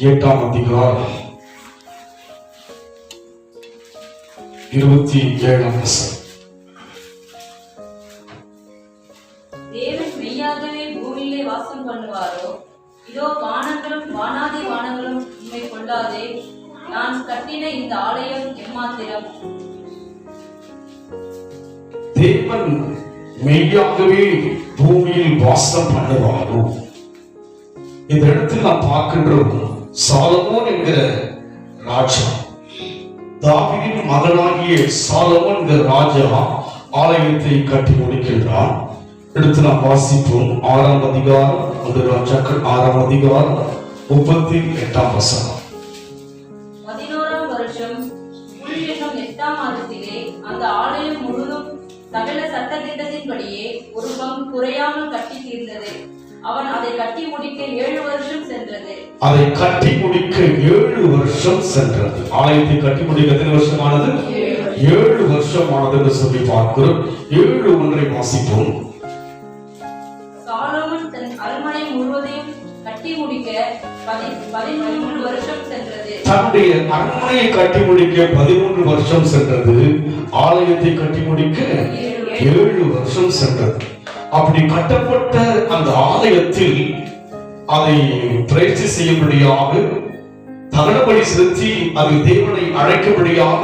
8ஆம் அதிகாரம் 27ஆம் வசனம். தேவன் மெய்யாகவே பூமியிலே வாசம் பண்ணுவாரோ? இதோ வானங்களும் வானாதி வானங்களும் உம்மை கொள்ளாதே. நான் கட்டின இந்த ஆலயம் எம்மாத்திரம்? தேவன் மெய்யாகவே பூமியில் வாசம் பண்ணுவாரோ? இந்த இடத்தில் நாம் பார்க்கின்றோம், சாலமோன் என்கிற ராஜா, தாவீதின் மகனாகிய சாலமோன் என்கிற ராஜா ஆலயத்தை கட்டி முடிக்கின்றான். எடுத்து நாம் வாசிப்போம். 6ஆம் அதிகாரம் 1 ராஜாக்கள் 6ஆம் அதிகாரம் 38ஆம் வசனம். 11ஆம் வருஷம் புலியேகம் 8ஆம் மாதத்திலே அந்த ஆலயம் முழுதும் சகல சட்டதிட்டத்தின்படியே ஒரு பங்கு குறையாமல் கட்டி தீர்ந்தது. அவன் அதை கட்டி முடிக்க 7 வருஷம் சென்றது. அதை கட்டி முடிக்க 7 வருஷம் சென்றது. ஆலயத்தை கட்டி முடிக்க எத்தனை வருஷமானது? 7 வருஷமானது என்று சொல்லி பார்க்கிறோம். 7 ஒன்றை வாசிப்போம். சாலமோன் தன் அரண்மனை முழுவதையும் கட்டி முடிக்க 13 வருஷம் சென்றது. தன்னுடைய அரண்மனையை கட்டி முடிக்க 13 வருஷம் சென்றது. ஆலயத்தை கட்டி முடிக்க 7 வருஷம் சென்றது. அப்படி கட்டப்பட்ட அந்த ஆலயத்தில் அதை பிரேட்சி செய்யும்படியாக, தகனபலி செலுத்தி அதில் தேவனை அழைக்கும்படியாக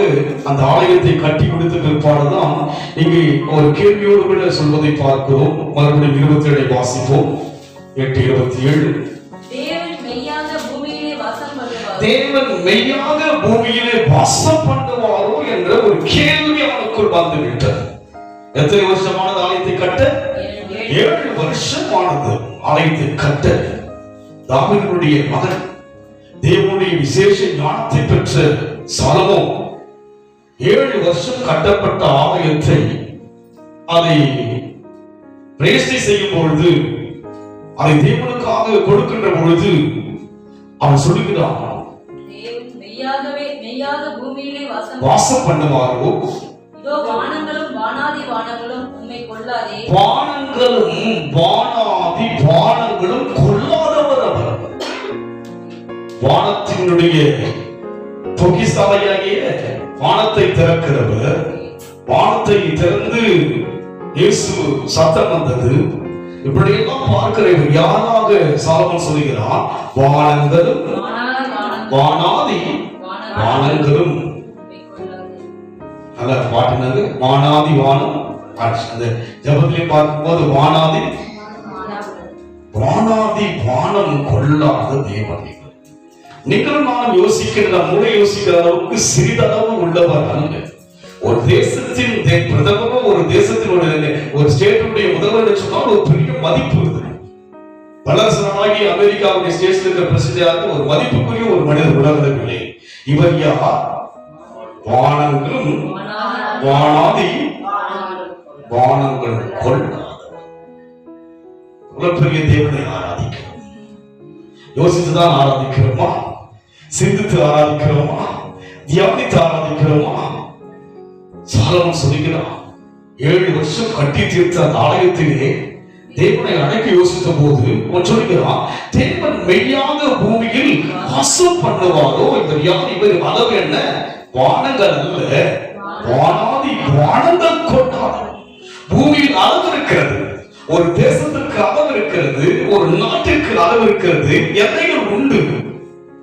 அந்த ஆலயத்தை கட்டி முடித்த பிற்பாடுதான் இங்கே ஒரு கேள்வியோடு கூட சொல்வதை பார்க்கிறோம். மறுபடியும் 27 வாசிப்போம். 8:27. தேவன் மெய்யாக பூமியிலே வாசம் பண்ணுவாரோ? தேவன் மெய்யாக பூமியிலே வாசம் பண்ணுவாரோ என்ற ஒரு கேள்வி அவனுக்குள் வந்துவிட்டது. எத்தனை வருஷமானது ஆலயத்தை கட்ட? 7 வருஷமானது ஆலயத்தை கட்ட. தாவீதுடைய மகன், தேவனுடைய விசேஷ ஞானத்தை பெற்ற சாலமோன் 7 வருஷம் கட்டப்பட்ட ஆலயத்தை அதை பிரதிஷ்டை செய்யும் பொழுது, அதை தேவனுக்காக கொடுக்கின்ற பொழுது அவன் சொல்லுகிறான், மெய்யாக பூமியிலே வாசம் பண்ணுவாரோ? இதோ வானங்களும் வானாதி வானங்களும் உம்மை கொள்ளாதே. வானங்களும் வானாதி வானங்களும் கொள்ளாதவர் அவர். வானத்தினுடைய பொக்கிஷாலையாகிய வானத்தை திறக்கிறவர். வானத்தை திறந்து இயேசு சத்தம் வந்தது. இப்படியெல்லாம் பார்க்கிறவர் யாராக சாலமோன் சொல்லுகிறான், வானங்களும் வானாதி வானங்களும். நல்ல பாட்டுனது வானாதி வானம். அந்த ஜபத்திலே பார்க்கும்போது வானாதி வானாதி வானம் கொள்ளாத தேவன். நீங்களும் நானும் யோசிக்கிற, மூளை யோசிக்கிற அளவுக்கு சிறிதளவு உள்ளவர் அல்ல. ஒரு தேசத்தின் பிரதமரோ, ஒரு தேசத்தினுடைய ஒரு ஸ்டேட்டுடைய முதல்வர் சொன்னால் ஒரு பெரிய மதிப்பு இருக்குது. வல்லரசாகி அமெரிக்காவுடைய ஸ்டேட்ல இருக்கிற பிரசிடென்ட் ஒரு மதிப்புக்குரிய ஒரு மனிதர் உலகத்திலே. இவர் யார்? வானங்களும் வானாதி வானங்களும் கொள்ளாதவர். பெரிய தேவனை ஆராதிக்கிறோம். யோசித்துதான் ஆராதிக்கிறோமா? சிந்தித்து ஆராதிக்கிறோமா? தியானித்து ஆராதிக்கிறோமா? சாலமோன் சொல்லுகிறான், 7 வருஷம் கட்டி தீர்த்த அந்த ஆலயத்திலே தேவனை அழைக்க யோசித்த போது சொல்லுகிறான், தேவன் மெய்யாக பூமியில் வாசம் பண்ணுவாரோ? இவர் யார்? இவர் அளவு என்ன? வானங்கள் அல்ல, வானாதி வானங்கள் கொண்டாடும். பூமியில் அளவு இருக்கிறது, ஒரு தேசத்திற்கு அளவு இருக்கிறது, ஒரு நாட்டிற்கு அளவு இருக்கிறது, எல்லைகள் உண்டு.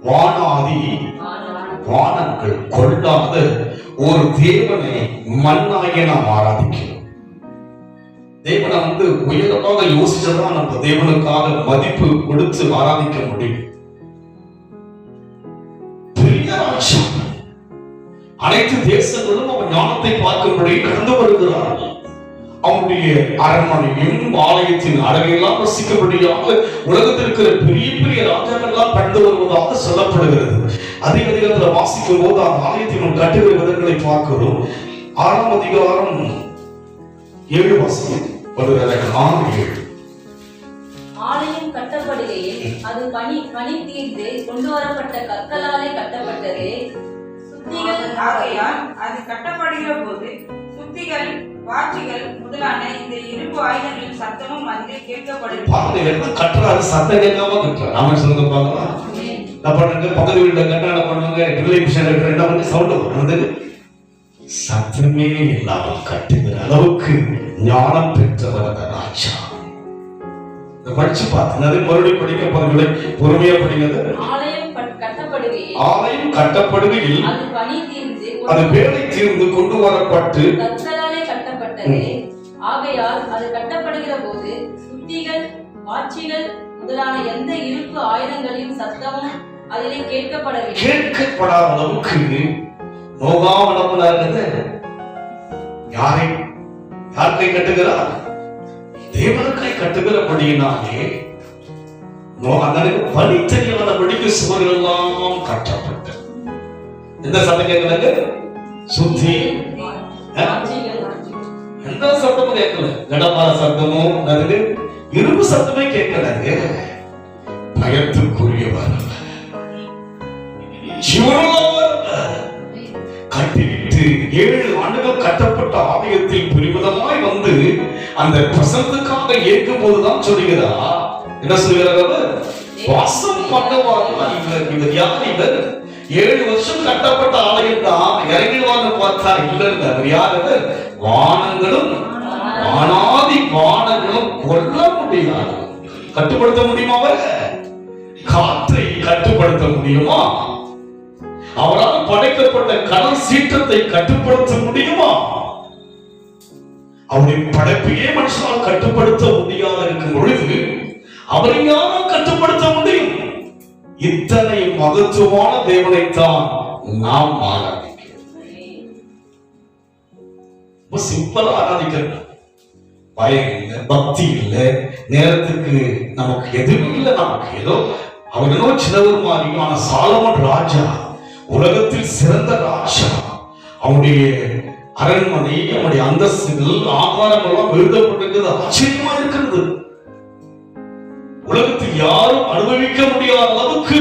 வானாதி வானங்கள் கொள்ளாத ஒரு தேவனை மண்ணாகிய நாம் ஆராதிக்கிறோம். தேவனை உயரமாக யோசிச்சதான் நம்ம தேவனுக்காக மதிப்பு கொடுத்து ஆராதிக்க முடியும். பெரிய ராஜ்யம், அனைத்து தேசங்களும் அவன் ஞானத்தை பார்க்கும்படி கடந்து வருகிறார்கள். அவனுடைய அரண்மனையும் ஆலயத்தின் அழகையெல்லாம் ரசிக்கும்படியாக உலகத்திற்கு பெரிய பெரிய ராஜாக்கள்லாம் கடந்து வருவதாக சொல்லப்படுகிறது. அதே அதிகாரத்தில் வாசிக்கும் போது அந்த ஆலயத்தின் கட்டுரை விதங்களை பார்க்கிறோம். 6ஆம் அதிகாரம் 7 வாசிக்கும். ஆலயம் கட்டப்படுகையில் அது பனி தீர்ந்து கொண்டு வரப்பட்ட கற்களாலே கட்டப்பட்டது. ஆகையால் அது கட்டப்படுகிற போது சுத்திகள், வாட்சிகள் முதலான இந்த இரும்பு ஆயுதங்களின் சத்தமும் அதிலே கேட்கப்படுகிறது. கட்டுறாரு, சத்தம் கேட்காம கட்டுறாரு. நாம சொல்லுங்க பார்க்கலாம். என்ன பண்ணுங்க, பக்கத்து வீட்டுல கட்டா என்ன பண்ணுவாங்க, டெலிவிஷன் என்ன பண்ணி சவுண்ட் வந்தது, சத்தமே இல்லாமல் கட்டுகிற அளவுக்கு ஞானம் பெற்றவர் அந்த ராஜா. படிச்சு பார்த்தது மறுபடியும் படிக்க போறீங்களே, பொறுமையா படிக்கிறது. ஆலயம் கட்டப்படுகையில் அது வேலை தீர்ந்து கொண்டு வரப்பட்டு கட்டப்பட்டது. ஆகையால் அது கட்டப்படுகிற போது சுத்திகள், வாட்சிகள் முதலான எந்த இருப்பு ஆயுதங்களின் சத்தமும் அதிலே கேட்கப்படாத அளவுக்கு நோகாம யாரை யாருக்கை கட்டுகிறார்? தேவனுக்கை கட்டுகிறபடியினாலே வழி தெரியாதபடிக்கு சுவர்கள் எல்லாம் கட்டப்பட்ட. எந்த சத்தம் கேட்கலங்க? சுத்தி எந்த சத்தமும் கேட்கல. கடமார சத்தமும் இரும்பு சத்தமே கேட்கலங்க. பயத்துக்குரியவர் கட்டிவிட்டு 7 ஆண்டுகள் கட்டப்பட்ட ஆலயத்தில் பெருமிதமாய் வந்து அந்த பிரசனத்துக்காக ஏற்கும் போதுதான் சொல்லுகிறா, என்ன சொல்லுகிறார்? வாசம் பண்ணுவார். இவர் யார்? இவர் 7 வருஷம் கட்டப்பட்ட ஆலயம் தான். இறங்கிடுவாங்க பார்த்தா இல்ல, அவர் யார்? வானங்களும் வானாதி வானங்களும் கொல்ல முடியாது. கட்டுப்படுத்த முடியுமா? அவர் காற்றை கட்டுப்படுத்த முடியுமா? அவரால் படைக்கப்பட்ட கடல் சீற்றத்தை கட்டுப்படுத்த முடியுமா? அவருடைய படைப்பையே மனுஷனால் கட்டுப்படுத்த முடியாத இருக்கும் பொழுது அவரை யாரும் கட்டுப்படுத்த முடியும்? இத்தனை மகத்துவமான தேவனைத்தான் நாம் ஆராதிக்கிறோம். சிம்பிளா ஆராதிக்கிறோம். பயம் இல்லை, பக்தி இல்லை, நேரத்துக்கு நமக்கு எதுவும் இல்லை. நமக்கு ஏதோ அவர் என்னோ சின்னவர் மாதிரி. ஆனா சாலமோன் ராஜா உலகத்தில் சிறந்த ராஜா. அவனுடைய அரண்மனை, அவனுடைய அந்தஸ்துகள், ஆகாரங்கள் எல்லாம் எழுதப்பட்டிருக்கிறது. ஆச்சரியமா இருக்கிறது. உலகத்தில் யாரும் அனுபவிக்க முடியாத அளவுக்கு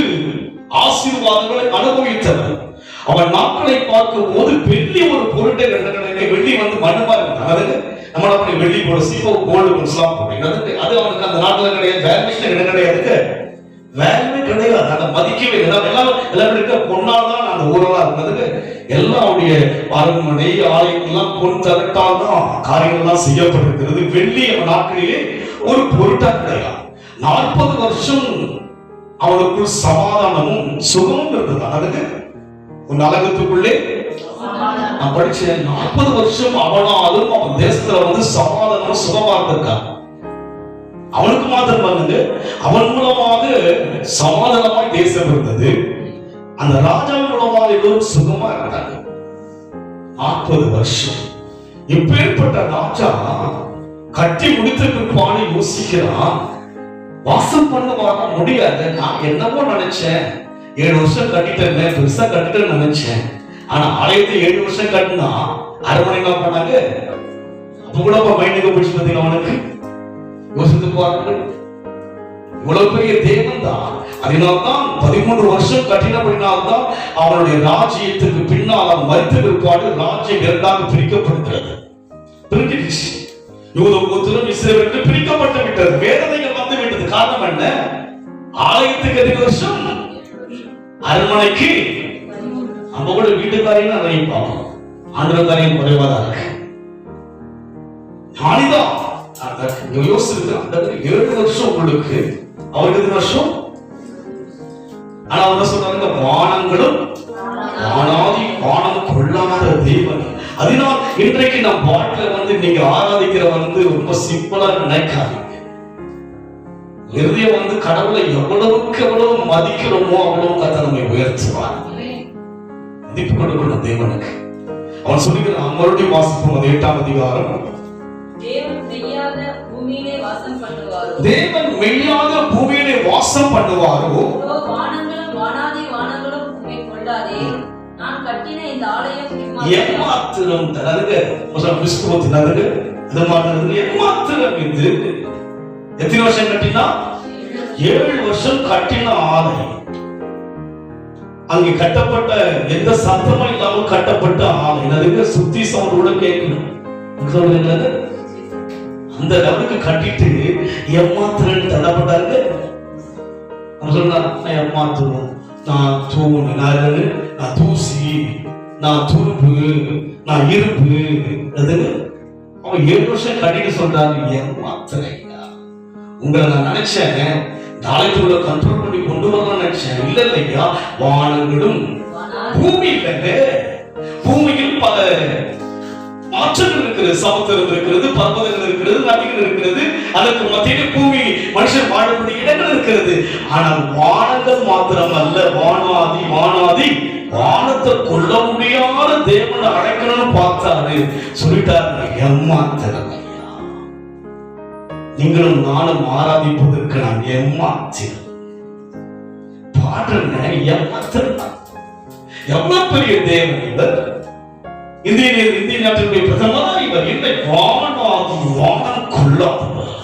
ஆசீர்வாதங்களை அனுபவித்தவர். அவன் நாட்களை பார்க்கும் போது வெள்ளி ஒரு பொருட்டை வெள்ளி வந்து மண்ணுமா இருந்தாங்க. நம்ம அப்படி வெள்ளி போட சீப்போ கோல்டு எல்லாம் போட்டீங்க. அது அவனுக்கு அந்த நாட்டில் கிடையாது. வேல்யூஷன் இடம் கிடையாது. வேல்யூ கிடையாது. அதை மதிக்கவே எல்லாரும் இருக்க பொண்ணால் தான் அந்த ஊரெல்லாம் இருந்தது. எல்லாருடைய அரண்மனை ஆலயம் எல்லாம் பொன் தரட்டால் தான் காரியங்கள்லாம் செய்யப்பட்டிருக்கிறது. வெள்ளி நாட்களிலே ஒரு பொருட்டா கிடையாது. 40 வருஷம் அவனுக்குள் சமாதானமும் சுகமும் இருந்தது. அதுக்கு ஒரு நரகத்துக்குள்ளே நான் படிச்சேன். 40 வருஷம் அவனாலும் அவன் தேசத்துல வந்து சமாதானம் சுகமா இருந்திருக்கான். அவனுக்கு மாத்திரம் வந்து அவன் மூலமாக சமாதானமாய் தேசம் இருந்தது. அந்த ராஜா மூலமாக எல்லோரும் சுகமா இருந்தாங்க. 40 வருஷம். இப்பேற்பட்ட ராஜா கட்டி முடித்த பிற்பாடு யோசிக்கிறான், வாசம் பண்ண வர முடியாது. நான் என்னவோ நினைச்சேன், 7 வருஷம் கட்டிட்டேன், பெருசா கட்டிட்டேன்னு நினைச்சேன். ஆனா ஆலயத்தை 7 வருஷம் கட்டினா அரண்மனை என்ன பண்ணாங்க? அப்ப கூட மைண்டுக்கு போயிடுச்சு. பார்த்தீங்க, அவனுக்கு யோசித்து பாருங்கள். இவ்வளவு பெரிய தேவன் தான். அதனால்தான் 13 வருஷம் கட்டினபடினால்தான் அவனுடைய ராஜ்யத்துக்கு பின்னால் அவன் மரித்த பிற்பாடு ராஜ்யம் 2ஆக பிரிக்கப்படுகிறது. பிரிஞ்சிடுச்சு. யூத கோத்திரம் இஸ்ரவேல் பிரிக்கப்பட்டு விட்டது. வேதனைகள் வந்து விட்டது. காரணம் என்ன? ஆலயத்துக்கு 2 வருஷம், அரண்மனைக்கு நம்ம கூட வீட்டுக்காரையும் நிறைய பார்ப்போம். ஆண்டவர் காரியம் குறைவாதான் இருக்கு. நானிதான் யோசிச்சு 7 வருஷம் உங்களுக்கு, அவருக்கு 2 வருஷம். ஆனா என்ன சொல்றாங்க? வானங்களும் வானாதி வானம் கொள்ளாத தேவன். அதனால் இன்றைக்கு நம் பாட்டுல வந்து நீங்க ஆராதிக்கிற வந்து ரொம்ப சிம்பிளா நினைக்காதீங்க. இறுதிய வந்து கடவுளை எவ்வளவுக்கு எவ்வளவு மதிக்கிறோமோ அவ்வளவு கர்த்தர் நம்மை உயர்த்துவார். மதிப்பு கொடுக்கணும் தேவனுக்கு. அவன் சொல்லுகிறான், மறுபடியும் வாசிப்போம் 8ஆம் அதிகாரம். தேவன் மெய்யாக பூமியிலே வாசம் பண்ணுவாரோ வானங்களும் வானாதி வானங்களும் உம்மை கொள்ளாதே. நான் கட்டின இந்த ஆலயம் எம்மாத்திரம் தனது விஸ்துவத்தினது அது மாதிரி எம்மாத்திரம். இது எத்தனை வருஷம் கட்டினா? 7 வருஷம் கட்டின ஆலயம். அங்கே கட்டப்பட்ட எந்த சத்தமும் இல்லாமல் கட்டப்பட்ட ஆலயம். அதுக்கு சுத்தி சவுண்ட் கூட கேட்கணும். அந்த லெவலுக்கு கட்டிட்டு எம்மாத்திரம் தடப்பட்டாங்க. சொன்னா எம்மாத்திரம் நான் தூசி, நான் துருப்பு, நான் இருப்பு. அவன் 7 வருஷம் கட்டிட்டு சொல்றாரு, ஏமாத்துறையா. உங்களை நான் நினைச்சேன் நாளைக்குள்ள கண்ட்ரோல் பண்ணி கொண்டு வரலாம் நினைச்சேன். இல்ல இல்லையா, வானங்களும் பூமி இல்லைங்க. பூமியில் பல மாற்றங்கள் இருக்கிறது, சமுத்திரம் இருக்கிறது, பர்வதங்கள் இருக்கிறது, நதிகள் இருக்கிறது, அதற்கு மத்தியிலே பூமி மனுஷன் வாழக்கூடிய இடங்கள் இருக்கிறது. ஆனால் வானங்கள் மாத்திரம் அல்ல, வானாதி வானத்தை கொள்ள முடியாத தேவனை அழைக்கணும்னு பார்த்தாரு. சொல்லிட்டாரு, ஏமாத்திரம். நீங்களும் நானும் ஆராதிப்பதற்கு நான் ஏமாத்திரம் பாடுறேன். ஏமாத்திரம் எவ்வளவு பெரிய தேவன் இவர். இந்திய நாட்டினுடைய பிரதமர் இவர். இல்லை, வானம் கொள்ளாதவர்.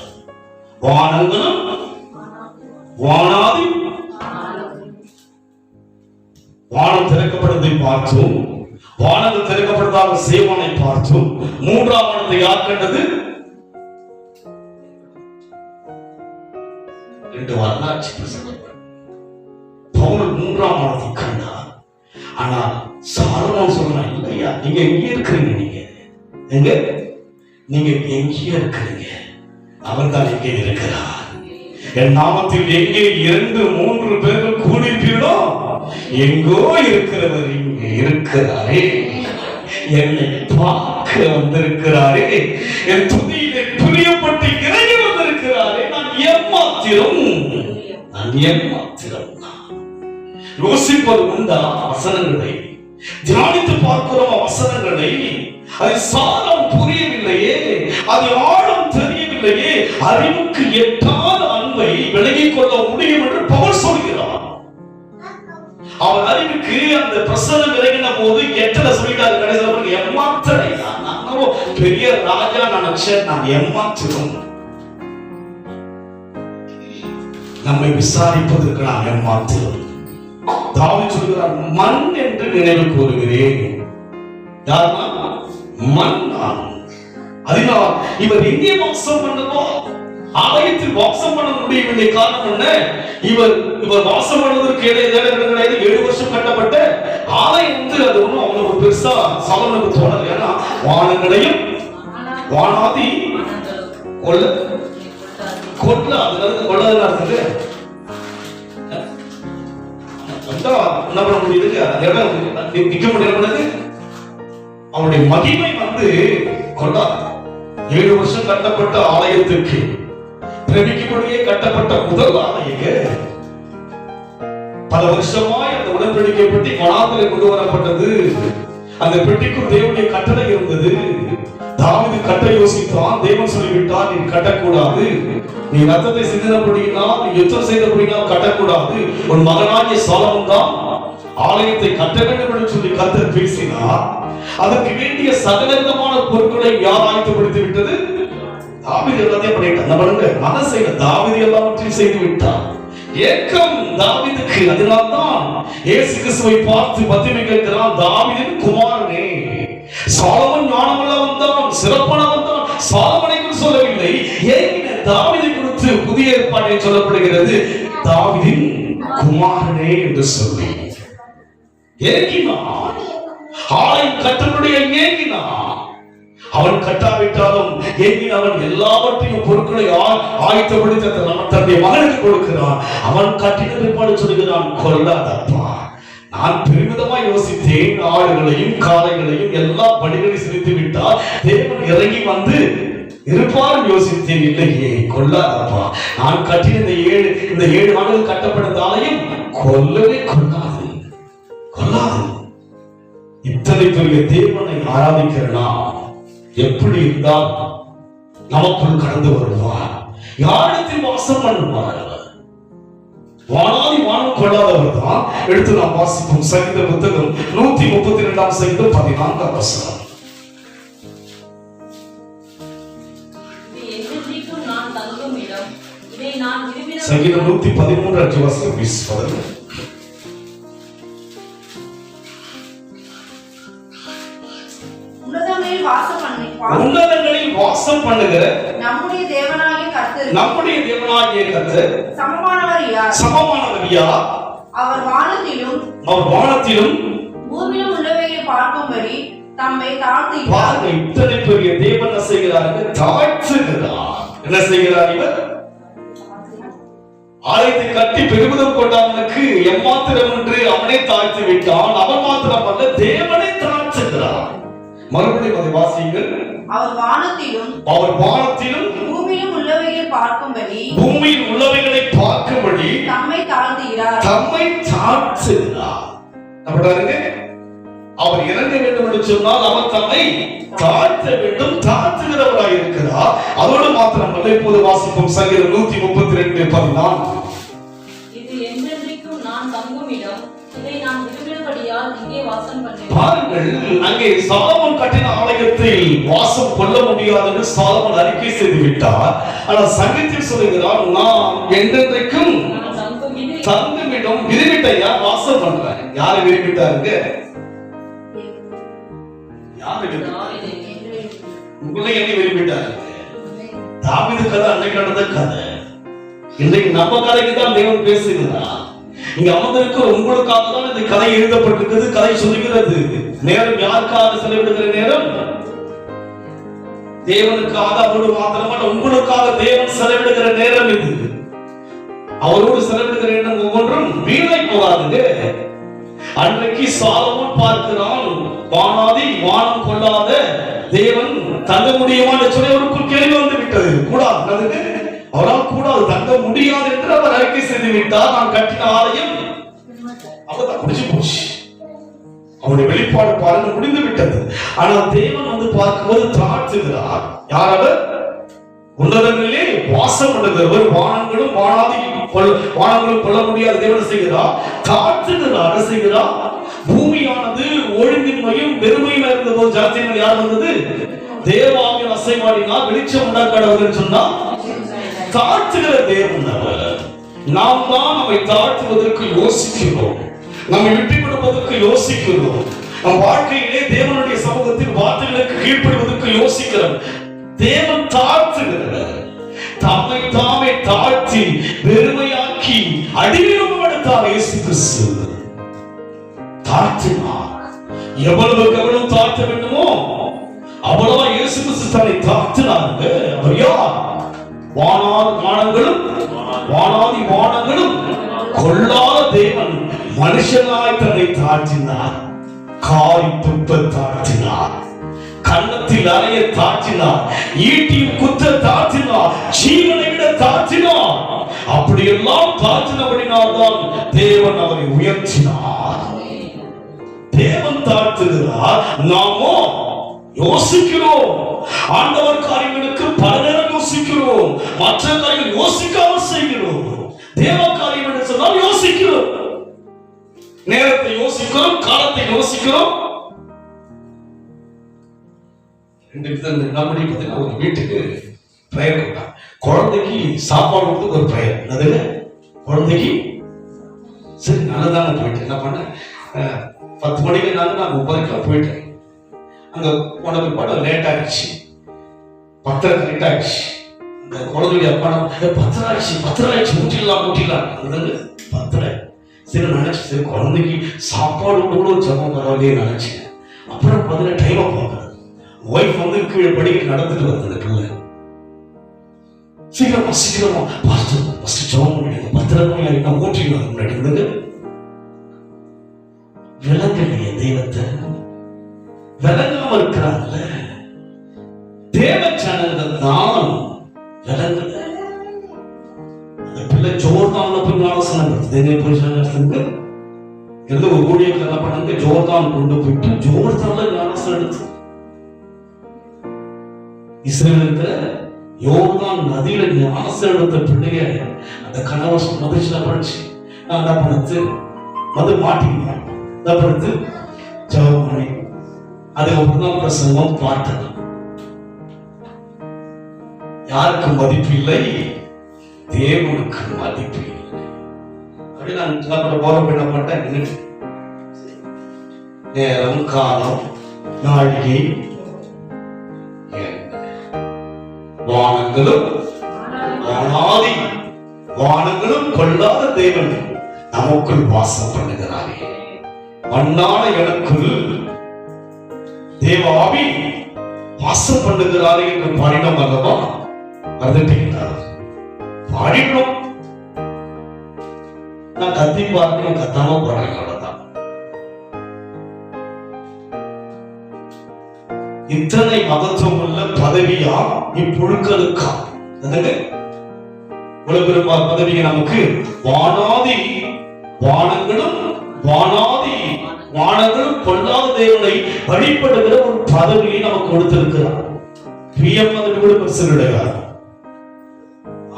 வானங்களும் வானாதி வானம் திறக்கப்படுவதை பார்த்தோம், வானங்கள் திறக்கப்படுவதாக சேவனை பார்த்தோம். 3ஆம் வானத்தை யார் கண்டது? 2 வரலாற்று பிரசங்கங்கள். பவுல் 3ஆம் வானத்தை கண்டார். ஆனா சாலமோன் சொல்றான், இல்லையா, நீங்க எங்க இருக்கிறீங்க? நீங்க எங்கே இருக்கிறீங்க? அவர் தான் எங்கே இருக்கிறார். என் நாமத்தில் எங்கே 2-3 பேர்கள் கூடியிருப்பீர்களோ எங்கோ இருக்கிறவர் இங்கே இருக்கிறாரே. என்னை பார்க்க வந்திருக்கிறாரே, என் துதியிலே பிரியப்பட்டு இறங்கி வந்திருக்கிறாரே. நான் ஏமாத்திரம் யோசிப்பது உண்டா? வசனங்களை தியானித்து பார்க்கிறோம். வசனங்களை அது சாரம் புரியவில்லையே, அது ஆழம் தெரியவில்லையே. அறிவுக்கு எட்டாத அன்பை விலகிக் கொள்ள முடியும் என்று பவுல் சொல்கிறார். அவன் அறிவுக்கு அந்த பிரசனம் விலகின போது எட்டல சொல்லிட்டாரு. கடைசியில் ஏமாத்தலை. நான் பெரிய ராஜா நினைச்சேன், நான் ஏமாத்திரும். நம்மை விசாரிப்பதற்கு நான் ஏமாத்திரும். தாவீது சொல்கிறார், மண் என்று நினைவு கூறுகிறேன். யாருன்னா மண். அதனால் இவர் எங்கே வாசம் பண்ணதோ ஆலயத்தில் வாசம் பண்ண முடியவில்லை. காரணம் என்ன? இவர் வாசம் பண்ணுவதற்கு கிடையாது. 7 வருஷம் கட்டப்பட்ட ஆலயம் அது ஒன்றும் அவ்வளவு பெருசா சாலமோனுக்கு தோணல. ஏன்னா வானங்களையும் வானாதி கொள்ள அதுல கொள்ளாத அர்த்தம் என்ன பண்ண முடியுது? நிக்க முடியாது. அவனுடைய மகிமை கொள்ளாது. 7 வருஷம் கட்டப்பட்ட ஆலயத்திற்கு பிரமிக்கும்படியே கட்டப்பட்ட முதல் ஆலயங்க பல வருஷமாய் அந்த உடன்படிக்கை பெட்டி வனாந்திலே கொண்டு வரப்பட்டது. அந்த பெட்டிக்குள் தேவனுடைய கட்டளை இருந்தது. தாவீது கட்ட யோசித்தான். தேவன் சொல்லிவிட்டார், நீ கட்டக்கூடாது. நீ ரத்தத்தை சிந்தினபடியினால், நீ யுத்தம் செய்தபடியினால் கட்டக்கூடாது. உன் மகனாகிய சாலமோன் தான் ஆலயத்தை கட்ட வேண்டும் என்று சொல்லி கர்த்தர் பேசினார். அதற்கு வேண்டிய சகலவிதமான பொருட்களை யார் ஆயத்தப்படுத்தி விட்டது? தாவீது எல்லாத்தையும் பண்ணிட்டான். மனசையில தாவீது எல்லாவற்றையும் செய்து விட்டார். ஏக்கம் தாவீதுக்கு. அதனால்தான் இயேசு கிறிஸ்துவை பார்த்து பத்திமை கேட்கிறான், தாவீதின் குமாரனே. சாலமோன் ஞானமுள்ளவன் தான், சிறப்பானவன் தான். சாலமோனை குறித்து சொல்லவில்லை, ஏன் தாவீதை குறித்து புதிய ஏற்பாட்டில் சொல்லப்படுகிறது, தாவீதின் குமாரனே என்று சொல்லி ஏகினான். ஆலயம் கட்டனுடைய ஏகினான். அவன் கட்டாவிட்டாலும் அவன் எல்லாவற்றையும் பொருட்களை ஆயத்தப்படுத்தி தன்னுடைய மகனுக்கு கொடுக்கிறான். அவன் கட்டின பிற்பாடு சொல்லுகிறான், கொல்லாதப்பா. நான் பெருமிதமாய் யோசித்தேன், ஆடுகளையும் காளைகளையும் எல்லா பணிகளையும் செலுத்தி விட்டால் தேவன் இறங்கி வந்து இருப்பார் யோசித்தேன். இல்லையே, கொல்லாதப்பா. நான் கட்டின இந்த 7 ஆண்டுகள் கட்டப்பட்ட ஆலயம் கொல்லவே கொல்லாது. இத்தனை பெரிய தேவனை ஆராதிக்கிறனா எப்படி இருந்தால் நமக்குள் கடந்து வருவார்? யாரிடத்தில் வாசம் பண்ணுவார்? வானாதி வானம் கொள்ளாதவர் தான். எடுத்து நாம் வாசிப்போம். சங்கீத புத்தகம் 132 சங்கீதம் 14 வசனம். சங்கீதம் 113 வசனம். உன்னதங்களில் வாசம் பண்ணுகிற நம்முடைய தேவனாகிய கர்த்தர் சமமானவர் யார்? அவர் வானத்திலும் பூமியிலும் உள்ளவைகளை பார்க்கும்படி தம்மை தாழ்த்துகிறார். பாருங்க, இத்தனை பெரிய தேவன் என்ன செய்கிறார்கள்? தாழ்த்துகிறார். என்ன செய்கிறார்? இவர் ஆலயத்தை கட்டி பெருமிதம் கொண்டவனுக்கு எம்மாத்திரம் என்று அவனை தாழ்த்தி விட்டான். அவன் மாத்திரம் அல்ல, தேவனை தாழ்த்துகிறார். மறுபடியும் அதை வாசியுங்கள். அவர் வானத்திலும் பூமியிலும் உள்ளவைகளை பார்க்கும்படி தம்மை தாழ்த்துகிறார். அவர் இறங்க வேண்டும் என்று சொன்னால் அவர் தம்மை தாழ்த்த வேண்டும், தாழ்த்துகிறவராய் இருக்கிறார். அதோடு மாத்திரமல்ல, இப்போது வாசிப்போம் சங்கீதம் 132:14. இது என்றென்றைக்கும் நான் தங்கும் இடம், இதை நான் விரும்பினபடியால் இங்கே வாசம் பண்ணுவேன். பாருங்கள், அங்கே சாலமோன் கட்டின ஆலயத்தில் வாசம் கொள்ள முடியாது என்று சாலமோன் அறிக்கை செய்து விட்டார். ஆனால் சங்கீதத்தில் சொல்லுகிறார், நான் என்றென்றைக்கும் தங்கும் இடம் விரும்பிட்டையா வாசம் பண்றேன். யாரை விரும்பிட்டாருங்க? உங்களை என்ன விரும்பிட்டாரு? தாவீது கதை அன்னைக்கு நடந்த கதை. இன்றைக்கு நம்ம கதைக்கு தான் தேவன் பேசுகிறார். இங்க அமர்ந்திருக்கிற உங்களுக்காக தான் இந்த கதை எழுதப்பட்டிருக்கிறது. கதை சொல்லுகிறது. நேரம் யாருக்காக செலவிடுகிற நேரம்? தேவனுக்காக. அவரோடு மாத்திரமல்ல, உங்களுக்காக தேவன் செலவிடுகிற நேரம் இது. அவரோடு செலவிடுகிற நேரம் ஒவ்வொன்றும் வீணாய் போகாதுங்க. அன்றைக்கு சாலமோன் பார்க்கிறான், வானாதி வானம் கொள்ளாத தேவன் தங்க முடியுமா என்று சொல்லி அவருக்குள் கேள்வி வந்து விட்டது. கூடாது, அவரால் கூடாது, தங்க முடியாது என்று அவர் அறிக்கை செய்து விட்டார். நான் கட்டின ஆலயம் அவர்தான் முடிச்சு போச்சு. அவருடைய வெளிப்பாடு பாருங்க, முடிந்து விட்டது. ஆனால் தேவன் வந்து பார்க்கும்போது தாழ்த்துகிறார். யார் அவர்? உன்னதங்களிலே வாசம் பண்ணுகிறவர். வானங்களும் வானங்களும் கொள்ள முடியாத தேவன் செய்கிறார், தாழ்த்துகிறார். செய்கிறார். பூமியானது ஒழுங்கின்மையும் வெறுமையும் இருந்த போது ஜலத்தின் யார் வந்தது? தேவாவின் அசைவாடினால் வெளிச்சம் உண்டாக்கடவுள் சொன்னா தாழ்த்துகிற தேவன் அவர். நாம் தான் நம்மை தாழ்த்துவதற்கு யோசிக்கிறோம், நம்மை விட்டுக் கொடுப்பதற்கு யோசிக்கிறோம். நம் வாழ்க்கையிலே தேவனுடைய சமூகத்தில் வார்த்தைகளுக்கு கீழ்ப்படுவதற்கு யோசிக்கிறோம். தேவன் தாழ்த்துகிறார். தம்மை தாமே தாழ்த்தி பெருமையாக்கி அடிமையாக எடுத்தார் இயேசு கிறிஸ்து. தாழ்த்தினார். எவ்வளவு கவனம் தாழ்த்த வேண்டுமோ அவ்வளவா இயேசு கிறிஸ்து தன்னை தாழ்த்தினார். அவர் யார்? வானாதி வானங்களும் கொள்ளாத தேவன் மனுஷனாய் தன்னை தாழ்த்தினார். காரி துப்ப தாழ்த்தினார், கன்னத்தில் அறைய தாழ்த்தினார், ஈட்டியும் குத்த தாழ்த்தினார், ஜீவனை விட தாழ்த்தினார். அப்படியெல்லாம் தாழ்த்தினபடினால்தான் தேவன் அவரை உயர்த்தினார். தேவன் தாழ்த்துகிறார், நாமோ யோசிக்கிறோம். ஆண்டவர் காரியங்களுக்கு பல நேரம் யோசிக்கிறோம், மற்ற காரியங்கள் யோசிக்காமல் செய்கிறோம். தேவ காரியம் என்று சொன்னால் யோசிக்கிறோம். நேரத்தை யோசிக்கிறோம், காலத்தை யோசிக்கிறோம். நம்முடைய பார்த்தீங்கன்னா ஒரு வீட்டுக்கு பிரயர் கொடுத்தாங்க. குழந்தைக்கு சாப்பாடு கொடுத்து ஒரு பிரயர். அது குழந்தைக்கு சரி நல்லதான போயிட்டு என்ன பண்ண 10 மணிக்கு நான் 9:30 போயிட்டேன். அங்க உனக்கு படம் லேட் ஆயிடுச்சு, 10:30 லேட் ஆயிடுச்சு. அந்த குழந்தைய அப்பா 10:30 ஆயிடுச்சு ஊட்டிடலாம் 10:30. சரி நினைச்சு, சரி குழந்தைக்கு சாப்பாடு கூட ஒரு ஜபம் பரவாயில்லையே நினைச்சேன். அப்புறம் பார்த்தீங்கன்னா டைமை பார்க்கறது, ஒய்ஃப் வந்து கீழே படிக்க நடந்துட்டு வந்தது பிள்ளை. சீக்கிரமா ஃபர்ஸ்ட் ஜபம் பண்ணிடுங்க, 10:30 மணி ஆகிட்டா ஊட்டிடலாம் முன்னாடி விடுங்க. விளங்கலையே தெய்வத்தை, விளங்காம இருக்கிறாங்கல்ல தேவ ஜனங்கள் தான் விளங்கல. அந்த பிள்ளை ஜோர்தான்ல போய் ஞானஸ்நானம் எடுத்து இருந்து ஒரு ஊழியர்கள் என்ன பண்ணாங்க, ஜோர்தான் கொண்டு போயிட்டு ஜோர்தான்ல ஞானஸ்நானம் எடுத்து இஸ்ரேலுக்கு யோர்தான் நதியில ஞானஸ்நானம் எடுத்த பிள்ளைய அந்த கணவர் மகிழ்ச்சியா படிச்சு நான் என்ன பண்ணது வந்து மாட்டிக்கிட்டேன். படுத்து ஜபம் பண்ணி அதுக்கப்புறம் தான் பிரசங்கம் பார்த்தது. யாருக்கு மதிப்பு இல்லை? தேவனுக்கு மதிப்பு இல்லை. அப்படி நான் போற பண்ண மாட்டேன். நேரம் காலம் நாழிகை வானங்களும் கொள்ளாத தேவன் நமக்குள் வாசம் பண்ணுகிறாரே. மண்ணான எனக்குள் தேவ ஆவி வாசம் பண்ணுகிறாரே என்று பாடினோம் அல்லவா? மறந்துட்டீங்களா? பாடினோம். நான் கத்தி பார்க்கணும், கத்தாம பாடுறேன், அவ்வளவுதான். இத்தனை மகத்துவம் உள்ள பதவியா இப்புழுக்களுக்கா? உலக பதவியை நமக்கு வானாதி வானங்களும் பொல்லாத தேவனை வழிபடுகிற ஒரு பதவியை நமக்கு கொடுத்திருக்கிறார். பிஎம் பதவி கூட பெருசு கிடையாது.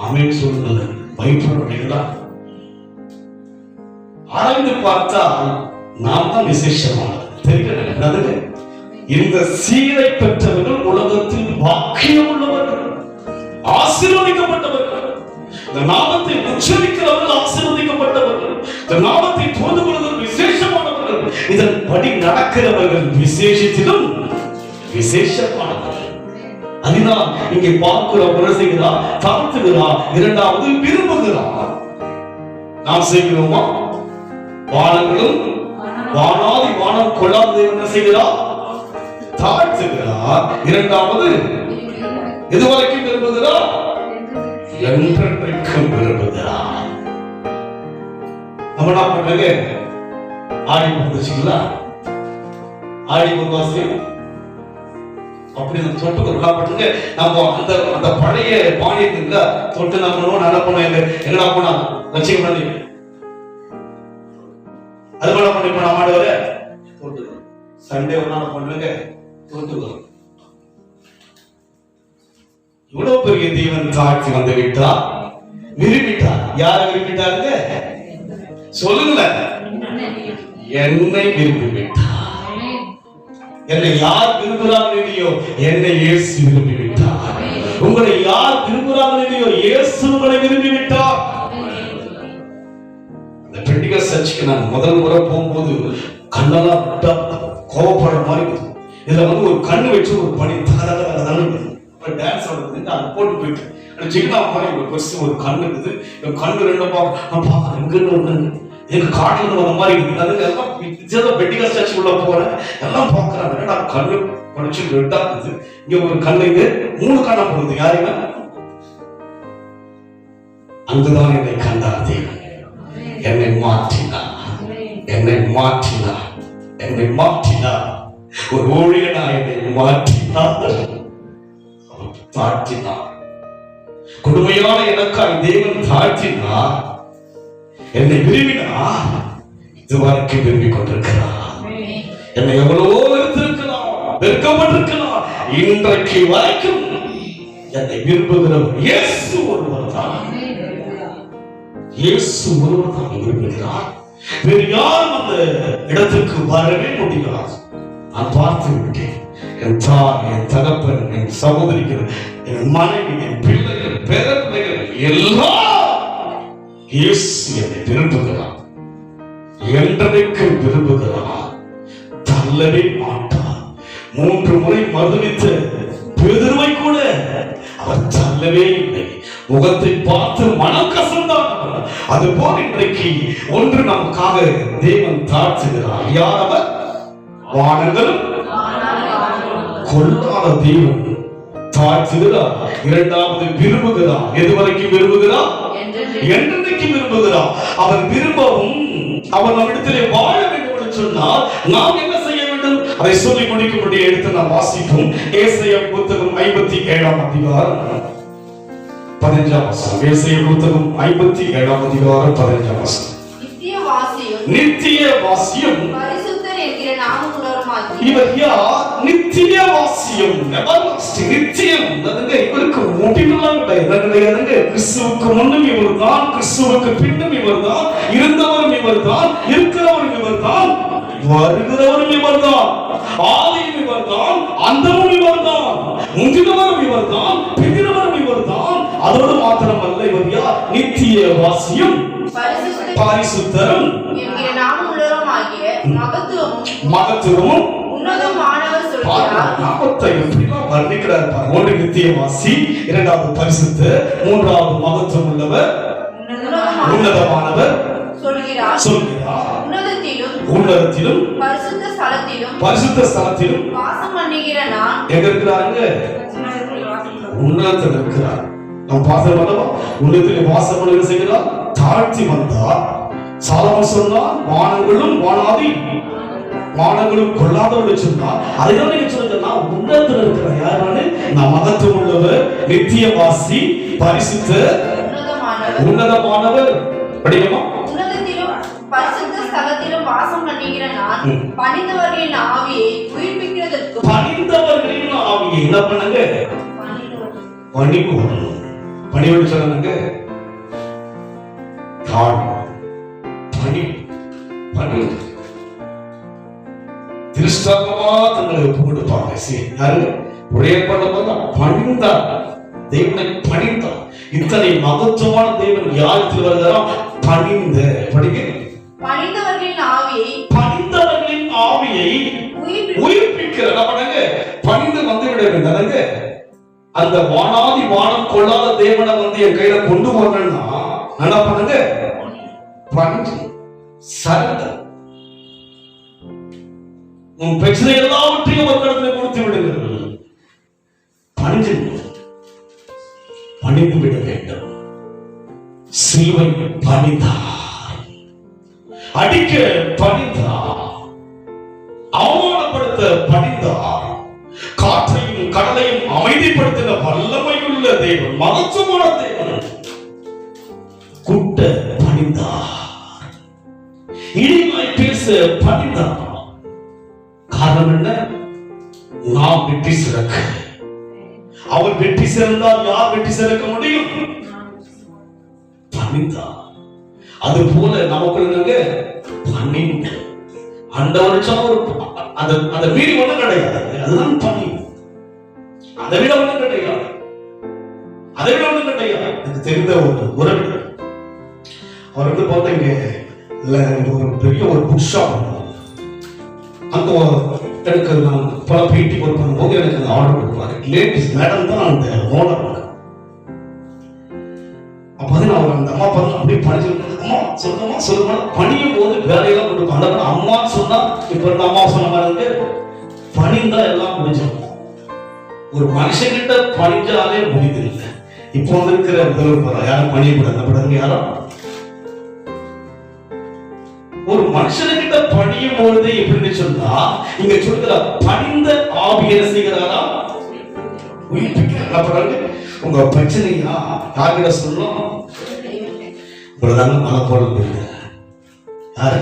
ஆமென் சொல்லுங்க. பயப்படுறீங்களா? ஆராய்ந்து பார்த்தால் நாம் தான் விசேஷமானது. தெரிகிறது. இந்த சீரை பெற்றவர்கள் உலகத்தில் பாக்கியம் உள்ளவர்கள், ஆசீர்வதிக்கப்பட்டவர்கள். இந்த நாமத்தை உச்சரிக்கிறவர்கள் ஆசீர்வதிக்கப்பட்டவர்கள். இந்த நாமத்தை தோது கொள்வதற்கு விசேஷமானவர்கள். இதன்படி நடக்கிறவர்கள் விசேஷத்திலும் விசேஷமானவர்கள். அதனால் இங்கே பார்க்கிறோம், உரசுகிறார், தாழ்த்துகிறார், இரண்டாவது விரும்புகிறார். நாம் செய்கிறோமா? வானங்களும் வானாதி வானம் கொள்ளாத என்ன செய்கிறார்? தாழ்த்துகிறார். இரண்டாவது எதுவரைக்கும் விரும்புகிறார்? என்றென்றைக்கும் விரும்புகிறார். நம்ம என்ன பண்றாங்க? ஆடி வந்துச்சுங்களா? ஆடி வாசியம் அப்படி தொட்டு என்ன பண்ணுங்க, நம்ம அந்த பழைய பாணியத்துல தொட்டு நம்ம நடப்பணும். எங்கடா போனா லட்சியம் பண்ணி அது போல பண்ணி போன மாடுவர தொட்டு சண்டே ஒரு நாள் பண்ணுங்க தொட்டுக்கிறோம். இவ்வளவு பெரிய தேவன் தாழ்த்தி வந்து விட்டார், விரும்பிட்டார். யார விரும்பிட்டாருங்க? சொல்லுங்களேன். என்னை விரும்பி விட்டார். என்னை யார் விரும்புகிறார்கள் இல்லையோ என்னை இயேசு விரும்பி விட்டார். உங்களை யார் விரும்புகிறார்கள் இல்லையோ இயேசு உங்களை விரும்பி விட்டார். அந்த பெண்டிகஸ் சர்ச்சுக்கு நான் முதல் முறை போகும்போது கண்ணெல்லாம் கோவப்படுற மாதிரி இருக்கும். இதுல வந்து ஒரு கண்ணு வச்சு ஒரு பணி டான்ஸ் ஆடுறது அதை போட்டு போயிட்டு சின்ன மாதிரி ஒரு கண்ணு இருக்குது. கண்ணு ரெண்டு பார்க்க எங்க எங்க காட்டுல வர மாதிரி இருக்குது. அதுக்கு எல்லாம் பெண்டிகஸ் சர்ச் உள்ள போறேன், எல்லாம் பாக்குறாங்க. நான் கண்ணு படிச்சு ரெட்டா இருக்குது. இங்க ஒரு கண்ணு, இங்க 3 கண்ணா போடுது. யாருங்க? அங்குதான் என்னை கண்டார் தேவன். என்னை மாற்றினார், என்னை மாற்றினார், என்னை மாற்றினார். ஒரு ஊழியனா என்னை மாற்றினார், தாழ்த்தினார். கொடுமையான எனக்காய் தேவன் தாழ்த்தினார். என்னை விரும்பினார். இதுவரைக்கும் விரும்பிக் கொண்டிருக்கிறார். என்னை எவ்வளவோ வெறுத்திருக்கலாம், வெறுக்கப்பட்டிருக்கலாம். இன்றைக்கு வரைக்கும் என்னை விரும்புகிறவர் இயேசு ஒருவர் தான். இயேசு ஒருவர் தான் விரும்புகிறார். வேறு யாரும் அந்த இடத்துக்கு வரவே முடியாது. நான் பார்த்து விட்டேன். என் தாய், என் தகப்பன், என் சகோதரிகள், என் மனைவி, என் பிள்ளைகள், பேர பிள்ளைகள் எல்லாம் இயேசு என்னை விரும்புகிறார். என்றைக்கு விரும்புகிறார், தள்ளவே மாட்டார். 3 முறை மறுதலித்த பேதுருவை கூட அவர் தள்ளவே இல்லை. முகத்தை பார்த்து மனம் கசந்தார். அதுபோல் இன்றைக்கு ஒன்று நமக்காக தேவன் தாழ்த்துகிறார். யார் அவர்? வானங்களும் கொள்ளாத தேவன் தாழ்த்துகிறார். இரண்டாவது விரும்புகிறார். எதுவரைக்கும் விரும்புகிறார்? என்றைக்கு விரும்புகிறார். அவர் விரும்பவும் அவர் நம்மிடத்திலே வாழ வேண்டும் என்று சொன்னால் நாம் என்ன செய்ய வேண்டும்? அதை சொல்லி முடிக்கும்படி எடுத்து நாம் வாசிப்போம். ஏசாயா புத்தகம் 57ஆம் அதிகாரம் 15ஆம் வசனம். ஏசாயா புத்தகம் 57ஆம் அதிகாரம் 15ஆம் வசனம். நித்திய வாசியம் பரிசுத்தர் என்கிற நாமம் உணருமாக்கி. இவர் யார்? நித்திய வாசியம், everlasting, நித்தியம். அதுங்க இவருக்கு முடிவெல்லாம் கிடையாது. கிறிஸ்துவுக்கு முன்னும் இவர் தான், கிறிஸ்துவுக்கு பின்னும் இவர் தான், இருந்தவரும் இவர் தான், இருக்கிறவரும் இவர் தான், வருகிறவரும் இவர் தான், ஆதியும் இவர் தான், அந்தமும் இவர் தான், முந்தினவரும் இவர் தான், பின்னினவரும் இவர் தான். அதோடு மாத்திரமல்ல, இவர் யார்? நித்திய வாசியம், பரிசுத்தரும் என்கிற நாமம் உள்ளவருமாகிய மகத்துவமும் உன்னதமானவர் சொல்கிறார். நாமத்தை எப்படிலாம் வர்ணிக்கிறார் பாருங்க. ஒன்று நித்தியவாசி, இரண்டாவது பரிசுத்த, மூன்றாவது மகத்துவம் உள்ளவர், உன்னதமானவர் சொல்கிறார். உன்னதத்திலும் பரிசுத்த ஸ்தலத்திலும் வாசம் பண்ணுகிற நான் எங்க இருக்கிறாங்க? உன்னதத்தில் இருக்கிறார். நாம் பார்த்தோம் அல்லவா? உன்னதத்தில் வாசம் பண்ண செய்கிறார். தாழ்த்தி வந்தார். சாலமோன் சொன்னார், வானங்களும் வானாதி வானங்களும் கொள்ளாதவர்கள் சொன்னார். அதைதான் நீங்க சொல்லுங்க, நான் உன்னதத்தில் இருக்கிறேன். யாரானு? நான் மகத்துவம் உள்ளவர், நித்தியவாசி, பரிசுத்த உன்னதமானவர். படிக்கமா? பரிசுத்த ஸ்தலத்திலும் வாசம் பண்ணுகிற நான் பணிந்தவர்களின் ஆவியை உயிர்ப்பிக்கிறதற்கும் பணிந்தவர்களின் ஆவியை என்ன பண்ணுங்க? பணிவு. பணிவு சொல்லுங்க. பணிவு திருஷ்டாகமா தங்களை ஒப்பு கொடுப்பாங்க. யாரு? உடைய பணிந்தார். தேவனை பணிந்தார். இத்தனை மகத்துவமான தேவன் யாருக்கு வருகிறார்? பணிந்த. படிக்க. பணிந்தவர்களின் ஆவியை உயிர்ப்பிக்கிறாங்க. பணிந்து வந்து விடுங்க. அந்த வானாதி வானம் கொள்ளாத தேவனை வந்து என் கையில கொண்டு வரணும்னா என்ன பண்ணுங்க? பணிஞ்சு சரண்டர். உன் பிரச்சனை எல்லாவற்றையும் ஒரு இடத்துல கொடுத்து விடுங்கள். பணிஞ்சு பணிந்து விட வேண்டும். சிலுவை பணிந்தார். அடிக்க பணிந்தார். அவமானப்படுத்த பணிந்தார். காற்றையும் கடலையும் அமைதிப்படுத்தின வல்லமையுள்ள தேவன், மகத்துவமான தேவன் குட்ட பணிந்தார். இனிமாய் பேச பணிந்தார். காரணம் என்ன? நாம் வெற்றி சிறக்க. அவர் வெற்றி சிறந்தால் யார் வெற்றி சிறக்க முடியும்? பணிந்தார். அது போல நமக்கு பணிந்து அந்த மீறி ஒண்ணு கிடையாது. அதுதான் பணி. அதை விட ஒண்ணு கிடையாது. எனக்கு தெரிந்த ஒரு உறவினர், அவர் வந்து பார்த்தீங்க ஒரு பெரிய ஒரு புக் ஷாப். அங்க எனக்கு நான் பல பேட்டி ஒர்க் பண்ணும்போது எனக்கு அந்த ஆர்டர் கொடுப்பாரு. லேடிஸ் மேடம் தான் அந்த ஓனர். அப்போ அவர் அந்த அம்மா பார்த்து அப்படியே பணிச்சு, அம்மா சொல்லுமா பணியும் போது வேலையெல்லாம் கொடுப்பாங்க. அம்மா சொன்னா இப்ப இருந்த அம்மா சொன்ன மாதிரி பணிந்தா எல்லாம் முடிஞ்சிடும். ஒரு மனுஷங்கிட்ட பணிஞ்சாலே முடியுது இல்லை. இப்போ இருக்கிற முதல்வர் யாரும் பணியக்கூடாது. யாரும் ஒரு மனுஷன்கிட்ட பணியும் பொழுது எப்படின்னு சொன்னா, இங்க சொல்லுற பணிந்த ஆவி என்ன செய்கிறாரா? உயிர்ப்பிக்கிறாங்க. உங்க பிரச்சனையா யார்கிட்ட சொல்லணும்? இவ்வளவுதாங்க மலை போல யாரு?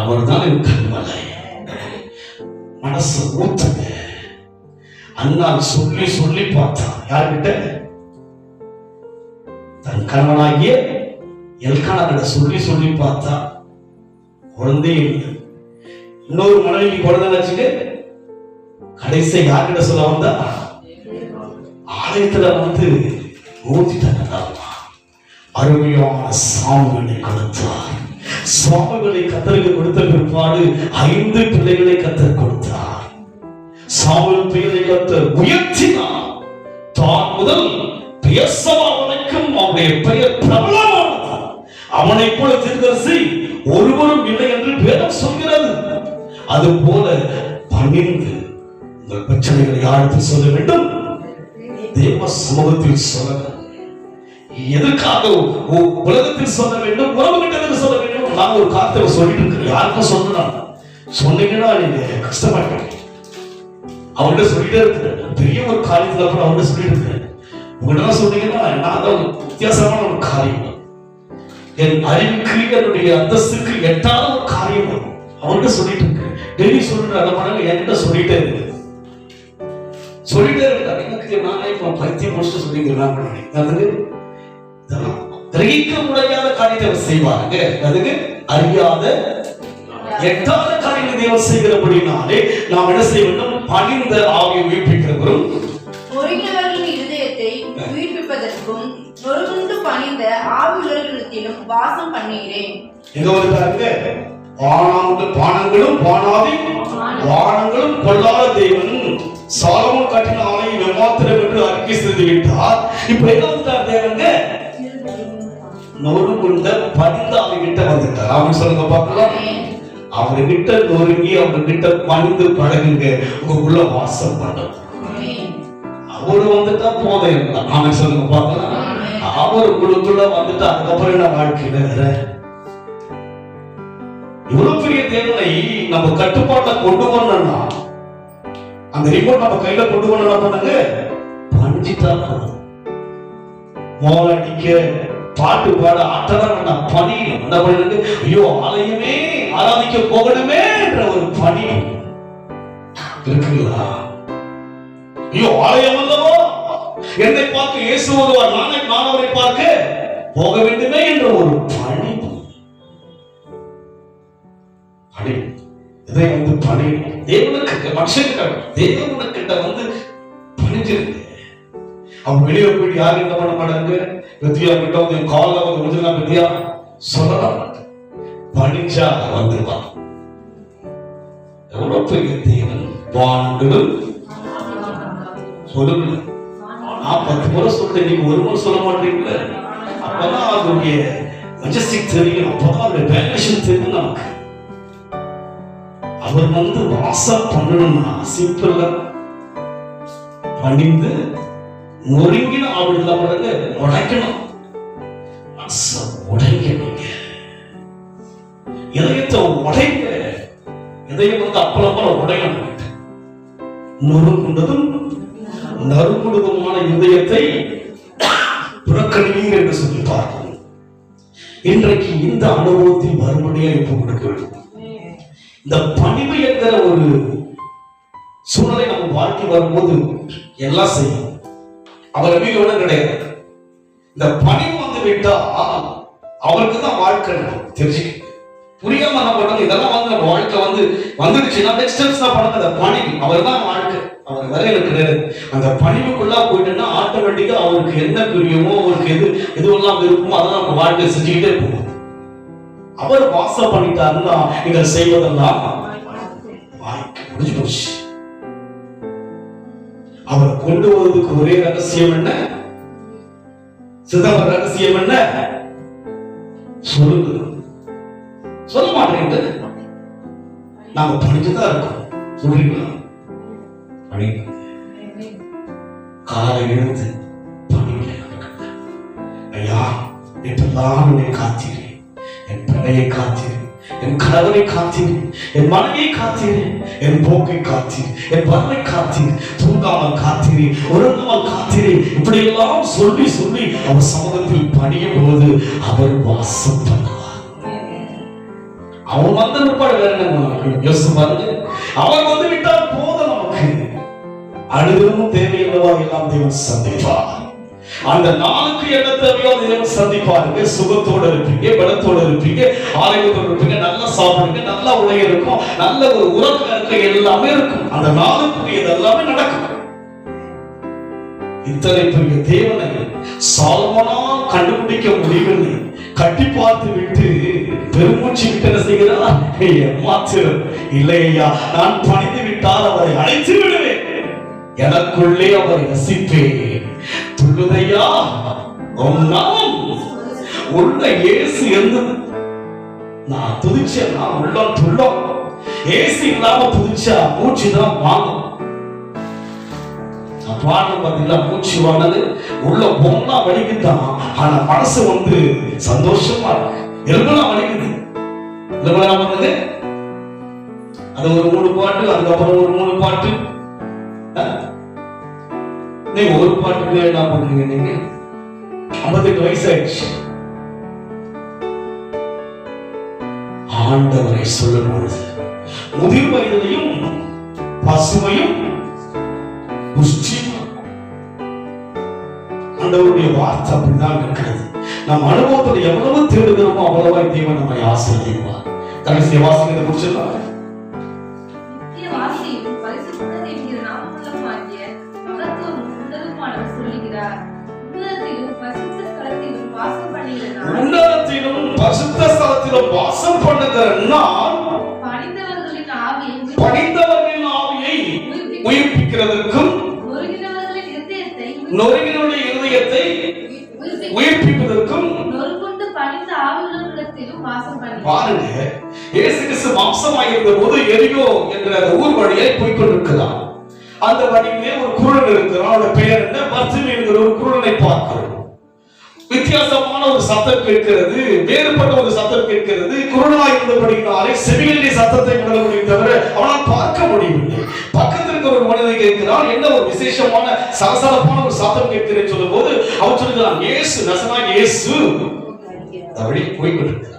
அவர்தான் என் கண்மலை. மனசு ஊத்துங்க. அண்ணால் சொல்லி பார்த்தான். யார்கிட்ட? தன் கணவனாகிய எல்கானா சொல்லி பார்த்தா குழந்தையே இல்லை. இன்னொரு மனைவி குழந்தை வச்சுட்டு கடைசி யார்கிட்ட சொல்ல வந்தா? ஆலயத்துல வந்து ஊத்திட்டாங்க. அருமையான சாமுவேலை கொடுத்தார். சாமுவேலை கர்த்தருக்கு கொடுத்த பிற்பாடு 5 பிள்ளைகளை கர்த்தர் கொடுத்தார். சாமுவேல் பெயரை கர்த்தர் உயர்த்தினார். தான் முதல் பெயர்சபா வரைக்கும் அவனுடைய பெயர் பிரபலமானது. அவனை போல தீர்க்கதரிசி ஒருவரும் இல்லை என்று வேதம் சொல்கிறது. அது போல பணிந்து உங்கள் பிரச்சனைகளை யாருக்கு சொல்ல வேண்டும்? தேவ சமூகத்தில் சொல்ல வேண்டும். எதற்காக உலகத்தில் சொல்ல வேண்டும்? உறவுகிட்ட சொல்ல வேண்டும். நான் ஒரு காரியத்தை சொல்லிட்டு இருக்கிறேன். யாருக்கும் சொல்லலாம் சொன்னீங்கன்னா நீங்க கஷ்டமாட்டீங்க. அவர்கிட்ட சொல்லிட்டே இருக்கிறேன். பெரிய ஒரு காரியத்துல கூட அவர்கிட்ட சொல்லிட்டு இருக்கிறேன். உங்கள்கிட்ட சொன்னீங்கன்னா நான் தான் வித்தியாசமான ஒரு காரியம், என் அறிவுக்கு என்னுடைய அந்தஸ்துக்கு எட்டாத ஒரு காரியம் அவர்கிட்ட சொல்லிட்டு இருக்கேன். டெய்லி சொல்லிட்டு அதை பண்ண என்கிட்ட சொல்லிட்டே இருக்கு. எனக்கு நான் இப்போ பைத்தியம் முடிச்சுட்டு சொல்லிக்கிறேன். அதுக்கு கிரகிக்க முடியாத காரியத்தை செய்வாங்க. அதுக்கு அறியாத எட்டாத காரியங்களை தேவன் செய்கிறபடினாலே நாம் என்ன செய்ய வேண்டும்? பணிந்த ஆவியை உயிர்ப்பிக்கிறவரும் ஒருங்கினவர்களின் இருதயத்தை உயிர்ப்பிப்பதற்கும் நொறுங்குண்டு பணிந்த ஆவியுள்ளவர்களிடத்திலும் வாசம் பண்ணுகிறேன். எங்க வருகிறாங்க? வானங்களும் வானங்களும் கொள்ளாத தேவன் சாலமோன் கட்டின ஆலயம் எம்மாத்திரம் என்று அறிக்கை செய்து விட்டார். இப்ப என்ன வந்துட்டார்? தேவங்க அவன் சொல்லுங்க பார்க்கலாம். அவர்கிட்ட நொறுங்கி அவர்கிட்ட பணிந்து பழகுங்க, உங்களுக்குள்ள வாசம் பண்ணும். அவரு வந்துட்டா போதை இல்லை. அவன் சொல்லுங்க பார்க்கலாம். அவர் உங்களுக்குள்ள வந்துட்டு அதுக்கப்புறம் என்ன வாழ்க்கையில வேற? இவ்வளவு பெரிய தேவனை நம்ம கட்டுப்பாட்டை கொண்டு வரணும்னா, அந்த ரிமோட் நம்ம கையில கொண்டு வரணும் பண்ணுங்க, பணிஞ்சிட்டா மோல் அடிக்க பாட்டு பாட ஆட்டதான் நான் பணி என்ன பண்ணுறது? ஐயோ ஆலயமே ஆராதிக்க போகணுமே என்ற ஒரு பணி இருக்குங்களா? ஐயோ ஆலயம் அல்லவோ, என்னை பார்க்க இயேசு வருவார், நான் அவரை பார்க்க போக வேண்டுமே என்ற ஒரு பணி. பணி இதை வந்து பணி தேவனுக்கு மனுஷன் தேவனுக்கிட்ட வந்து பணிஞ்சிருக்கு. அவன் வெளியே போயிட்டு யாரும் என்ன பண்ண மாட்டாங்க, வித்தியா கிட்ட வந்து காலில் வந்து முடிஞ்சா வித்தியா சொல்லலாம், பணிச்சா வந்துருவான். எவ்வளவு பெரிய தேவன்! வாண்டுகள் சொல்லுங்க. நான் 10 முறை சொல்றேன், நீங்க ஒரு முறை சொல்ல மாட்டீங்கள. அப்பதான் அவருடைய மெஜஸ்டிக் தெரியும், அப்பதான் அவருடைய வேல்யூஷன் தெரியும் நமக்கு. அவர் வந்து வாசம் பண்ணணும்னா சிம்பிள், பணிந்து நொறுங்கின அவள் அவருக்கு உடைக்கணும். உடைங்க, நீங்க இதயத்தை உடைங்க. இதயம் வந்து அப்பளம் உடையணும். நொறுங்குண்டதும் நறுங்குண்டதுமான இதயத்தை புறக்கணிங்க என்று சொல்லி பார்க்கணும். இன்றைக்கு இந்த அனுபவத்தில் மறுபடியும் இப்போ கொடுக்க வேண்டும். இந்த பணிவு என்கிற ஒரு சூழ்நிலை நம்ம வாழ்க்கை வரும்போது எல்லாம் செய்யும். அவர் வீடு கிடையாது. இந்த பணிவு வந்து விட்டா அவருக்கு தான் வாழ்க்கை தெரிஞ்சுக்க புரியாம என்ன பண்றாங்க. இதெல்லாம் வந்து நம்ம வாழ்க்கை வந்து வந்துடுச்சுன்னா நெக்ஸ்ட் ஸ்டெப்ஸ் தான் பண்ணுங்க. அந்த பணிவு அவர் தான் வாழ்க்கை, அவர் வேற எனக்கு கிடையாது. அந்த பணிவுக்குள்ளா போயிட்டுன்னா ஆட்டோமேட்டிக்கா அவருக்கு என்ன பிரியமோ, அவருக்கு எதுவெல்லாம் விருப்பமோ அதெல்லாம் நம்ம வாழ்க்கை செஞ்சுக்கிட்டே போகும். அவர் வாசம் பண்ணிட்டாருன்னா நீங்கள் செய்வதெல்லாம் வாழ்க்கை முடிஞ்சு போச்சு. அவர் கொண்டு வருவதற்கு ஒரே ரகசியம் என்ன? சிதம்பர ரகசியம் என்ன? சொல்லுங்க. சொல்ல மாட்டேங்க. நாங்க படிச்சுதான் இருக்கோம். சொல்றீங்களா? படிங்க. காலை எழுந்து படிங்க. ஐயா, இப்பெல்லாம் உன்னை காத்தீரே, என் பிள்ளையை காத்தீரே, என் கணவனை காத்தீர், என் மனைவியை காத்தீர், என் போக்கை காத்தீர், என் வரவை காத்தீர், தூங்காமல் காத்தீர், உறங்காமல் காத்தீர். இப்படி எல்லாம் சொல்லி சொல்லி அவர் சமூகத்தில் பணியும் போது அவர் வாசம் பண்ணுவார். அவன் வந்த பிற்பாடு வேற என்ன யோசிச்சு பாருங்க. அவர் வந்து விட்டால் போதும், நமக்கு அழுதும் தேவையில்லவா எல்லாம் தேவன் சந்திப்பார். அந்த நாளுக்கு என்ன தேவையோ தேவன் சந்திப்பாருங்க. சுகத்தோட இருப்பீங்க, பலத்தோட இருப்பீங்க, ஆரோக்கியத்தோட இருப்பீங்க, நல்லா சாப்பிடுங்க, நல்லா உடைய இருக்கும், நல்ல ஒரு உறக்கம் இருக்க, எல்லாமே இருக்கும். அந்த நாளுக்கு இது எல்லாமே நடக்கும். இத்தனை பெரிய தேவனை சாலமோனால் கண்டுபிடிக்க முடியவில்லை. கட்டி பார்த்து விட்டு பெருமூச்சு விட்டு என்ன செய்கிறார்? மாத்திரம் இல்லை ஐயா, நான் பணிந்து விட்டால் அவரை அழைத்து விடுவேன், எனக்குள்ளே அவரை ரசிப்பேன். துள்ளுதையா உள்ள இயேசு இருந்தது. நான் துதிச்சேன், நான் உள்ள துள்ளம். இயேசு இல்லாம துதிச்சா மூச்சு தான் வாங்கும். பாடல் பார்த்தீங்களா? மூச்சு வானது உள்ள போனா வலிக்குதான், ஆனா மனசு வந்து சந்தோஷமா இருக்கு. எல்லாம் வலிக்குது. பண்ணுது அது ஒரு 3 பாட்டு, அதுக்கப்புறம் ஒரு 3 பாட்டு. நீங்க ஒரு பாட்டுக்கு என்ன பண்ணுங்க? நீங்க 58 வயசு ஆயிடுச்சு. ஆண்டவரை சொல்லும் பொழுது முதிர் வயதிலையும் பசுமையும் ஆண்டவருடைய வார்த்தை அப்படிதான் இருக்கிறது. நம் அனுபவத்தில் எவ்வளவு தேடுகிறோமோ அவ்வளவா தேவன் நம்மை ஆசீர்வதிப்பார். கடைசி வாசகத்தை முடிச்சிடலாம். உன்னதத்திலும் பரிசுத்த ஸ்தலத்திலும் வாசம் பண்ணுகிற நான் பணிந்தவர்களின் ஆவியை உயிர்ப்பிக்கிறதற்கும் நொறுங்கினுடைய இருதயத்தை உயிர்ப்பிப்பதற்கும் நொறுங்குண்டு பணிந்த ஆவிகளிடத்திலும் வாசம் வாசம் பண்ணி பாருங்க, இயேசு கிறிஸ்து மாம்சமாக இருந்த போது எரிகோ என்ற அந்த ஊர் வழியை போய் கொண்டிருக்கிறார். அந்த வழியிலே ஒரு குருடன் இருக்கிறான். அவருடைய பெயர் என்ன? பர்த்திமேயு என்கிற ஒரு குருடனை பார்க்கிறோம். வித்தியாசமான ஒரு சத்தம் கேட்கிறது, வேறுபட்ட ஒரு சத்தம் கேட்கிறது. குருடனாய் இருந்தபடியினாலே செவிகளிலே சத்தத்தை உணர முடியும் தவிர அவனால் பார்க்க முடியவில்லை. பக்கத்தில் இருக்கிற ஒரு மனிதனை கேட்கிறான், என்ன ஒரு விசேஷமான சலசலப்பான ஒரு சத்தம் கேட்கிறேன்னு சொல்லும் போது அவன் சொல்லுகிறான், இயேசு, நசரேயனாகிய இயேசு வழி போய்கிட்டு இருக்கிறார்.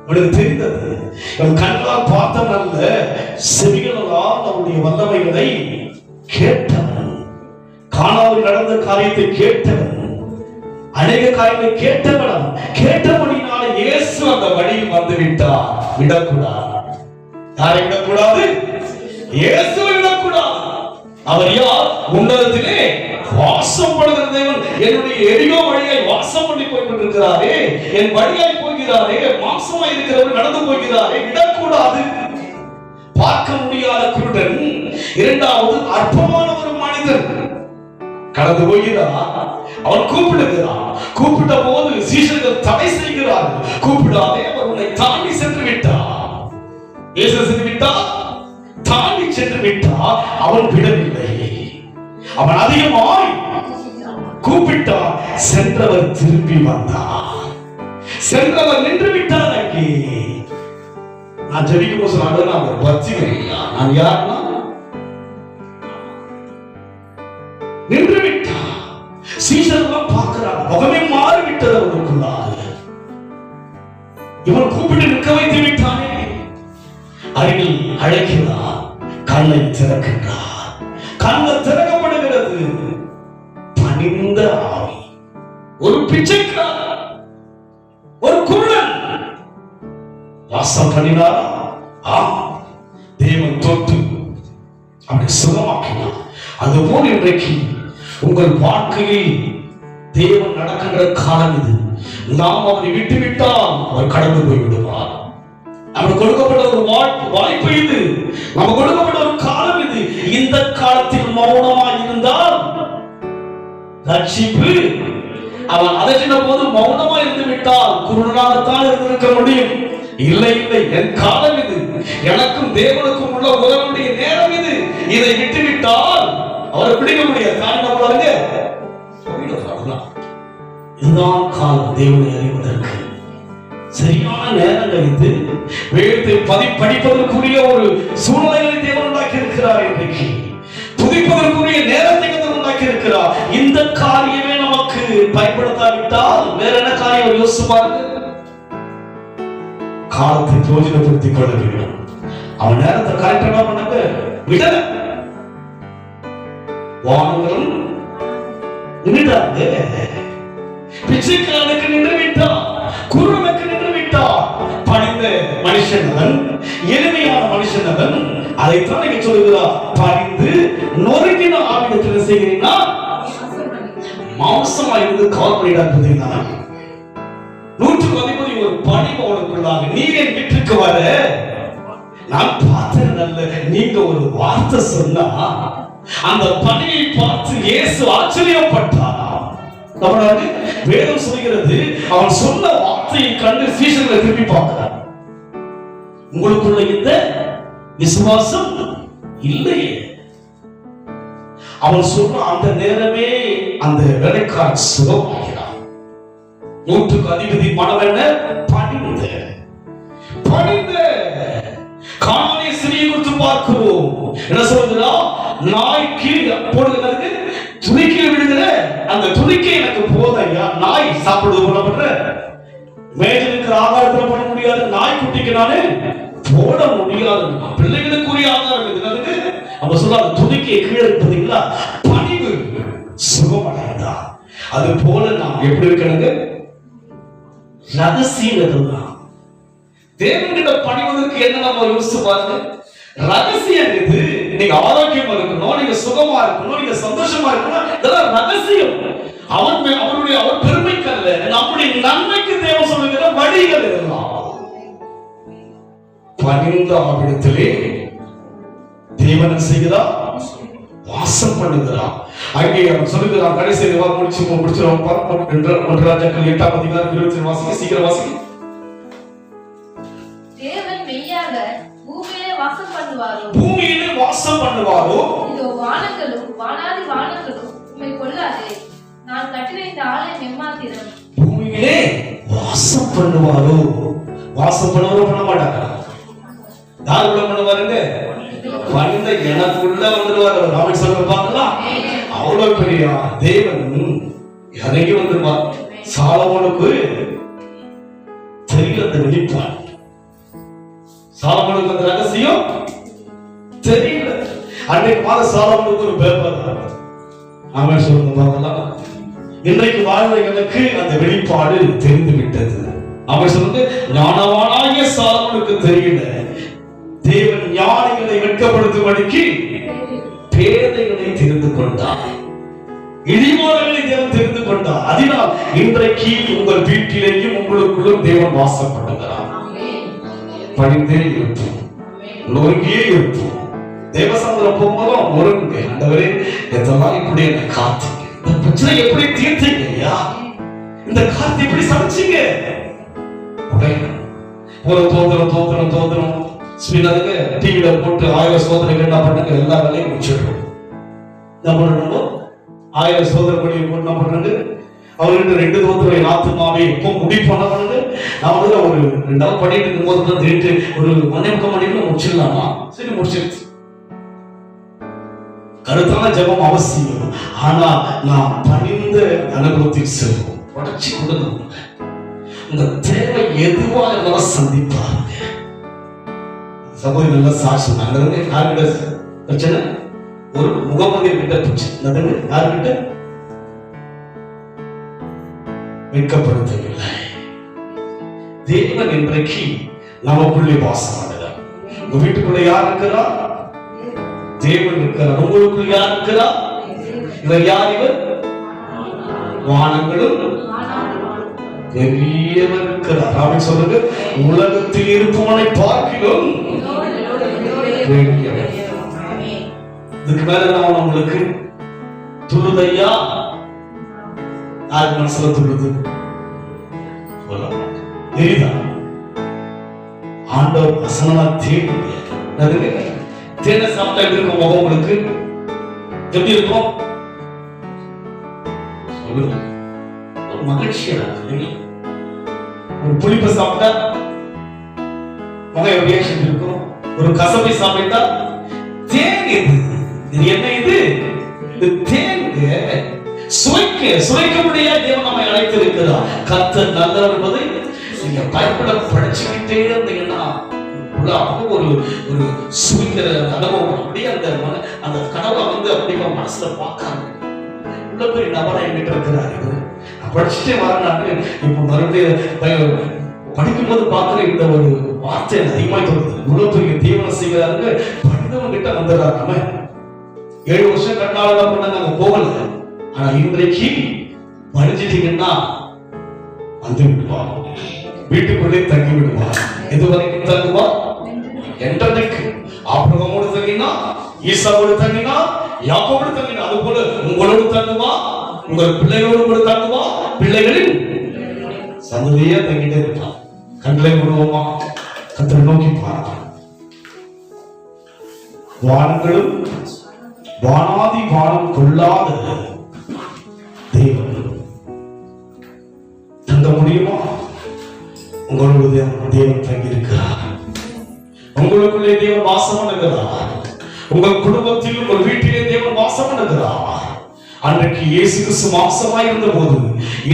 அவனுக்கு தெரிந்தது, அவன் கண்ணால் பார்த்தவன், செவிகளால் அவனுடைய வல்லமைகளை கேட்டவன், காணாமல் நடந்த காரியத்தை கேட்டவன், அநேக காரியங்களை கேட்டவன். கேட்டபடினால இயேசு அந்த வழியில் வந்து விட்டார். விடக்கூடாது. யாரை விடக்கூடாது? இயேசுவை விடக்கூடாது. அவர் யார்? உன்னதத்திலே வாசம் பண்ணுகிற தேவன். என்னுடைய எரிகோ வழியை வாசம் பண்ணி போய் கொண்டிருக்கிறாரே, என் வழியாய் போகிறாரே, மாம்சமாய் இருக்கிறவர் நடந்து போகிறாரே, விடக்கூடாது. பார்க்க முடியாத குருடன், இரண்டாவது அற்பமான ஒரு மனிதன் கடந்து போகிறார். அவன் கூப்பிடுகிறான். கூப்பிட்ட போது சீஷர்கள் தடை செய்கிறார்கள். கூப்பிடாதே, அவர் உன்னை தாண்டி சென்று விட்டார். இயேசு சென்று விட்டார், தாண்டி சென்று விட்டார். அவன் விடவில்லை. அவன் அதிகமாய் கூப்பிட்டான். சென்றவர் திரும்பி வந்தார். சென்றவர் நின்று விட்டார். அங்கே நான் ஜெபிக்கும் போது சொன்னாங்க, நான் பர்த்திமேயு. நான் யாருன்னா நின்று விட்டார். சீஷர்கள் பார்க்கிறார், முகமே மாறிவிட்டது அவர்களுக்குள்ளாக. இவன் கூப்பிட்டு நிற்க வைத்து விட்டானே. அருகில் அழைக்கிறார், கண்ணை திறக்கின்றார். கண்கள் திறக்கப்படுகிறது. பணிந்த ஆவி, ஒரு பிச்சைக்காரர், ஒரு குருடன் வாசம் பண்ணினாரா? தேவன் தொட்டு அவனை சுகமாக்கினார். அதுபோல் இன்றைக்கு உங்கள் வாழ்க்கையில் தேவன் நடக்கின்ற காலம் இது. நாம் அவரை விட்டுவிட்டால் அவர் கடந்து போய் விடுவார். நமக்கு கொடுக்கப்பட்ட ஒரு வாய்ப்பு இது. நமக்கு கொடுக்கப்பட்ட ஒரு காலம் இது. இந்த காலத்தில் மௌனமாக இருந்தால் ரட்சிப்பு. அவன் அதட்டின போது மௌனமா இருந்து விட்டால் குருடனாகத்தான் இருந்திருக்க முடியும். இல்லை இல்லை, என் காலம் இது. எனக்கும் தேவனுக்கும் உள்ள உறவுடைய நேரம் இது. இதை விட்டுவிட்டால் அவரை பிடிக்க முடியாது. இதுதான் காலம் தேவனை அறிவதற்கு சரியான நேரங்கள். இது வேதத்தை படிப்பதற்குரிய ஒரு சூழ்நிலைகளை தேவன் உண்டாக்கி இருக்கிறார். இன்றைக்கு துதிப்பதற்குரிய நேரத்தை உண்டாக்கி இருக்கிறார். இந்த காரியமே நமக்கு பயன்படுத்தாவிட்டால் வேற என்ன காரியம் யோசிச்சு பாருங்க. காலத்தை பிரயோஜனப்படுத்திக் கொள்ள வேண்டும். அவன் நேரத்தை கரெக்டா பண்ணாங்க, விடல. வானங்களும் நின்றுட்டாங்க. பிச்சைக்காரனுக்கு நின்று விட்டான், குருடனுக்கு நின்று விட்டான். பணிந்த மனுஷனவன், எளிமையான மனுஷனவன். அதைத்தான் நீங்க சொல்லுகிறார், பணிந்து நொறுங்கின ஆவிடத்தில் செய்கிறீங்கன்னா மாம்சமா இருந்து கவர் பண்ணிடாது. 110 ஒரு பணிவு அவனுக்குள்ளாக, நீ என் வீட்டுக்கு வர நான் பார்த்தேன். நல்ல நீங்க ஒரு வார்த்தை சொன்னா அந்த பணியை பார்த்து இயேசு ஆச்சரியப்பட்டார். வேதம் சொல்கிறது, அவன் சொன்ன வார்த்தையை கண்டு சீஷர்களை திரும்பி பார்க்கிறார். உங்களுக்குள்ள இந்த விசுவாசம் இல்லையே. அவன் சொன்ன அந்த நேரமே அந்த வேலைக்காரன் சுகமாகிறான். 100க்கு அதிபதி மனம் என்ன? பணிந்த பணிந்த காணானிய ஸ்திரியை குறித்து பார்க்கிறோம். என்ன சொல்றா? நாய்க்கு போடுகிறது துணிக்கை விடுகிற அந்த துணிக்கை எனக்கு போதையா. நாய் சாப்பிடுவது போல பண்ற மேஜில் இருக்கிற ஆதாரத்துல பண்ண முடியாது. நாய்க்குட்டிக்கு நானே போட முடியாது. பிள்ளைகளுக்குரிய ஆதாரம் இது. நம்ம சொல்ல துணிக்கை கீழே இருப்பதுங்களா? பணிவு சுகமடைந்தா. அது போல நாம் எப்படி இருக்கணுங்க? ரகசியம் தான். தேவன்கிட்ட பணிவதற்கு என்ன நம்ம யோசிச்சு பாருங்க. ரகசியம் இது. நீங்க ஆரோக்கியமா இருக்கணும், நீங்க சுகமா இருக்கணும், நீங்க சந்தோஷமா இருக்கணும். இதெல்லாம் ரகசியம். அவர் பெருமைக்கு அல்ல, நம்முடைய நன்மைக்கு தேவன் சொல்லுகிற வழிகள் இதெல்லாம். பணிந்த ஆவிடத்திலே தேவன் செய்கிறார், வாசம் பண்ணுகிறார். அங்கே அவன் சொல்லுகிறான், கடைசி முடிச்சிருவோம். 1 ராஜாக்கள் 8ஆம் அதிகாரம் 20 வாசிக்க, சீக்கிரம் வாசிக்க. தேவன் மெய்யாக பூமியிலே வாசம் பண்ணுவாரோ? பூமியிலே வாசம் பண்ணுவாரோ? இதோ வானங்களும் வானாதி வானங்களும் உம்மை கொள்ளாதே. நான் கட்டின இந்த ஆலயம் எம்மாத்திரம். பூமியிலே வாசம் பண்ணுவாரோ? வாசம் பண்ணுவாரோ? பண்ண மாட்டாரா? யார் உள்ள பண்ணுவாருங்க? வந்த எனக்குள்ள வந்துடுவார். ராமன் சொல்ல பார்க்கலாம். அவ்வளவு பெரிய தேவன் இறங்கி வந்துருவார். சாலமோனுக்கு தெரியல அந்த வெளிப்பாடு. சாலமோனுக்கு அந்த ரகசியம் தெரியல. அன்றைக்கு மாத சாலமோனுக்கு ஒரு பேப்பர். அவன் சொல்லுங்க பார்க்கலாம். இன்றைக்கு வாழ்ந்த எனக்கு அந்த வெளிப்பாடு தெரிந்து விட்டது. அவன் சொல்லுங்க, ஞானவானாகிய சாலமோனுக்கு தெரியல. தேவன் ஞானிகளை வெட்கப்படுத்தும்படிக்கு பேதைகளை தெரிந்து கொண்டார். இழிவாளர்களை தேவன் தெரிந்து கொண்டார். அதனால் இன்றைக்கு உங்கள் வீட்டிலேயும் உங்களுக்குள்ளும் தேவன் வாசப்படுகிறார். பணிந்தே இருப்போம், நோங்கியே இருப்போம். தேவசந்திரம் போகும்போதும் ஒருங்க, ஆண்டவரே இதெல்லாம் இப்படி என்ன காத்தீங்க, இந்த பிரச்சனை எப்படி தீர்த்தீங்க ஐயா, இந்த காத்து எப்படி சமைச்சீங்க. ஒரு தோத்திரம் ஸ்ரீநாதுக்கு டிவியில போட்டு 1000 சோதனைகள் என்ன பண்ணுங்க, எல்லா வேலையும் முடிச்சிடுறோம். என்ன பண்ணணும், 1000 சோதனை பண்ணி போட்டு என்ன பண்ணுறது, அவர்கிட்ட 2 தோத்திரம் ஆத்துமாவே எப்போ முடிப்பான பண்ணுங்க. நான் வந்து ஒரு 2 நாள் பண்ணிட்டு இருக்கும்போது தான் திட்டு ஒரு 1.5 மணிக்கு முடிச்சிடலாமா, சரி முடிச்சிருச்சு. கருத்தான ஜெபம் அவசியம். ஆனா நான் பணிந்த அனுபவத்தில் செல்வோம். உடச்சி கொடுங்க, உங்க தேவை எதுவா இருந்தாலும் சந்திப்பாங்க. சகோதரி நல்லா சாட்சி சொன்னாங்க. யார்கிட்ட பிரச்சனை? ஒரு முகமதிய கிட்ட பிரச்சனை. யார்கிட்ட? வெட்கப்படுத்தவில்லை. தேவன் இன்றைக்கு நமக்குள்ளே வாசம் பண்ணுகிறார். உங்க வீட்டுக்குள்ள யார் இருக்கிறா? தேவன் இருக்கிறார். உங்களுக்குள் யார் இருக்கிறா? இவர் யார்? இவர் வானங்களும் பெரியவர் இருக்கிறார். அவன் சொல்லுங்க, உலகத்தில் இருப்பவனை பார்க்கிலும் பெரியவர். இதுக்கு மேல நான் உங்களுக்கு துருதையா, யார் மனசுல துருது தெரியுதா? ஆண்டவர் வசனமா தேடுங்க. தேன சாப்பிட்டா எப்படி இருக்கும் முகம்? உங்களுக்கு எப்படி இருக்கும்? சொல்லுங்க. ஒரு மகிழ்ச்சியா இருக்கு. ஒரு புளிப்பை சாப்பிட்டா முகம் எப்படி இருக்கும்? ஒரு கசப்பை சாப்பிட்டா தேன். இது என்ன? இது தேங்க. சுவைக்க முடியாது. தேவன் நம்மை அழைத்திருக்கிறார். கர்த்தர் நல்லவர் என்பதை நீங்க பயப்பட படிச்சுக்கிட்டே இருந்தீங்கன்னா ஒரு ஒரு சுவிக்கிற அனுபவம் அப்படியே அந்த கனவை வந்து அப்படியே மனசுல பார்க்காம உள்ள பெரிய நபரை என்கிட்ட இருக்கிறாரு. படிச்சுட்டே வரனாங்க. இப்ப மறுபடியும் படிக்கும்போது பார்க்கிற இந்த ஒரு வார்த்தை அதிகமாக தோணுது. இவ்வளவு பெரிய தீவனம் செய்கிறாருங்க. படித்தவங்க கிட்ட வந்துடுறாரு. நம்ம 7 வருஷம் கண்ணாளதான் பண்ண நாங்க போகல. ஆனா இன்றைக்கு படிச்சிட்டீங்கன்னா வந்து விடுவார். வீட்டுக்குள்ளே தங்கி விடுவார். எது வரைக்கும் தங்குவா? என்றைக்கு ஆபிரகாமோடு தங்கினா, ஈசாவோடு தங்கினா, யாக்கோபோடு தங்கினா, அது போல உங்களோடு தங்குவா, உங்கள் பிள்ளைகளோடு கூட தங்குவா, பிள்ளைகளின் சந்ததியா தங்கிட்டே இருப்பான். கண்களை விடுவோமா? கர்த்தரை நோக்கி பார்க்கலாம். வானங்களும் வானாதி வானம் கொள்ளாத தேவன் தங்க முடியுமா? உங்களோடு தேவன் தங்கி இருக்கிறார். உங்களுக்குள்ளே தேவன் வாசம் பண்ணுகிறார். உங்கள் குடும்பத்தில் உங்கள் வீட்டிலே தேவன் வாசம் பண்ணுகிறார். அன்றைக்கு இயேசு கிறிஸ்து மாம்சமாய் இருந்த போது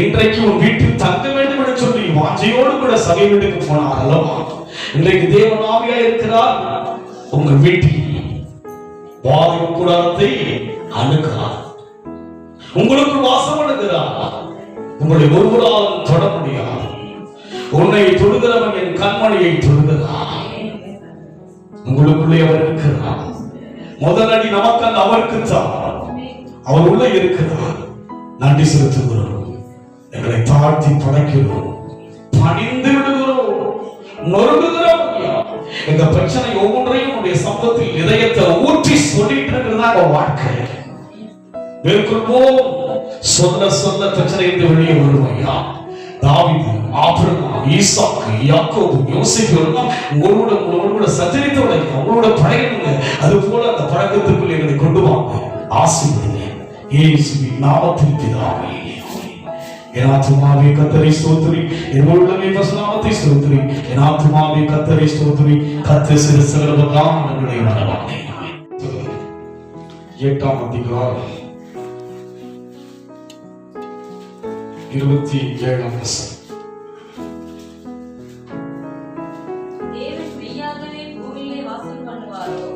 இன்றைக்கு உன் வீட்டில் தங்க வேண்டும் என்று சொல்லி வாஞ்சையோடு கூட சபை வீட்டுக்கு போனார் அல்லவா? இன்றைக்கு தேவன் ஆவியா இருக்கிறார். உங்கள் வீட்டில் வாயு கூடாரத்தை அணுகிறார். உங்களுக்கு வாசம் பண்ணுகிறார். உங்களை ஒருவரால் தொட முடியாது. உன்னை தொடுகிறவன் என் கண்மணியை தொடுகிறார். உங்களுக்குள்ளே அவர் இருக்கிறார். முதலடி நமக்கு அவருக்கு தான். அவர் உள்ள இருக்கிறார். நன்றி செலுத்துகிறோம். எங்களை தாழ்த்தி படைக்கிறோம், பணிந்து விடுகிறோம், நொறுங்குகிறோம். இந்த பிரச்சனை ஒவ்வொன்றையும் உன்னுடைய சம்பவத்தில் இதயத்தை ஊற்றி சொல்லிட்டு இருக்கிறதா வாழ்க்கை. மேற்கொள்வோம் சொல்ல சொல்ல பிரச்சனை இருந்து வெளியே வருவாயா? தாவீது, ஆபிரகாம், ஈசாக்கு, யாக்கோபு, யோசேப்பு எல்லாம் உங்களோட சஞ்சரித்து உழைக்க உங்களோட பழகுங்க. அது போல அந்த பழக்கத்திற்குள் எங்களை கொண்டு வாங்க. ஆசீர்வதிங்க இயேசுவின் நாமத்தில் பிதாவே. என் ஆத்துமாவே கர்த்தரை ஸ்தோத்திரி, என் உள்ளமே நாமத்தை ஸ்தோத்திரி. என் ஆத்துமாவே கர்த்தரை ஸ்தோத்திரி, கர்த்தர் செய்த சகல உபகாரங்களை மறவாதே. 8ஆம் அதிகாரம் 27ஆம் வசனம். தேவன் மெய்யாகவே பூமியிலே வாசம் பண்ணுவாரோ?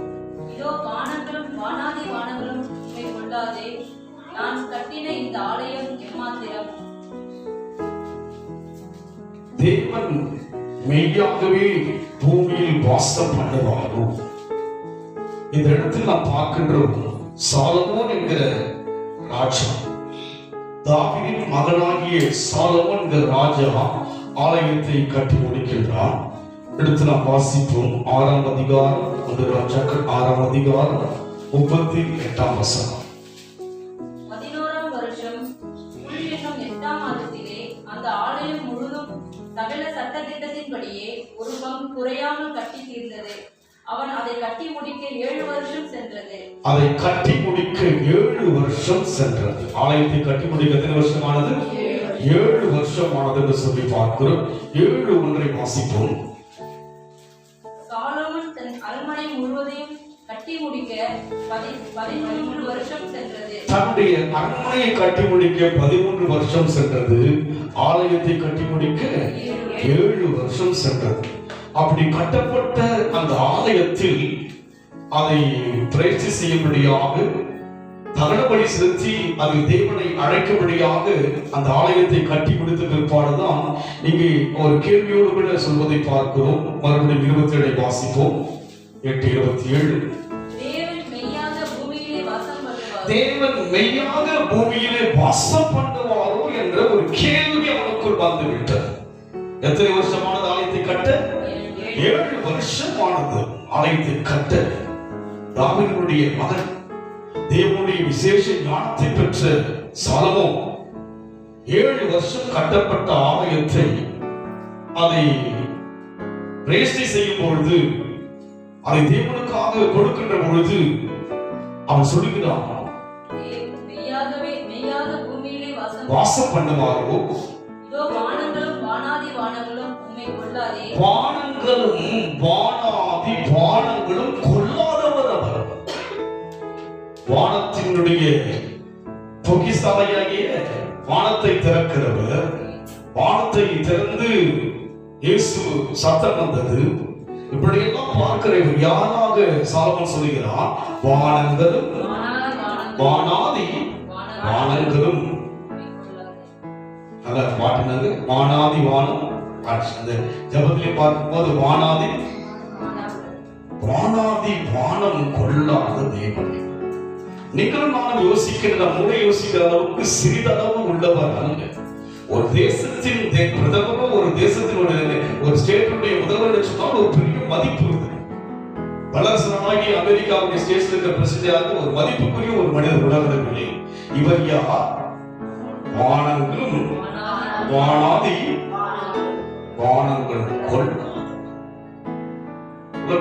இதோ வானங்களும் வானாதி வானங்களும் உம்மை கொள்ளாதே. நான் கட்டின இந்த ஆலயம் எம்மாத்திரம்? தேவன் மெய்யாகவே பூமியில் வாசம் பண்ணுவாரோ? இந்த இடத்தில் நாம் பார்க்கின்றோம், சாலமோன் என்கிற ராஜா, தாவீதின் மகனாகிய சாலமோன் என்கிற ராஜா ஆலயத்தை கட்டி முடிக்கின்றார். எடுத்து நாம் வாசிப்போம். 6ஆம் அதிகாரம் 6ஆம் அதிகாரம் 38ஆம் வசனம். 11ஆம் வருஷம் புலியேசம் 8ஆம் மாதத்திலே அந்த ஆலயம் முழுதும் சகல சட்டதிட்டத்தின்படியே ஒரு பங்கு குறையாமல் கட்டி தீர்ந்தது. அவன் அதை கட்டி முடிக்க 7 வருஷம் சென்றது. அதை கட்டி முடிக்க 7 வருஷம் சென்றது. ஆலயத்தை கட்டி முடிக்க எத்தனை வருஷமானது? 7 வருஷமானது என்று சொல்லி பார்க்கிறோம். 7 ஒன்றை வாசிப்போம். சாலோமன் தன் அரண்மனை முழுவதையும் கட்டி முடிக்க 13 வருஷம் சென்றது. தன்னுடைய அரண்மனையை கட்டி முடிக்க 13 வருஷம் சென்றது. ஆலயத்தை கட்டி முடிக்க 7 வருஷம் சென்றது. அப்படி கட்டப்பட்ட அந்த ஆலயத்தில் அதை பிரேட்சி செய்யும்படியாக, தகனபலி செலுத்தி அதில் தேவனை அழைக்கும்படியாக அந்த ஆலயத்தை கட்டி முடித்த பிற்பாடுதான் இங்கே ஒரு கேள்வியோடு கூட சொல்வதை பார்க்கிறோம். மறுபடியும் 27 வாசிப்போம். 8:27. தேவன் மெய்யாக பூமியிலே வாசம் பண்ணுவார். தேவன் மெய்யாக பூமியிலே வாசம் பண்ணுவாரோ என்ற ஒரு கேள்வி அவனுக்குள் வந்துவிட்டது. எத்தனை வருஷமானது ஆலயத்தை கட்ட? 7 வருஷமானது ஆலயத்தை கட்ட. தாவீதுடைய மகன், தேவனுடைய விசேஷ ஞானத்தை பெற்ற சாலமோன் 7 வருஷம் கட்டப்பட்ட ஆலயத்தை அதை பிரேஷ்டை செய்யும் பொழுது, அதை தேவனுக்காக கொடுக்கின்ற பொழுது அவன் சொல்லுகிறான், மெய்யாக பூமியிலே வாசம் பண்ணுவாரோ? இதோ வானங்களும் வானாதி வானங்களும் உம்மை கொள்ளாதே. வானங்களும் வானாதி வானங்களும் கொள்ளாதவர் அவர். வானத்தினுடைய பொக்கிஷாலையாகிய வானத்தை திறக்கிறவர். வானத்தை திறந்து இயேசு சத்தம் வந்தது. இப்படியெல்லாம் பார்க்கிறவர் யாராக சாலமோன் சொல்கிறார்? வானங்களும் வானாதி வானங்களும். நல்ல பாட்டுனது வானாதி வானம். அந்த ஜபத்திலே பார்க்கும்போது வானாதி வானாதி வானம் கொள்ளாத தேவன். நீங்களும் நானும் யோசிக்கிற மூளை யோசிக்கிற அளவுக்கு சிறிதளவு உள்ளவர் அல்ல. ஒரு தேசத்தின் பிரதமரோ, ஒரு தேசத்தின் ஒரு ஸ்டேட்டுடைய முதல்வர் சொன்னால் ஒரு பெரிய மதிப்பு இருக்கு. வல்லரசு நாடாகிய அமெரிக்காவுடைய ஸ்டேட்ல இருக்கிற பிரசிடென்டாக ஒரு மதிப்புக்குரிய ஒரு மனிதர் உலகத்திலே. இவர் யார்? வானங்களும் வானாதி வானங்கள் கொள்ளாத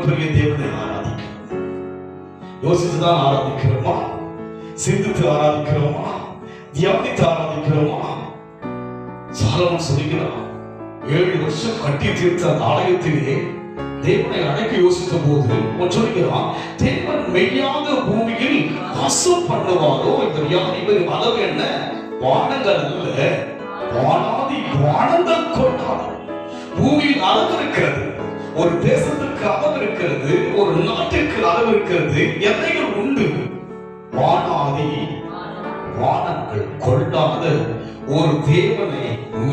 பெரிய தேவனை ஆராதிக்கிறோம். யோசித்துதான் ஆராதிக்கிறோமா? சிந்தித்து ஆராதிக்கிறோமா? தியானித்து ஆராதிக்கிறோமா? சாலமோன் சொல்கிறான், 7 வருஷம் கட்டி தீர்த்த அந்த ஆலயத்திலே தேவனை அழைக்க யோசித்த போது சொல்கிறான், தேவன் மெய்யாக பூமியில் வாசம் பண்ணுவாரோ? இவர் அளவு என்ன? வானங்கள் அல்ல, வானாதி வானங்கள் கொண்டாட. பூமியில் அளவு இருக்கிறது, ஒரு தேசத்திற்கு அளவு இருக்கிறது, ஒரு நாட்டிற்கு அளவு இருக்கிறது, எல்லைகள் உண்டு. வானாதி வானங்கள் கொள்ளாத ஒரு தேவனை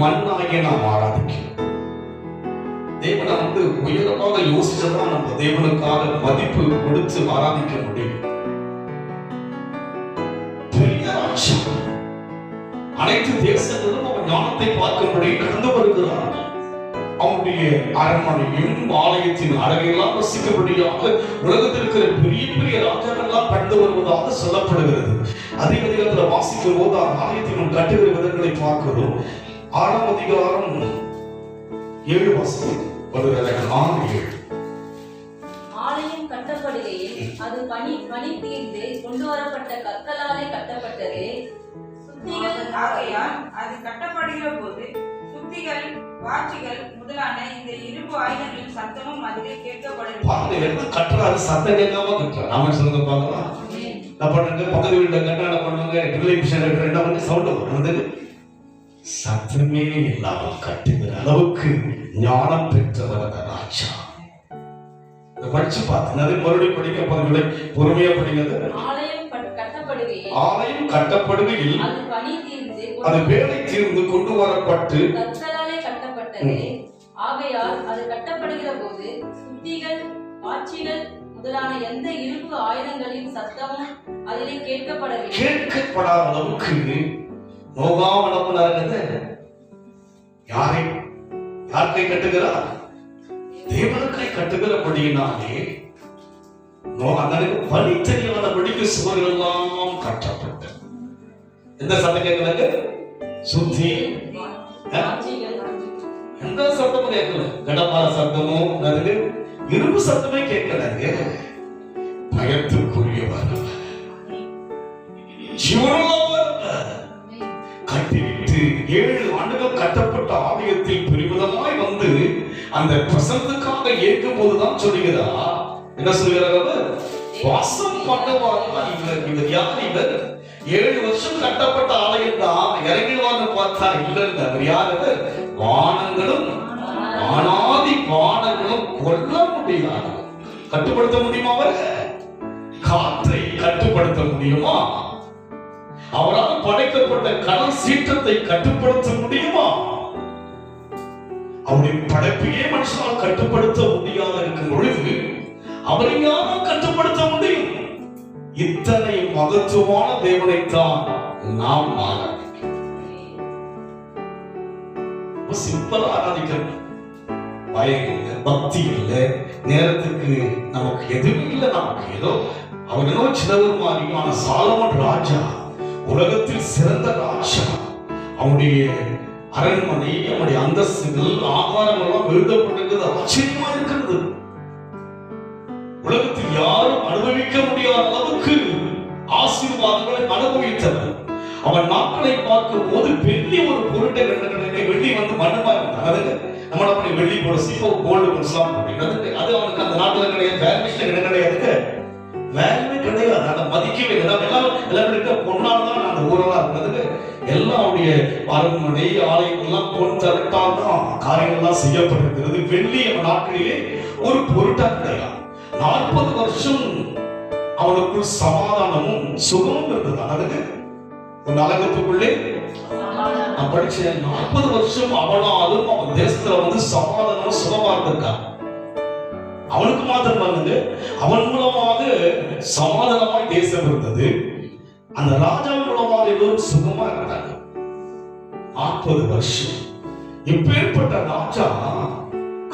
மண்ணாகிய நாம் ஆராதிக்கிறோம். தேவனை உயரமாக யோசிச்சதான் நம்ம தேவனுக்காக மதிப்பு கொடுத்து ஆராதிக்க முடியும். பெரிய ராஜ்யம். அனைத்து தேசங்களும் அவர் ஞானத்தை பார்க்கும்படி கடந்து வருகிறார்கள். அவனுடைய அரண்மனையும் ஆலயத்தின் அழகையெல்லாம் ரசிக்கபடியாக உலகத்தில் இருக்கிற பெரிய பெரிய ராஜாக்கள்லாம் கடந்து வருவதாக சொல்லப்படுகிறது. அதே அதிகாரத்தில் வாசிக்கும் போது ஆலயத்தின் கட்டுகிற விதங்களை பார்க்கிறோம். 6ஆம் அதிகாரம் 7 வாசகம் வருகிறது. 6:7. ஆலயம் கட்டப்படுகையில் அது பனி தீர்ந்து கொண்டு வரப்பட்ட கற்களாலே கட்டப்பட்டது. சுத்திகள் ஆகையால் அது கட்டப்படுகிற போது சுத்திகள், வாட்சிகள் முதலான இந்த இரும்பு ஆயுதங்களின் சத்தமும் அதிலே கேட்கப்படவில்லை. பாருங்க, என்ன கட்டுறாரு, சத்தம் கேட்காம கட்டுறாரு. நாம சொல்லுங்க பார்க்கலாம். என்ன பண்ணுங்க, பக்கத்து வீட்டுல கட்டா என்ன பண்ணுவாங்க, டெலிவிஷன் என்ன பண்ணி சவுண்ட் வந்து சத்தமே இல்லாம கட்டுகிற அளவுக்கு ஞானம் பெற்றவர் ராஜா. படிச்சு பார்த்தீங்கன்னா மறுபடியும் படிக்க பகுதிகளை பொறுமையா படிக்கிறது. ஆலயம் கட்டப்படுகையில் அது வேலை தீர்ந்து கொண்டு வரப்பட்டு கற்களாலே கட்டப்பட்டது. ஆகையால் அது கட்டப்படுகிற போது சுத்திகள், வாட்சிகள் முதலான எந்த இரும்பு ஆயுதங்களின் சத்தமும் அதிலே கேட்கப்படவில்லை. கேட்கப்படாத அளவுக்கு நோகாம யாரை யார்கை கட்டுகிறார்? தேவனுக்கை கட்டுகிறபடியினாலே வழி தெரியாதபடிக்கு சுவர்கள் எல்லாம் கட்டப்பட்டது. எந்த சத்தம் கேட்கல? சுத்தி எந்த சத்தமும் கேட்கல. கடப்பார சத்தமும் இரும்பு சத்தமே கேட்கலங்க. பயத்துக்குரியவர் கட்டிவிட்டு 7 ஆண்டுகள் கட்டப்பட்ட ஆலயத்தில் பெருமிதமாய் வந்து அந்த பிரசன்னத்துக்காக ஏற்கும் போதுதான் சொல்லுகிறா. என்ன சொல்கிறார்? வாசம் பண்ணுவாங்க. இவர் யார்? இவர் 7 வருஷம் கட்டப்பட்ட ஆலயம் தான். இறங்கிடுவாங்க பார்த்தா இல்ல. அவர் யார்? வானங்களும் வானாதி வானங்களும் கொல்ல முடியாது. கட்டுப்படுத்த முடியுமா? அவர் காற்றை கட்டுப்படுத்த முடியுமா? அவரால் படைக்கப்பட்ட கடல் சீற்றத்தை கட்டுப்படுத்த முடியுமா? அவருடைய படைப்பையே மனுஷனால் கட்டுப்படுத்த முடியாத இருக்கும் பொழுது அவரை யாரும் கட்டுப்படுத்த முடியும்? இத்தனை மகத்துவமான தேவனைத்தான் நாம் ஆராதிக்கிறோம். சிம்பிளா ஆராதிக்கிறோம். பயம் இல்லை, பக்தி இல்லை, நேரத்துக்கு நமக்கு எதுவும் இல்லை. நமக்கு ஏதோ அவர் ஏதோ சிலவர் மாதிரியான சாலமன் ராஜா, உலகத்தில் சிறந்த ராஜா. அவனுடைய அரண்மனை, அவனுடைய அந்தஸ்துகள், ஆகாரங்கள் எல்லாம் எழுதப்பட்டிருக்கிறது. ஆச்சரியமா இருக்கிறது. உலகத்தில் யாரும் அனுபவிக்க முடியாத அளவுக்கு ஆசீர்வாதங்களை அனுபவித்தவர். அவன் நாட்களை பார்க்கும் போது வெள்ளி ஒரு பொருட்டை வெள்ளி வந்து மண்ணமா இருந்தாங்க. நம்ம அப்படி வெள்ளி போட சீப்போ கோல்டு கொடுக்கலாம் அப்படின்றது அது அவனுக்கு அந்த நாட்டுல கிடையாது. வேல்யூஷன் என்ன கிடையாது, வேல்யூ கிடையாது. அதை மதிக்கவே எல்லாம் பொண்ணால்தான் அந்த ஊரெல்லாம் இருந்தது. எல்லாருடைய அரண்மனை ஆலயம் எல்லாம் பொன் தரட்டால் தான் காரியங்கள்லாம் செய்யப்பட்டிருக்கிறது. வெள்ளி அவன் நாட்களிலே ஒரு பொருட்டா கிடையாது. 40 வருஷம் அவனுக்குள் சமாதானமும் சுகமும் இருந்தது. அதுக்கு ஒரு நலகத்துக்குள்ளே நான் படிச்சேன். 40 வருஷம் அவனாலும் அவன் தேசத்துல வந்து சமாதானம் சுகமா இருந்திருக்கான். அவனுக்கு மாத்திரம் வந்து அவன் மூலமாக சமாதானமாய் தேசம் இருந்தது. அந்த ராஜா மூலமாக எல்லோரும் சுகமா இருந்தாங்க. 40 வருஷம். இப்பேற்பட்ட ராஜா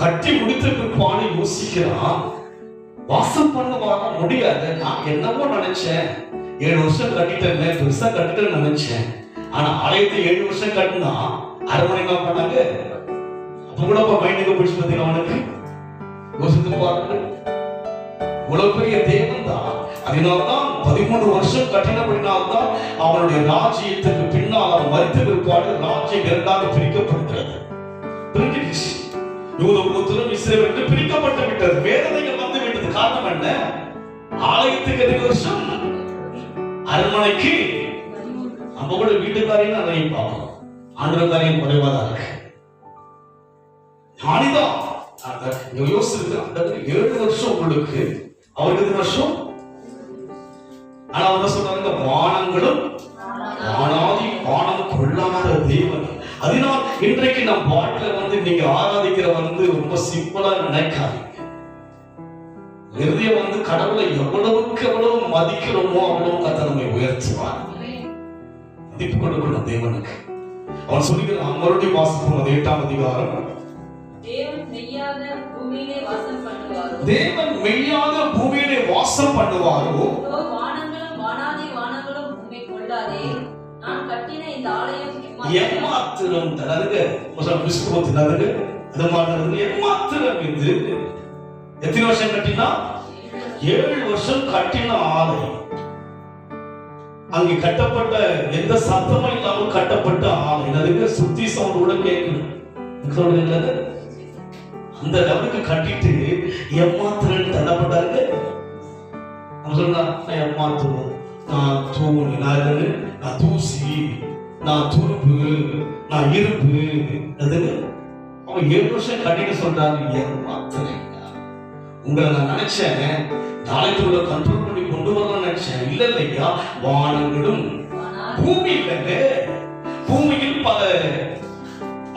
கட்டி முடித்த பிற்பாடு யோசிக்கிறான், வாசம் பண்ண வர முடியாது. நான் என்னவோ நினைச்சேன், 7 வருஷம் கட்டிட்டேன், பெருசா கட்டிட்டேன்னு நினைச்சேன். ஆனா ஆலயத்தை 7 வருஷம் கட்டினா அரண்மனை என்ன பண்ணாங்க? அப்ப கூட மைண்டுக்கு பிடிச்சு பார்த்தீங்கன்னா அவனுக்கு யோசித்து பாருங்க. இவ்வளவு பெரிய தேவன் தான். அதனால்தான் 13 வருஷம் கட்டினபடினால்தான் அவனுடைய ராஜ்யத்துக்கு பின்னால் அவன் மரித்த பிற்பாடு ராஜ்யம் 2ஆக பிரிக்கப்படுகிறது. யூத கோத்திரம் இஸ்ரவேல் பிரிக்கப்பட்டு விட்டது. வேதனைகள் வந்து விட்டது. காரணம் என்ன? ஆலயத்துக்கு 2 வருஷம், அரண்மனைக்கு நம்ம கூட வீட்டுக்காரையும் நிறைய பார்க்கணும். ஆண்டவர்காரையும் குறைவாதான் இருக்கு. ஞானிதான் யோசிச்சு 7 வருஷம் உங்களுக்கு, அவருக்கு 2 வருஷம். ஆனா அவங்க சொல்றாங்க, வானங்களும் வானாதி வானம் கொள்ளாத தேவன். அதனால் இன்றைக்கு நம் பாட்டில வந்து நீங்க ஆராதிக்கிற வந்து ரொம்ப சிம்பிளா நினைக்காதீங்க. இருதயம் வந்து கடவுளை எவ்வளவுக்கு எவ்வளவு மதிக்கிறோமோ அவ்வளவு கர்த்தர் நம்மை உயர்த்துவார். மதிப்பு கொடுக்கணும் தேவனுக்கு. அவன் சொல்லுகிறான், மறுபடியும் வாசிப்போம் 8ஆம் அதிகாரம். தேவன் மெய்யாக பூமியிலே வாசம் பண்ணுவாரோ, வானங்களும் வானாதி வானங்களும் உம்மை கொள்ளாதே. நான் கட்டின இந்த ஆலயம் எம்மாத்திரம் தனதுங்க விஸ்வத்தினதுங்க அது மாதிரி எம்மாத்திரம் இது. எத்தனை வருஷம் கட்டினா? 7 வருஷம் கட்டின ஆலயம். அங்கே கட்டப்பட்ட எந்த சத்தமும் இல்லாமல் கட்டப்பட்ட ஆலயம். அதுக்கு சுத்தி சவுண்ட் கூட கேட்கணும். அந்த லெவலுக்கு கட்டிட்டு எம்மாத்திரம் தள்ளப்பட்டாருங்க. எம்மாத்திரம், நான் தூண், நான் தூசி, நான் துருப்பு, நான் இருப்பு. அவன் 7 வருஷம் கட்டிட்டு சொல்றாங்க எம்மாத்திரம். உங்களை நான் நினைச்சேன் நாளைக்கு உள்ள கண்ட்ரோல் பண்ணி கொண்டு வரலாம் நினைச்சேன். இல்ல இல்லையா, வானங்களும் பூமி இல்லைங்க. பூமியில் பல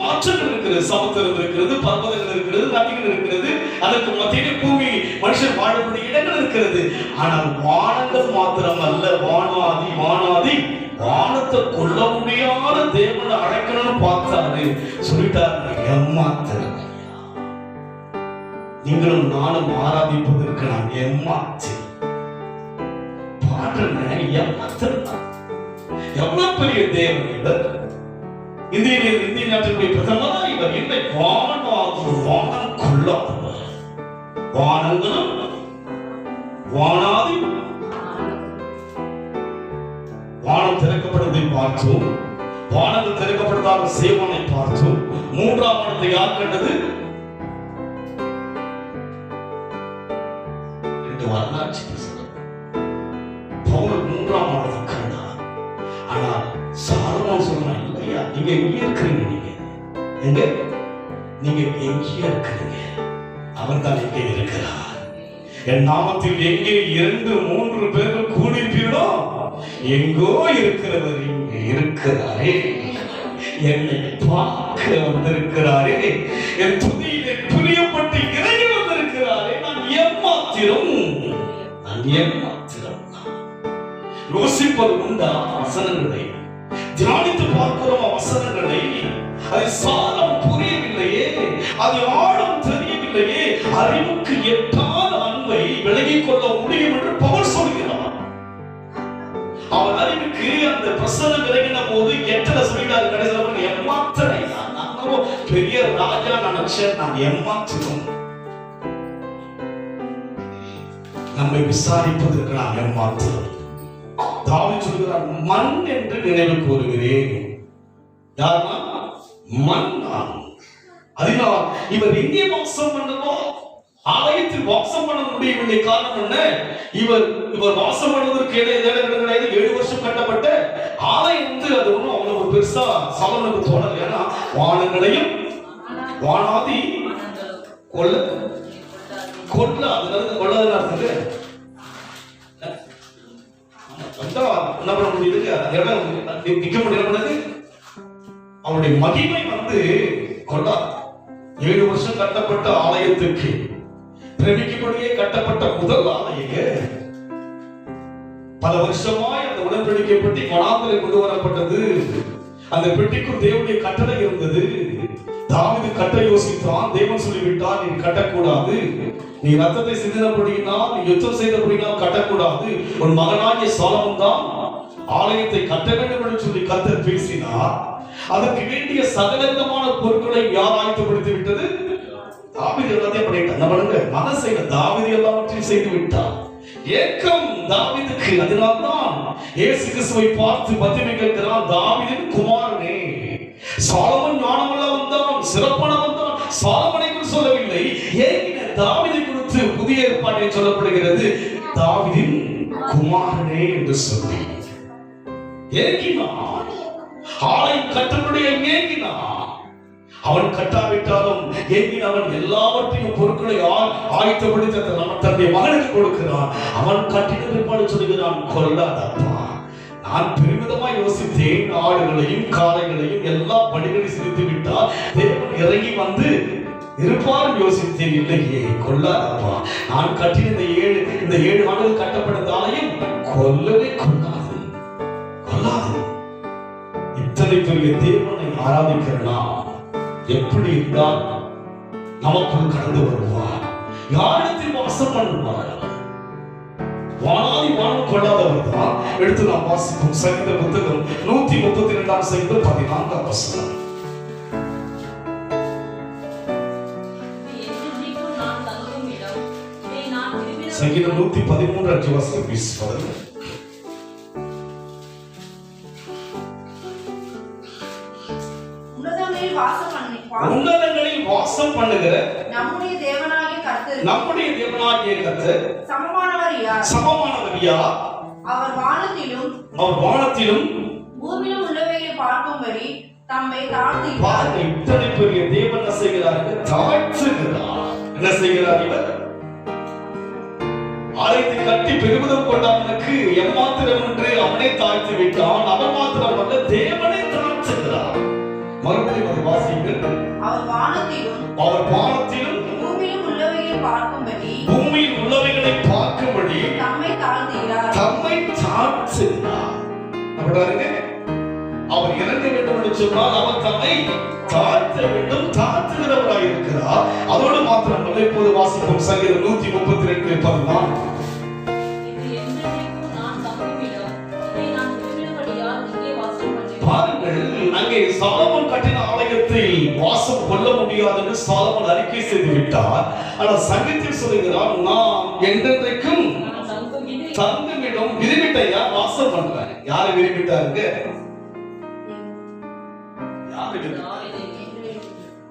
மாற்றங்கள் இருக்கிறது. சமுத்திரம் இருக்கிறது, பர்வதங்கள் இருக்கிறது, நதிகள் இருக்கிறது. அதற்கு மத்தியிலே பூமி மனுஷன் வாழக்கூடிய இடங்கள் இருக்கிறது. ஆனால் வானங்கள் மாத்திரம் அல்ல, வானாதி வானாதி வானத்தை கொள்ள முடியாத தேவனை அழைக்கணும்னு பார்த்தாரு. சொல்லிட்டாரு எம்மாத்திரம். நீங்களும் நானும் ஆராதிப்பதற்கு நான் எம்மாத்திரம் பாடுறேன். எம்மாத்திரம் எவ்வளவு பெரிய தேவன் இவர். இந்திய நாட்டினுடைய பிரதமர் இவர். இல்லை, வானம் கொள்ளாதவர். வானங்களும் வானாதி வானம் திறக்கப்படுவதை பார்த்தோம். வானங்கள் திறக்கப்படுவதாக சேவனை பார்த்தோம். 3ஆம் வானத்தை யார் கண்டது? வரலாற்று பவுல் 3ஆம் வானத்தை கண்டார். ஆனால் சாலமோன் சொன்னான், இல்லையா, நீங்க எங்கே இருக்கிறீங்க? நீங்க எங்கே இருக்கிறீங்க? அவன் தான் எங்கே இருக்கிறார். என் நாமத்தில் எங்கே 2-3 பேர்கள் கூடியிருப்பீர்களோ, எங்கோ இருக்கிறவர் இங்கே இருக்கிறாரே. என்னை பார்க்க வந்திருக்கிறாரே. என் துதியிலே பிரியப்பட்டு இறங்கி வந்திருக்கிறாரே. நான் ஏமாத்திரம் யோசிப்பது உண்டா? வசனங்களை தியானித்து பார்க்கிறோம். வசனங்களை அது சாரம் புரியவில்லையே, அது ஆழம் தெரியவில்லையே. அறிவுக்கு எட்டாத அன்பை விலகிக் கொள்ள முடியும் என்று பவுல் சொல்கிறார். அவன் அறிவுக்கு அந்த பிரசனம் விலகின போது எட்டல சொல்லிட்டாரு. கடைசியில் எம்மாத்திரை. நான் பெரிய ராஜா நினைச்சேன், நான் எம்மாத்திரம். நம்மை விசாரிப்பதற்கு நான் ஏமாத்துகிறோம். தாவீது சொல்கிறார், மண் என்று நினைவு கூறுகிறேன். யாருன்னா மண். அதனால் இவர் எங்கே வாசம் பண்ணதோ ஆலயத்தில் வாசம் பண்ண முடியவில்லை. காரணம் என்ன? இவர் வாசம் பண்ணுவதற்கு இடம் கிடையாது. 7 வருஷம் கட்டப்பட்ட ஆலயம் அது ஒன்றும் அவ்வளவு பெருசா சலனுக்கு தோணல. ஏன்னா வானங்களையும் வானாதி கொள்ளாது. என்ன பண்ண முடியுது? நிக்க முடியாது. அவனுடைய மகிமை கொள்ளாது. 7 வருஷம் கட்டப்பட்ட ஆலயத்துக்கு பிரமிக்கும்படியே கட்டப்பட்ட முதல் ஆலயங்க. பல வருஷமாய் அந்த உடன்படிக்கை பெட்டி வனாந்திலே கொண்டு வரப்பட்டது. அந்த பெட்டிக்குள் தேவனுடைய கட்டளை இருந்தது. தாவீது கட்ட யோசித்தான். தேவன் சொல்லிவிட்டார், நீ கட்டக்கூடாது. நீ ரத்தத்தை சிந்தினபடியினால், நீ யுத்தம் செய்தபடியினால் கட்டக்கூடாது. உன் மகனாகிய சாலமோன் தான் ஆலயத்தை கட்ட வேண்டும் என்று சொல்லி கர்த்தர் பேசினார். அதற்கு வேண்டிய சகலவிதமான பொருட்களை யார் ஆயத்தப்படுத்தி விட்டது? தாவீது எல்லாத்தையும் பண்ணிட்டான். நம்மளுங்க மனசை தாவீது எல்லாவற்றையும் செய்து விட்டார். ஏக்கம் தாவீதுக்கு. அதனால்தான் இயேசு கிறிஸ்துவை பார்த்து பத்திமை கேட்கிறான், தாவீதின் குமாரனே. சாலமோன் ஞானமுள்ளவன் தான், சிறப்பானவன் தான். சாலமோனை குறித்து சொல்லவில்லை, ஏன் தாவீதை குறித்து புதிய ஏற்பாட்டில் சொல்லப்படுகிறது, தாவீதின் குமாரனே என்று சொல்லி ஏங்கினான். ஆலயம் கட்டக்கூடிய ஏங்கினான். அவன் கட்டாவிட்டாலும் ஏங்கினவன் எல்லாவற்றையும் பொருட்களை ஆயத்தப்படுத்தி தன்னுடைய மகனுக்கு கொடுக்கிறான். அவன் கட்டின பிற்பாடு சொல்லுகிறான், கொல்லாதப்பா. நான் பெருமிதமாய் யோசித்தேன், ஆடுகளையும் காளைகளையும் எல்லா பணிகளையும் சிரித்து விட்டால் தேவன் இறங்கி வந்து இருப்பாரும் யோசித்தேன். இல்லையே, கொல்லாதப்பா. நான் கட்டின இந்த 7 ஆண்டுகள் கட்டப்பட்ட ஆலயம் கொல்லவே கொள்ளாது. இத்தனை பெரிய தேவனை ஆராதிக்கிறனா எப்படி இருந்தால் நமக்குள் கடந்து வருவார். யாரிடத்தில் வாசம் பண்ணுவார்? வானாதி வானம் கொள்ளாதவர் தான். எடுத்து நாம் வாசிப்போம். சங்கீத புத்தகம் 132 சங்கீதம் 14 வசனம். சங்கீதம் 113 வசனம் பேசுவார். உன்னதங்களில் வாசம் பண்ணுகிற நம்முடைய தேவனாகிய கர்த்தர் சமமானவர் யார்? அவர் வானத்திலும் பூமியிலும் உள்ளவைகளை பார்க்கும்படி தம்மை தாழ்த்துகிறார். இத்தனை பெரிய தேவன் என்ன செய்கிறார்? தாழ்த்துகிறார். என்ன செய்கிறார்? இவர் ஆலயத்தை கட்டி பெருமிதம் கொண்டவனுக்கு எம்மாத்திரம் என்று அவனை தாழ்த்தி விட்டான். அவன் மாத்திரம் அல்ல, தேவனை தாழ்த்துகிறார். மறுபடியும் ஒரு வாசிங்கள். அவர் வானத்திலும் பூமியில் உள்ளவைகளை பார்க்கும்படி தம்மை தாழ்த்துகிறார். அவர் இறங்க வேண்டும் என்று சொன்னால் அவர் தம்மை தாழ்த்த வேண்டும். தாழ்த்துகிறவராய் இருக்கிறார். அதோடு மாத்திரமல்ல, இப்போது வாசிப்போம். சங்கீதம் 132:14. பாருங்கள், அங்கே சாலமோன் கட்டின ஆலயத்தில் வாசம் கொள்ள முடியாது என்று சாலமோன் அறிக்கை செய்து விட்டார். ஆனால் சங்கீதத்தில் சொல்லுகிறார், நான் என்றென்றைக்கும் தங்குமிடம் விரும்பிட்டையா வாசம் பண்றேன். யாரை விரும்பிட்டாருங்க?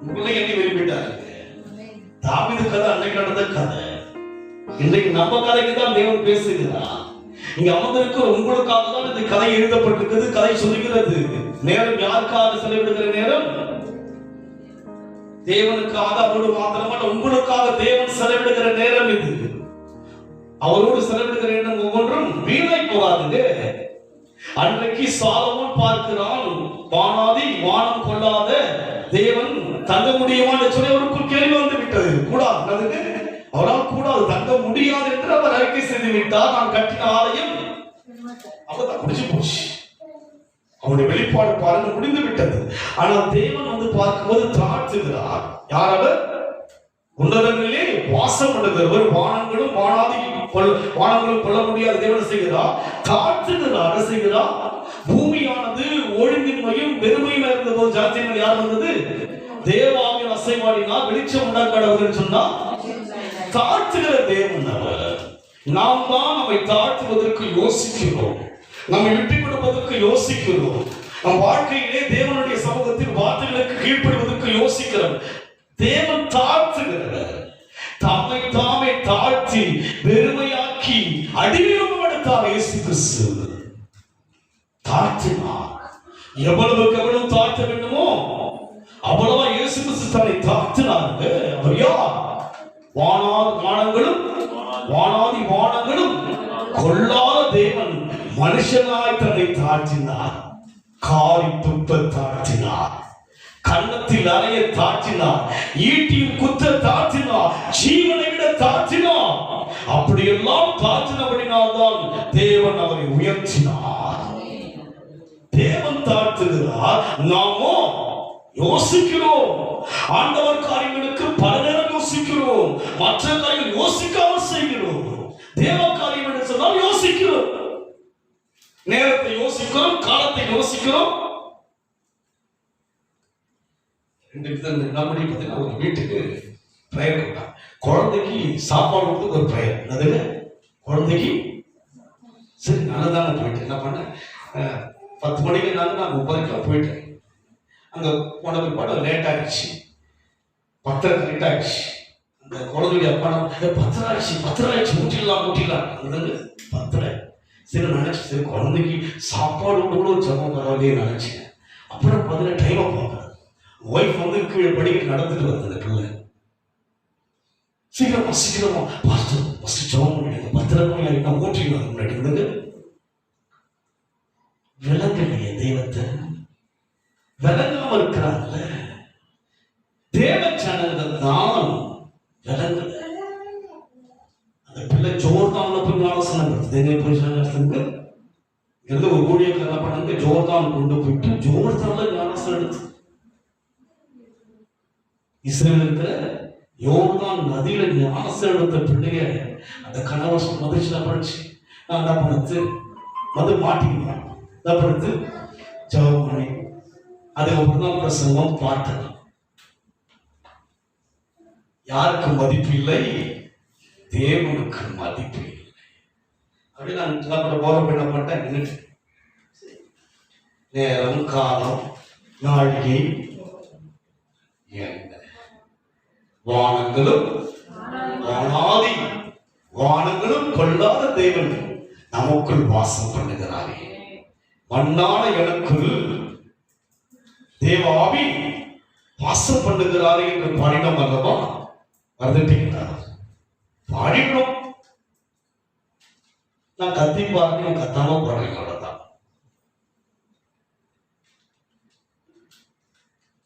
உங்களை என்ன விரும்பிட்டாருங்க? தாவீது கதை அன்னைக்கு நடந்த கதை. இன்றைக்கு நம்ம கதைக்கு தான் தேவன் பேசுகிறார். இங்க அமர்ந்திருக்கிற உங்களுக்காக தான் இந்த கதை எழுதப்பட்டிருக்கிறது. கதை சொல்லுகிறது. நேரம் யாருக்காக செலவிடுகிற நேரம்? தேவனுக்காக. அவரோடு மாத்திரமல்ல, உங்களுக்காக தேவன் செலவிடுகிற நேரம் இது. அவரோடு செலவிடுகிற நேரம் ஒவ்வொன்றும் வீணாய் போகாதுங்க. அன்றைக்கு சாலமோன் பார்க்கிறான், வானாதி வானம் கொள்ளாத தேவன் தங்க முடியுமா என்று சொல்லி அவருக்குள் கேள்வி வந்து விட்டது. கூடாது, அவரால் கூடாது, தங்க முடியாது என்று அவர் அறிக்கை செய்து விட்டார். நான் கட்டின ஆலயம் அவர்தான் முடிச்சு போச்சு. அவருடைய வெளிப்பாடு பாருங்க, முடிந்து விட்டது. ஆனால் தேவன் வந்து பார்க்கும்போது தாழ்த்துகிறார். யார் அவர்? உன்னதங்களிலே வாசம் பண்ணுகிறவர். வானங்களும் வானங்களும் கொள்ள முடியாத தேவன் செய்கிறார். தாழ்த்துகிறார். செய்கிறார். பூமியானது ஒழுங்கின்மையும் வெறுமையும் இருந்த போது ஜாத்தியங்கள் யார் வந்தது? தேவாவின் அசைவாடினால் வெளிச்சம் உண்டாக்கடவுன்னு சொன்னா தாழ்த்துகிற தேவன் அவர். நாம் தான் நம்மை தாழ்த்துவதற்கு யோசிக்கிறோம். நம்மை விட்டுக் கொடுப்பதற்கு யோசிக்கிறோம். நம் வாழ்க்கையிலே தேவனுடைய சமூகத்தில் வார்த்தைகளுக்கு கீழ்ப்படுவதற்கு யோசிக்கிறோம். தேவன் தாழ்த்துகிறவர். தம்மை தாமே தாழ்த்தி வெறுமையாக்கி அடிமையாக எடுத்தார் இயேசு கிறிஸ்து. தாழ்த்தினார். எவ்வளவுக்கு எவ்வளவு தாழ்த்த வேண்டுமோ அவ்வளவா இயேசு கிறிஸ்து தன்னை தாழ்த்தினார். அவர் யார்? வானாதி வானங்களும் கொள்ளாத தேவன் மனுஷனாய் தன்னை தாழ்த்தினார். காரி துப்ப தாழ்த்தினார். கன்னத்தில் அறைய தாழ்த்தினார். ஈட்டியும் குத்த தாழ்த்தினார். ஜீவனை விட தாழ்த்தினார். அப்படியெல்லாம் தாழ்த்தினபடினால்தான் தேவன் அவரை உயர்த்தினார். தேவன் தாழ்த்துகிறார். நாமோ யோசிக்கிறோம். ஆண்டவர் காரியங்களுக்கு பல நேரம் யோசிக்கிறோம். மற்ற காரியங்கள் யோசிக்காமல் செய்கிறோம். தேவ காரியம் என்று சொன்னால் யோசிக்கிறோம். நேரத்தை யோசிக்கிறோம், காலத்தை யோசிக்கிறோம். நம்முடைய பார்த்தீங்கன்னா ஒரு வீட்டுக்கு பிரேயர் கொடுத்தாங்க. குழந்தைக்கு சாப்பாடு கொடுத்து ஒரு பிரேயர். அது குழந்தைக்கு சரி நல்லதான போயிட்டு என்ன பண்ணேன், 10 மணிக்கு நான் 30 போயிட்டேன். அங்கே போன பிற்பாடு லேட் ஆகிடுச்சு. 10 லேட் ஆகிடுச்சு. அந்த குழந்தைய அப்பா 10 ஆயிடுச்சு ஊட்டிடலாம் அது 10. சரி நினைச்சு, சரி குழந்தைக்கு சாப்பாடு கூட ஒரு ஜபம் பரவாயில்லையே நினைச்சேன். அப்புறம் 18 டைமை பார்க்குறேன். ஒய்ஃப் வந்து கீழே படிக்கிட்டு நடந்துட்டு வருது. அந்த பிள்ளை சீக்கிரமா ஃபர்ஸ்ட் ஜபம் பண்ணிடுங்க. 10 நான் ஊட்டிடலாம் முன்னாடி இருந்தது. விளங்கலையே தெய்வத்தை, விளங்காம இருக்கிறாங்கல்ல தேவ சேனல்கள் தான் விளங்கல. அந்த பிள்ளை ஜோர்தான்ல போய் ஞானஸ்நானம் எடுத்து போய் இருந்து ஒரு ஊழியர்கள் என்ன பண்ணாங்க, ஜோர்தான் கொண்டு போயிட்டு ஜோர்தான்ல ஞானஸ்நானம் எடுத்து இஸ்ரேல் இருக்கிற யோர்தான் நதியில ஞானஸ்நானம் எடுத்த பிள்ளைய அந்த கணவர் மதிச்சுல படிச்சு நான் என்ன பண்ணுறது மது மாட்டிக்கிட்டேன் என்ன பண்ணுறது ஜெபம் பண்ணி அதுக்கப்புறம் தான் பிரசங்கம் பார்த்தேன். யாருக்கு மதிப்பு இல்லை? தேவனுக்கு மதிப்பு இல்லை. அப்படி நான் போற பண்ண மாட்டேன். நின்றுட்டு நேரம் காலம் நாழிகை என்ன வானங்களும் வானாதி வானங்களும் கொள்ளாத தேவன் நமக்குள் வாசம் பண்ணுகிறாரே. மண்ணான எனக்குள் தேவாவி வாசம் பண்ணுகிறாரே என்று பாடினோம் அல்லவா? மறந்துட்டீங்களா? பாடினோம். நான் கத்தி பாருங்க கத்தாம பாடுறேன், அவ்வளவுதான்.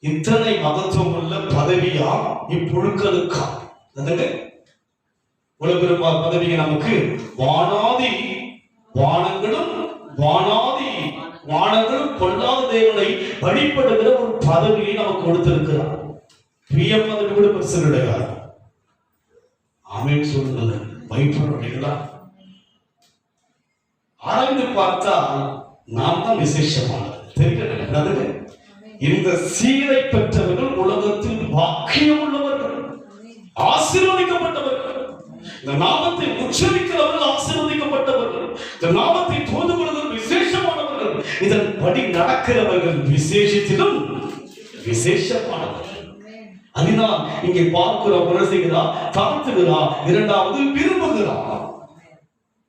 இத்தனை மகத்துவம் உள்ள பதவியா இப்புழுக்களுக்கா? உலக பதவியை நமக்கு வானாதி வானங்களும் வானாதி வானங்களும் கொள்ளாத தேவனை வழிபடுகிற ஒரு பதவியை நமக்கு கொடுத்திருக்கிறார். பிஎம் பதவி கூட பெருசு கிடையாது. ஆமென் சொல்லுங்க. பயப்படுறீங்களா? ஆராய்ந்து பார்த்தா நாம் தான் விசேஷமானது. தெரியல, இந்த சீரை பெற்றவர்கள் உலகத்தில் பாக்கியம் உள்ளவர்கள், ஆசீர்வதிக்கப்பட்டவர்கள். இந்த நாமத்தை உச்சரிக்கிறவர்கள் ஆசீர்வதிக்கப்பட்டவர்கள். இந்த நாமத்தை தோது கொள்வர்கள் விசேஷமானவர்கள். இதன்படி நடக்கிறவர்கள் விசேஷத்திலும் விசேஷமானவர்கள். அதனால் இங்கே பார்க்கிறோம், உணர்த்துகிறார், தாழ்த்துகிறார், இரண்டாவது விரும்புகிறார்.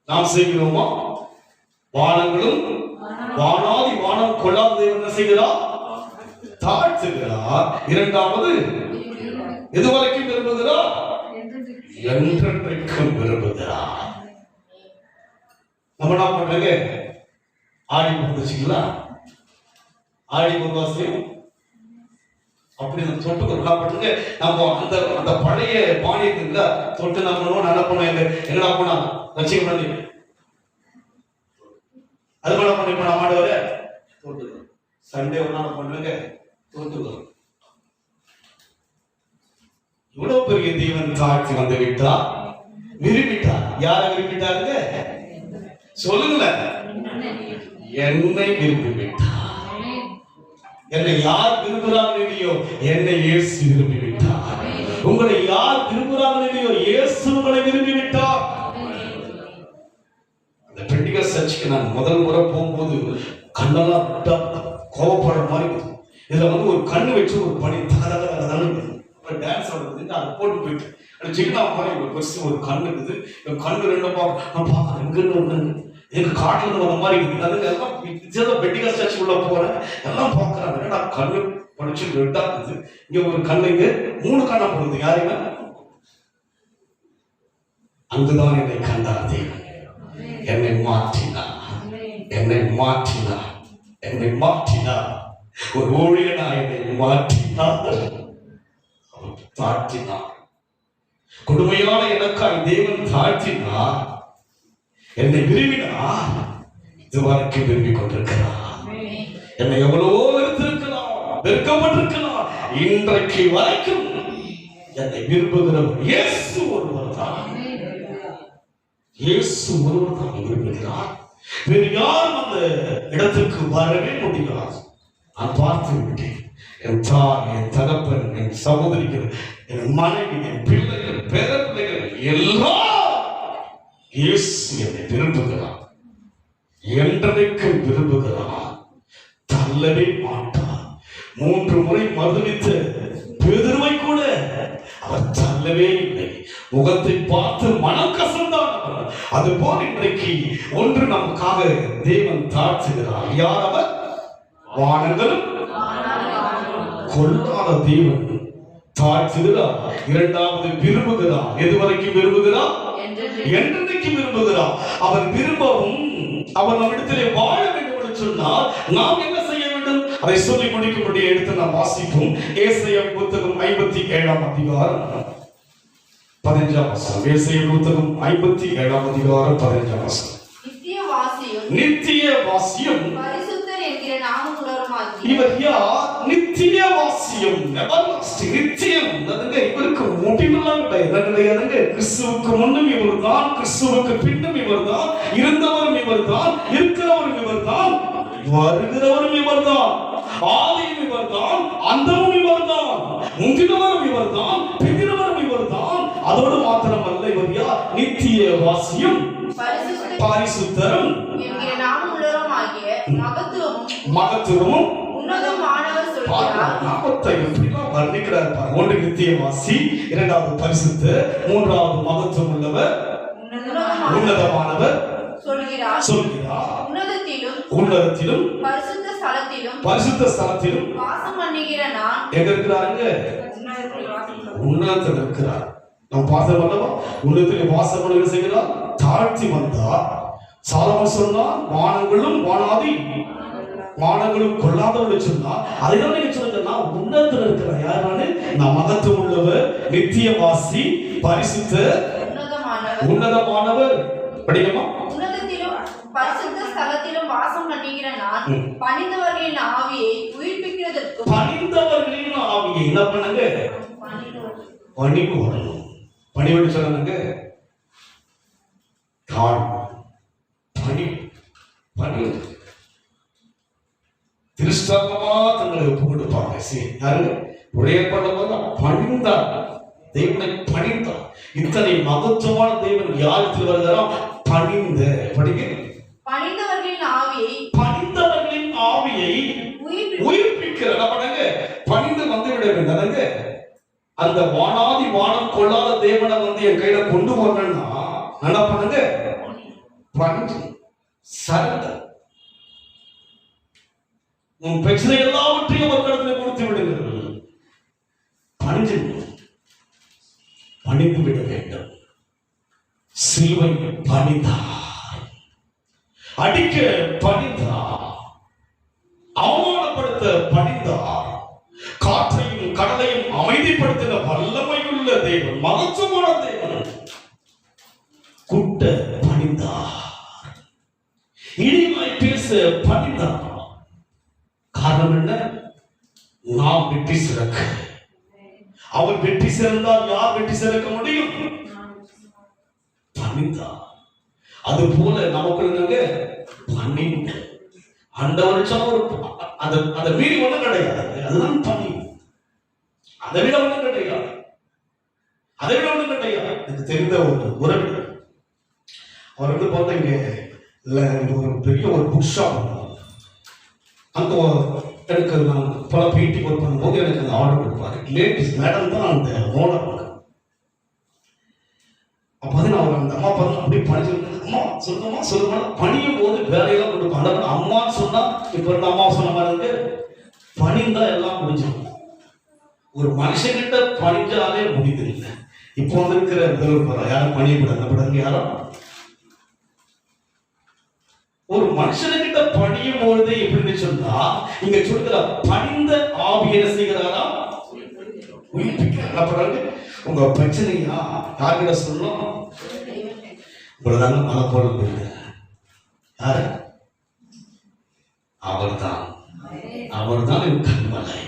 நாம் செய்கிறோமா? வானங்களும் வானாதி வானம் கொள்ளாத தேவன் என்ன செய்கிறார்? தாழ்த்துகிறார். இரண்டாவது எதுவரைக்கும் விரும்புகிறார்? என்றென்றைக்கும் விரும்புகிறார். நம்ம என்ன பண்றீங்க? ஆடி வந்துச்சுங்களா? ஆடி முன்வாசியம் அப்படி தொட்டு என்ன பண்ணுங்க, நம்ம அந்த அந்த பழைய பாணியத்துல தொட்டு நம்ம என்ன பண்ணுவாங்க? எங்கடா போனா ரசிக்க பண்ணி அது போல பண்ணி போன மாடுவர தொட்டு சண்டே ஒன்னா பண்ணுங்க தொட்டுக்கோ. இவ்வளவு பெரிய தேவன் தாழ்த்தி வந்து விட்டார், விரும்பிட்டார். யாரை விரும்பிட்டாருங்க? சொல்லுங்களேன். என்னை விரும்பி விட்டார். என்னை யார் விரும்புகிறார்கள் இல்லையோ என்னை இயேசு விரும்பி விட்டார். உங்களை யார் விரும்புகிறார்கள் இல்லையோ இயேசு உங்களை விரும்பி விட்டார். அந்த பெண்டிகஸ் சர்ச்சுக்கு நான் முதல் முறை போகும்போது கண்ணெல்லாம் கோவப்படுற மாதிரி இதுல வந்து ஒரு கண்ணு வச்சு ஒரு பணி தகதகன்னு டான்ஸ் ஆடுறது அதை போட்டு போயிட்டு அந்த சின்ன மாதிரி ஒரு பெருசு ஒரு கண்ணு இருக்குது. கண்ணு ரெண்டு பார்க்க எங்கன்னு எனக்கு காட்டுல வர மாதிரி இருக்குது. அது எல்லாம் பெண்டிகஸ் சர்ச் உள்ள போறேன், எல்லாம் பார்க்கறாங்க. என்னடா கண்ணு படிச்சு ரெட்டா இருக்குது, இங்க ஒரு கண்ணு, இங்க 3 கண்ணா போடுது. யாருங்க? அங்குதான் என்னை கண்டார் தேவன். என்னை மாற்றினார், என்னை மாற்றினார், என்னை மாற்றினார். ஒரு ஊழியனா என்னை மாற்றினார், தாழ்த்தினார். கொடுமையான எனக்காய் தேவன் தாழ்த்தினார், என்னை விரும்பினார். இதுவரைக்கும் விரும்பிக் கொண்டிருக்கிறார். என்னை எவ்வளவோ வெறுத்திருக்கலாம், வெறுக்கப்பட்டிருக்கலாம். இன்றைக்கு வரைக்கும் என்னை விரும்புகிறவர் இயேசு ஒருவர் தான். இயேசு ஒருவர் தான் விரும்புகிறார். வேறு யாரும் அந்த இடத்துக்கு வரவே முடியாது. நான் பார்த்து விட்டேன். என் தாய், என் தகப்பன், என் சகோதரிகள், என் மனைவி, என் பிள்ளைகள், பேர பிள்ளைகள் எல்லாம் இயேசு என்னை விரும்புகிறார், என்றைக்கு விரும்புகிறார், தள்ளவே மாட்டார். 3 முறை மறுதலித்த பேதுருவை கூட அவர் தள்ளவே இல்லை. முகத்தை பார்த்து மனம் கசந்தார். அதுபோல் இன்றைக்கு ஒன்று நமக்காக தேவன் தாழ்த்துகிறார். யார் அவர்? வானங்களும் கொள்ளாத தேவன் தாழ்த்துகிறார். இரண்டாவது விரும்புகிறார். எதுவரைக்கும் விரும்புகிறார்? என்றைக்கு விரும்புகிறார். அவர் விரும்பவும் அவர் நம்மிடத்திலே வாழ வேண்டும் என்று சொன்னால் நாம் என்ன செய்ய வேண்டும்? அதை சொல்லி முடிக்கும்படி எடுத்து நாம் வாசிப்போம். ஏசாயா புத்தகம் 57ஆம் அதிகாரம் 15ஆம் வசனம். ஏசாயா புத்தகம் 57ஆம் அதிகாரம் 15ஆம் வசனம். நித்திய வாசியம் பரிசுத்தர் என்கிற நாமமுள்ளவருமாகிய இவர் யார்? நித்திய வாசியம், நித்தியம். இவருக்கு முட்டினெல்லாம் கிடையாதுங்க. கிறிஸ்துவுக்கு முன்னும் இவர் தான், கிறிஸ்துவுக்கு பின்னும் இவர் தான், இருந்தவரும் இவர் தான், இருக்கிறவரும் இவர் தான், வருகிறவரும் இவர் தான், ஆதியும் இவர் தான், அந்தமும் இவர் தான், முந்தினவரும் இவர் தான், பிந்தினவரும் இவர் தான். அதோடு மாத்திரமல்ல, இவர் யார்? நித்திய வாசியும் பரிசுத்தரும் என்கிற நாமம் உள்ளவருமாகிய மகத்துவமும் உன்னதமானவர் சொல்கிறார். நாமத்தை எப்படிலாம் வர்ணிக்கிறார் பாருங்க. ஒன்று நித்தியவாசி, இரண்டாவது பரிசுத்த, மூன்றாவது மகத்துவம் உள்ளவர், உன்னதமானவர் சொல்கிறார். உன்னதத்திலும் பரிசுத்த ஸ்தலத்திலும் வாசம் பண்ணுகிற நான் எங்க இருக்கிறாருங்க? உன்னதத்தில் இருக்கிறார். நம்ம பார்த்தோம் அல்லவா? உன்னதத்தில் வாசம் பண்ணுகிற செய்கிறார். தாழ்த்தி வந்தார். சாலமோன் சொன்னார், வானங்களும் வானாதி வானங்களும் கொள்ளாதவர்கள் சொன்னார். அதைதான் நீங்க சொல்லுங்க, நான் உன்னதத்தில் இருக்கிறேன். யார் நானு? நான் மகத்துவம் உள்ளவர், நித்தியவாசி, பரிசுத்த, உன்னதமானவர். படிக்கமா? பரிசுத்த ஸ்தலத்திலும் வாசம் பண்ணுகிற நான் பணிந்தவர்களின் ஆவியை உயிர்ப்பிக்கிறதற்கு. பணிந்தவர்களின் ஆவியை என்ன பண்ணுங்க? பணிவு வரணும். பணிவு சொல்லுங்க. பணி திருஷ்டாந்தமா தங்களை ஒப்பு கொடுப்பாங்க. யாரு? ஒரே பண்ண பணிந்தார், தேவனை பணிந்தார். இத்தனை மகத்துவமான தேவன் யாருக்கு வருகிறார்? பணிந்த. படிக்க. பணிந்தவர்களின் ஆவியை உயிர்ப்பிக்கிற பணிந்து வந்து விட வேண்டாங்க. அந்த வானாதி வானம் கொள்ளாத தேவனை வந்து என் கையில கொண்டு வரணும்னா என்ன பண்ணுங்க? பணிஞ்சு சரண்ட. உன் பிரச்சனை எல்லாவற்றையும் ஒரு இடத்துல கொடுத்து விடுங்கள். பணிஞ்சு பணிந்து விட வேண்டும். சிலுவை பணிந்தார், அடிக்க பணிந்தார், அவமானப்படுத்த பணிந்தார், காற்றையும் கடலையும் அமைதிப்படுத்தின வல்லமையுள்ள தேவன், மகத்துவமான தேவன் குட்ட பணிந்தார், இனிமாய் பேச பணிந்தார். காரணம் என்ன? நாம் வெற்றி சிறக்க. அவர் வெற்றி சிறந்தால் யார் வெற்றி சிறக்க முடியும்? பணிந்தார். அது போல நமக்கு பணிந்து ஆண்டவர் அதை மீறி ஒண்ணும் கிடையாது. அதுதான் பணி. அதை விட ஒண்ணும் கிடையாது. அதை விட ஒண்ணும் கிடையாது. எனக்கு தெரிந்த ஒரு உறவினர், அவர் வந்து பார்த்தா இங்க ஒரு பெரிய ஒரு புக் ஷாப். அங்க எனக்கு நான் பல பேட்டி ஒர்க் பண்ணும்போது எனக்கு அந்த ஆர்டர் கொடுப்பாரு. லேடிஸ் மேடம் தான் அந்த ஓனர். அப்போ வந்து நான் அந்த அம்மா பார்த்து அப்படியே பணிச்சிருக்கேன். அம்மா சொல்லுமா பணியும் போது வேலையெல்லாம் கொடுப்பாங்க. அம்மான்னு சொன்னா இப்போ இருந்த அம்மா சொன்ன மாதிரி இருக்கு, பணிந்தா எல்லாம் முடிஞ்சிடும். ஒரு மனுஷன்கிட்ட பணிஞ்சாலே முடியுது இல்லை. இப்போ வந்து இருக்கிற முதல்வர் யாரும் பணியக்கூடாது. படம் யாரும் ஒரு மனுஷன்கிட்ட பணியும் பொழுது எப்படின்னு சொன்னா, இங்க சொல்லுகிற பணிந்த ஆவி என்ன செய்கிறாரா? உயிர்ப்பிக்கிறார். உங்க பிரச்சனையா யார்கிட்ட சொல்லணும்? உங்களதாங்க மலை போல யாரு? அவர்தான். அவர்தான் கண்மலை.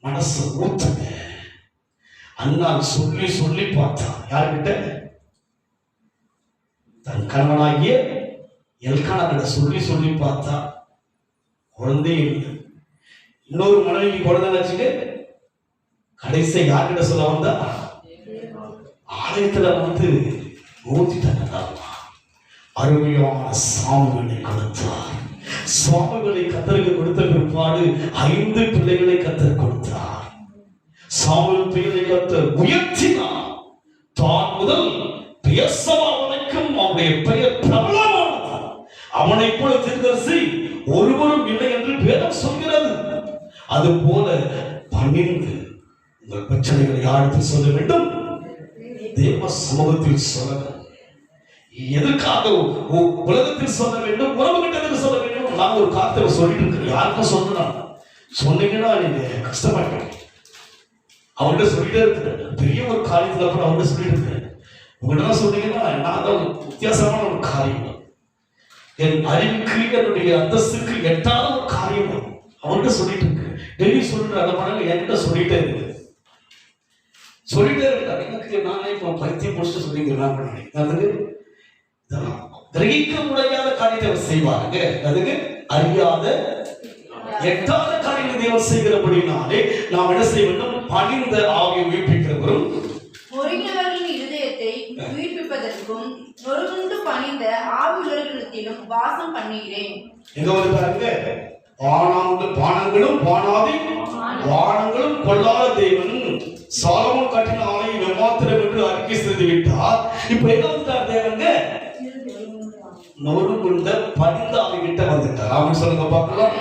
மனசு ஊத்துங்க. அண்ணால் சொல்லி சொல்லி பார்த்தான். யார்கிட்ட? தன் கணவனாகிய எல்கானா சொல்லி சொல்லி பார்த்தா குழந்தையே இல்லை. இன்னொரு மனைவி குழந்தை வச்சுட்டு கடைசி யார்கிட்ட சொல்ல வந்தா? ஆலயத்துல வந்து ஊத்திட்டாங்க. அருமையான சாமுவேலை கொடுத்தார். சாமுவேலை கத்தருக்கு கொடுத்த பிற்பாடு 5 பிள்ளைகளை கத்தர் கொடுத்தார். சாமுவேல் பெயரை கத்தர் உயர்த்தினார். தான் முதல் பெயர்சபா வரைக்கும் அவனுடைய பெயர் பிரபலமானது. அவனை போல தீர்க்கதரிசி ஒருவரும் இல்லை என்று வேதம் சொல்கிறது. அது போல பணிந்து உங்கள் பிரச்சனைகளை யாருக்கு சொல்ல வேண்டும்? தேவ சமூகத்தில் சொல்ல. எதுக்காக உலகத்தில் சொல்ல வேண்டும்? உறவு கிட்டத்துக்கு சொல்ல வேண்டும். நான் ஒரு காரணத்தை சொல்லிட்டு இருக்கிறேன். யாருக்கும் சொல்லணும் சொன்னீங்கன்னா நீங்க கஷ்டமாட்டீங்க. அவர்கிட்ட சொல்லிட்டே இருக்கிறேன். பெரிய ஒரு காரியத்துல கூட அவர்கிட்ட சொல்லிட்டு இருக்கிறேன். உங்கள்கிட்ட சொன்னீங்கன்னா நான் தான் வித்தியாசமான ஒரு காரியம், என் அறிவுக்கு என்னுடைய அந்தஸ்துக்கு எட்டாத ஒரு காரியம் அவர்கிட்ட சொல்லிட்டு இருக்கு. டெய்லி சொல்லிட்டு அதை பண்ண என்கிட்ட சொல்லிட்டே இருக்கு. சொல்லிட்டே இருக்காரு. எனக்கு நானே இப்போ பைத்தியம் முடிச்சுட்டு சொல்லிக்கிறேன். அதுக்கு கிரகிக்க முடியாத காரியத்தை அவர் செய்வாருங்க. அதுக்கு அறியாத எட்டாத காரியங்களை தேவன் செய்கிறபடினாலே நாம் என்ன செய்ய வேண்டும்? பணிந்த ஆவியை உயிர்ப்பிக்கிறவரும் முறிந்தவர்களின் இருதயத்தை உயிர்ப்பிப்பதற்கும் நொறுங்குண்டு பணிந்த ஆவியுள்ளவர்களிடத்திலும் வாசம் பண்ணுகிறேன். எங்க வந்து பாருங்க, பானங்களும் பானாதி வானங்களும் கொள்ளாத தேவன் சாலமோன் கட்டின ஆலயம் எம்மாத்திரம் என்று அறிக்கை செய்து விட்டார். இப்ப என்ன வந்துட்டார் தேவங்க? நொறுங்குண்ட பணிந்த ஆவிகிட்ட வந்துட்டார். அவன் சொல்லுங்க பார்க்கலாம்.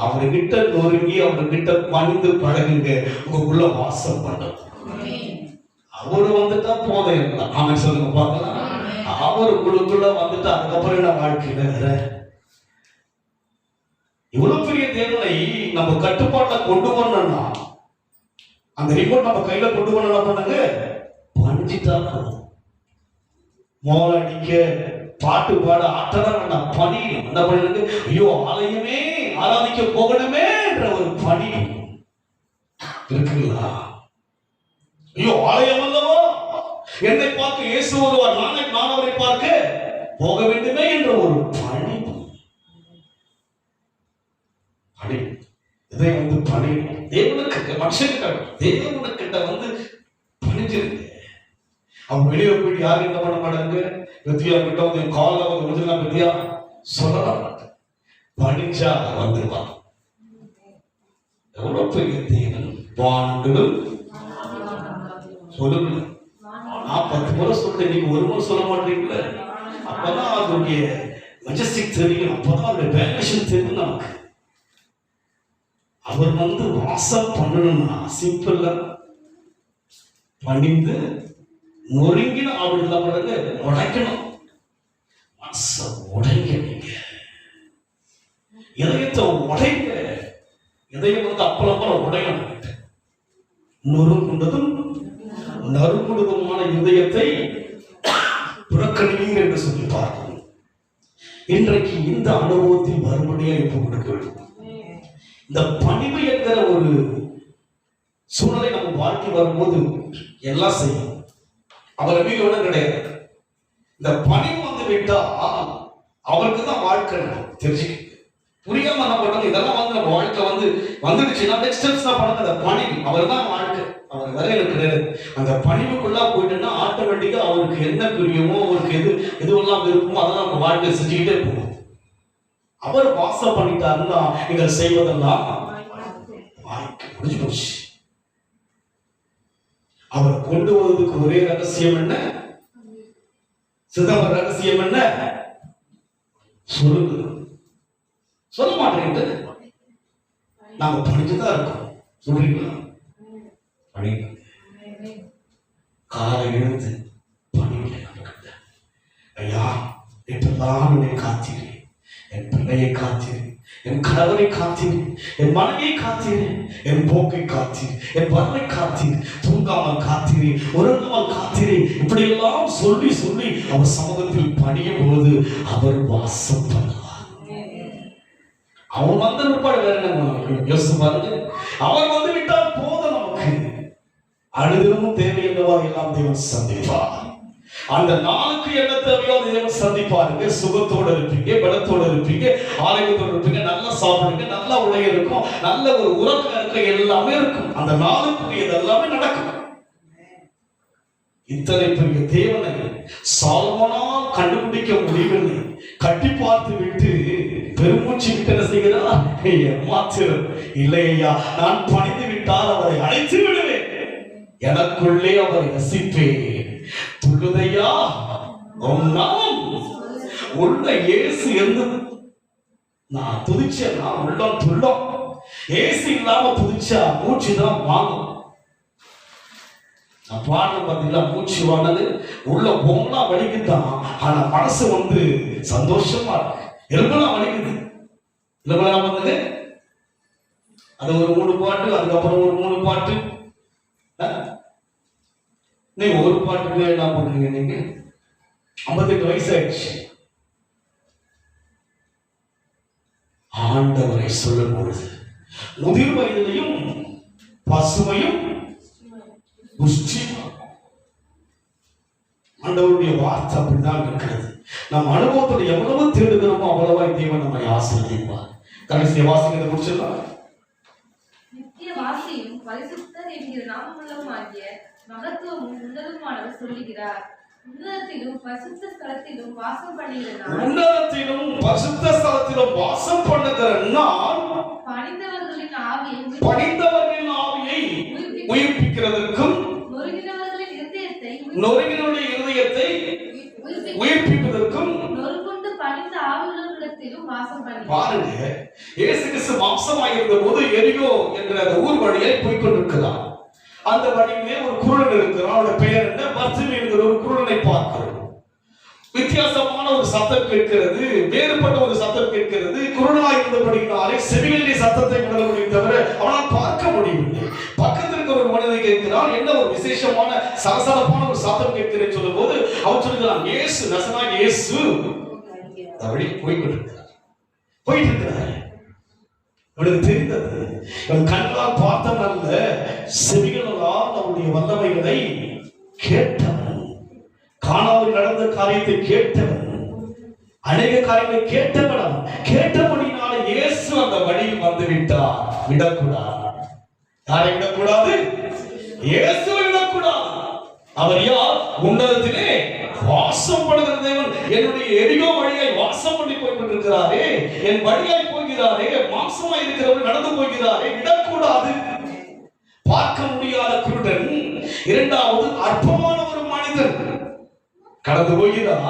அவர்கிட்ட நொறுங்கி அவர்கிட்ட பணிந்து பழகுங்க, உங்களுக்குள்ள வாசம் பண்ணும். அவரு வந்துட்டா போதும் இருக்கலாம். அவன் சொல்லுங்க பார்க்கலாம். அவர் உங்களுக்குள்ள வந்துட்டா அதுக்கப்புறம் என்ன வாழ்க்கையில? இவ்வளவு பெரிய தேவனை நம்ம கட்டுப்பாட்டை கொண்டு வரணும்னா அந்த ரிமோட் நம்ம கையில கொண்டு வரணும். பண்ணாங்க பணிஞ்சிட்டா போதும். மோள அடிக்க, பாட்டு பாட, ஆட்டதான் பணி என்ன பண்ணிருக்கு? ஐயோ ஆலயமே ஆராதிக்க போகணுமே என்ற ஒரு பணி இருக்குங்களா? ஐயோ ஆலயம் அல்லவா, என்னை பார்க்க இயேசு வருவார், நான் அவரை பார்க்க போக வேண்டுமே என்ற ஒரு பணி. பணி இதை வந்து பணி தேவனுக்கு மனுஷனுக்கு தேவனுக்கிட்ட வந்து பணிஞ்சிருக்கு. அவன் வெளியே போயிட்டு யாரும் என்ன பண்ண மாட்டாங்க? வித்தியா கிட்ட வந்து காலில் வந்து முடிஞ்சலாம் வித்தியா சொல்லலாம். பணிச்சா வந்துருவான். எவ்வளவு பெரிய தேவன்! வானங்களும் சொல்லுங்க. நான் 10 முறை சொல்றேன், நீங்க ஒரு முறை சொல்ல மாட்டீங்களே. அப்பதான் அதனுடைய மெஜஸ்டிக் தெரியும், அப்பதான் அவருடைய வேல்யூஷன் தெரியும் நமக்கு. அவர் வந்து வாசம் பண்ணணும்னா சிம்பிளா பணிந்து நொறுங்கின அவருடைய உடைக்கணும். மனச உடைங்க, நீங்க இதயத்தை உடைங்க. இதயம் வந்து அப்பளம் உடையணும். நொறுங்குண்டதும் நறுங்குண்டதுமான இதயத்தை புறக்கணிங்க என்று சொல்லி பார்க்கணும். இன்றைக்கு இந்த அனுபவத்தில் மறுபடியும் இப்ப கொடுக்க வேண்டும். இந்த பணிவு என்கிற ஒரு சூழ்நிலை நம்ம வாழ்க்கை வரும்போது எல்லாம் செய்யும். அவர் நம்பிக்கை கிடையாது. இந்த பணிவு வந்து விட்டா அவருக்கு தான் வாழ்க்கை தெரிஞ்சுக்க புரியாம என்ன பண்றது? இதெல்லாம் வந்து நம்ம வாழ்க்கை வந்து வந்துடுச்சுன்னா நெக்ஸ்ட் ஸ்டெப்ஸ் தான் பண்ணது. அந்த பணிவு அவர் தான் வாழ்க்கை, அவர் வேற எனக்கு கிடையாது. அந்த பணிவுக்குள்ளா போயிட்டுன்னா ஆட்டோமேட்டிக்கா அவருக்கு என்ன பிரியமோ, அவருக்கு எதுவெல்லாம் விருப்பமோ அதெல்லாம் நம்ம வாழ்க்கையை செஞ்சுக்கிட்டே போகும். அவர் வாசம் பண்ணிட்டாருன்னா நீங்கள் செய்வதெல்லாம் வாழ்க்கை முடிஞ்சு போச்சு. அவர் கொண்டு வருவதற்கு ஒரே ரகசியம் என்ன? சிதம்பர ரகசியம் என்ன? சொல்லுங்க. சொல்ல மாட்டேங்க. நாங்க படிச்சுதான் இருக்கோம். சொல்றீங்களா? படிங்க. காலை எழுந்து பணிவிட நடக்குது. ஐயா, எப்பெல்லாம் என்னை காத்தீரே, என் பிள்ளையை காத்தீரே, என் கணவரை காத்தீர், என் மனைவியை காத்தீர், என் போக்கை காத்தீர், என் வரவை காத்தீர், தூங்காமல் காத்தீரே, உறங்காமல் காத்தீரே, இப்படி எல்லாம் சொல்லி சொல்லி அவர் சமூகத்தில் பணியும் போது அவர் வாசம் பண்ணுவார். அவன் வந்த நிற்பாடு வேற என்ன யோசிச்சு பாருங்க. அவர் வந்து விட்டால் போதும், நமக்கு அனுதினமும் தேவை என்னவா எல்லாம் தேவன் சந்திப்பார். அந்த நாளுக்கு என்ன தேவையோ தேவன் சந்திப்பாருங்க. சுகத்தோடு இருப்பீங்க, பலத்தோடு இருப்பீங்க, ஆரோக்கியத்தோடு இருப்பீங்க, நல்லா சாப்பிடுங்க, நல்லா உடைய இருக்கும், நல்ல ஒரு உறக்கம் இருக்க, எல்லாமே இருக்கும். அந்த நாளுக்குரியது எல்லாமே நடக்கும். இத்தனை பெரிய தேவனை சாலமோனால் கண்டுபிடிக்க முடியவில்லை. கட்டி பார்த்து விட்டு பெருமூச்சு விட்டு என்ன செய்கிறார்? மாத்திரம் இல்லையா, நான் பணிந்து விட்டால் அவரை அழைத்து விடுவேன், எனக்குள்ளே அவரை ரசிப்பேன். துள்ளுதையா நாம் உள்ள இயேசு இருந்தது. நான் துதிச்சேன், நான் உள்ளம் துள்ளம். இயேசு இல்லாம துதிச்சா மூச்சுதான் வாங்கும். பாடல பார்த்தீங்களா? மூச்சு வானது உள்ள போகலாம் வலிக்குதான், ஆனா மனசு வந்து சந்தோஷமா இருக்கு. எலும்பெல்லாம் வலிக்குது, எலும்பெல்லாம் வந்தது. அது ஒரு 3 பாட்டு, அதுக்கப்புறம் ஒரு 3 பாட்டு. நீங்க ஒரு பாட்டுக்கு என்ன பண்றீங்க? நீங்க 58 வயசு ஆயிடுச்சு. ஆண்டவரை சொல்லும் பொழுது முதிர் வயதிலையும் பசுமையும் புஷ்டி. ஆண்டவருடைய வார்த்தை அப்படிதான் இருக்கிறது. நம் அனுபவத்தில் எவ்வளவு தேடுகிறோமோ அவ்வளவா தேவன் நம்மை ஆசீர்வதிப்பார். கடைசி வாசிக்கிறத முடிச்சிடலாம். நித்திய வாசியும் பரிசுத்தர் என்கிற நாமமுள்ளவருமாகிய மகத்துவமும் உன்னதமானவர் சொல்லுகிறார். உன்னதத்திலும் பரிசுத்த ஸ்தலத்திலும் வாசம் பண்ணுகிற நான், உன்னதத்திலும் பரிசுத்த ஸ்தலத்திலும் வாசம் பண்ணுகிற நான் பணிந்தவர்களின் ஆவியை பணிந்தவர்களின் ஆவியை உயிர்ப்பிக்கிறதற்கும் நொறுங்கினுடைய இருதயத்தை உயிர்ப்பிப்பதற்கும் நொறுங்குண்டு பணிந்த ஆவிகளிடத்திலும் வாசம் பண்ணி. பாருங்க, இயேசு கிறிஸ்து மாம்சமாய் இருந்த போது எரிகோ என்ற அந்த ஊர் வழியை போய்கொண்டிருக்கிறார். அந்த வழியிலே ஒரு குருடன் இருக்கிறான். அவருடைய பெயர் என்ன? பர்த்திமேயு என்கிற ஒரு குருடனை பார்க்கிறோம். வித்தியாசமான ஒரு சத்தம் கேட்கிறது, வேறுபட்ட ஒரு சத்தம் கேட்கிறது. குருடனாய் இருந்தபடியினாலே செவிகளிலே சத்தத்தை உணர முடியும் தவிர அவனால் பார்க்க முடியவில்லை. பக்கத்தில் இருக்கிற ஒரு மனிதனை கேட்கிறான், என்ன ஒரு விசேஷமான சலசலப்பான ஒரு சத்தம் கேட்கிறேன்னு சொல்லும் போது அவன் சொல்லுகிறான், இயேசு நசரேயனாகிய இயேசு அப்படி போயிட்டு இருக்கிறார். அவனுக்கு தெரிந்தது, அவன் கண்ணால் பார்த்தவன், செவிகளால் அவருடைய வல்லமைகளை கேட்டவன், காணாமல் நடந்த காரியத்தை கேட்டவன், அநேக காரியங்களை கேட்டவன். கேட்டபடினால இயேசு அந்த வழியில் வந்து விட்டார். விடக்கூடாது. யாரை விடக்கூடாது? இயேசு விடக்கூடாது. அவர் யார்? உன்னதத்திலே வாசம் பண்ணுகிற தேவன். என்னுடைய எரிகோ வழியை வாசம் பண்ணி போய்கொண்டிருக்கிறாரே, என் வழியாய் போகிறாரே, மாம்சமாய் இருக்கிறவர் நடந்து போகிறாரே, விடக்கூடாது. பார்க்க முடியாத குருடன், இரண்டாவது அற்பமான ஒரு மனிதன் கடந்து போகிறார்.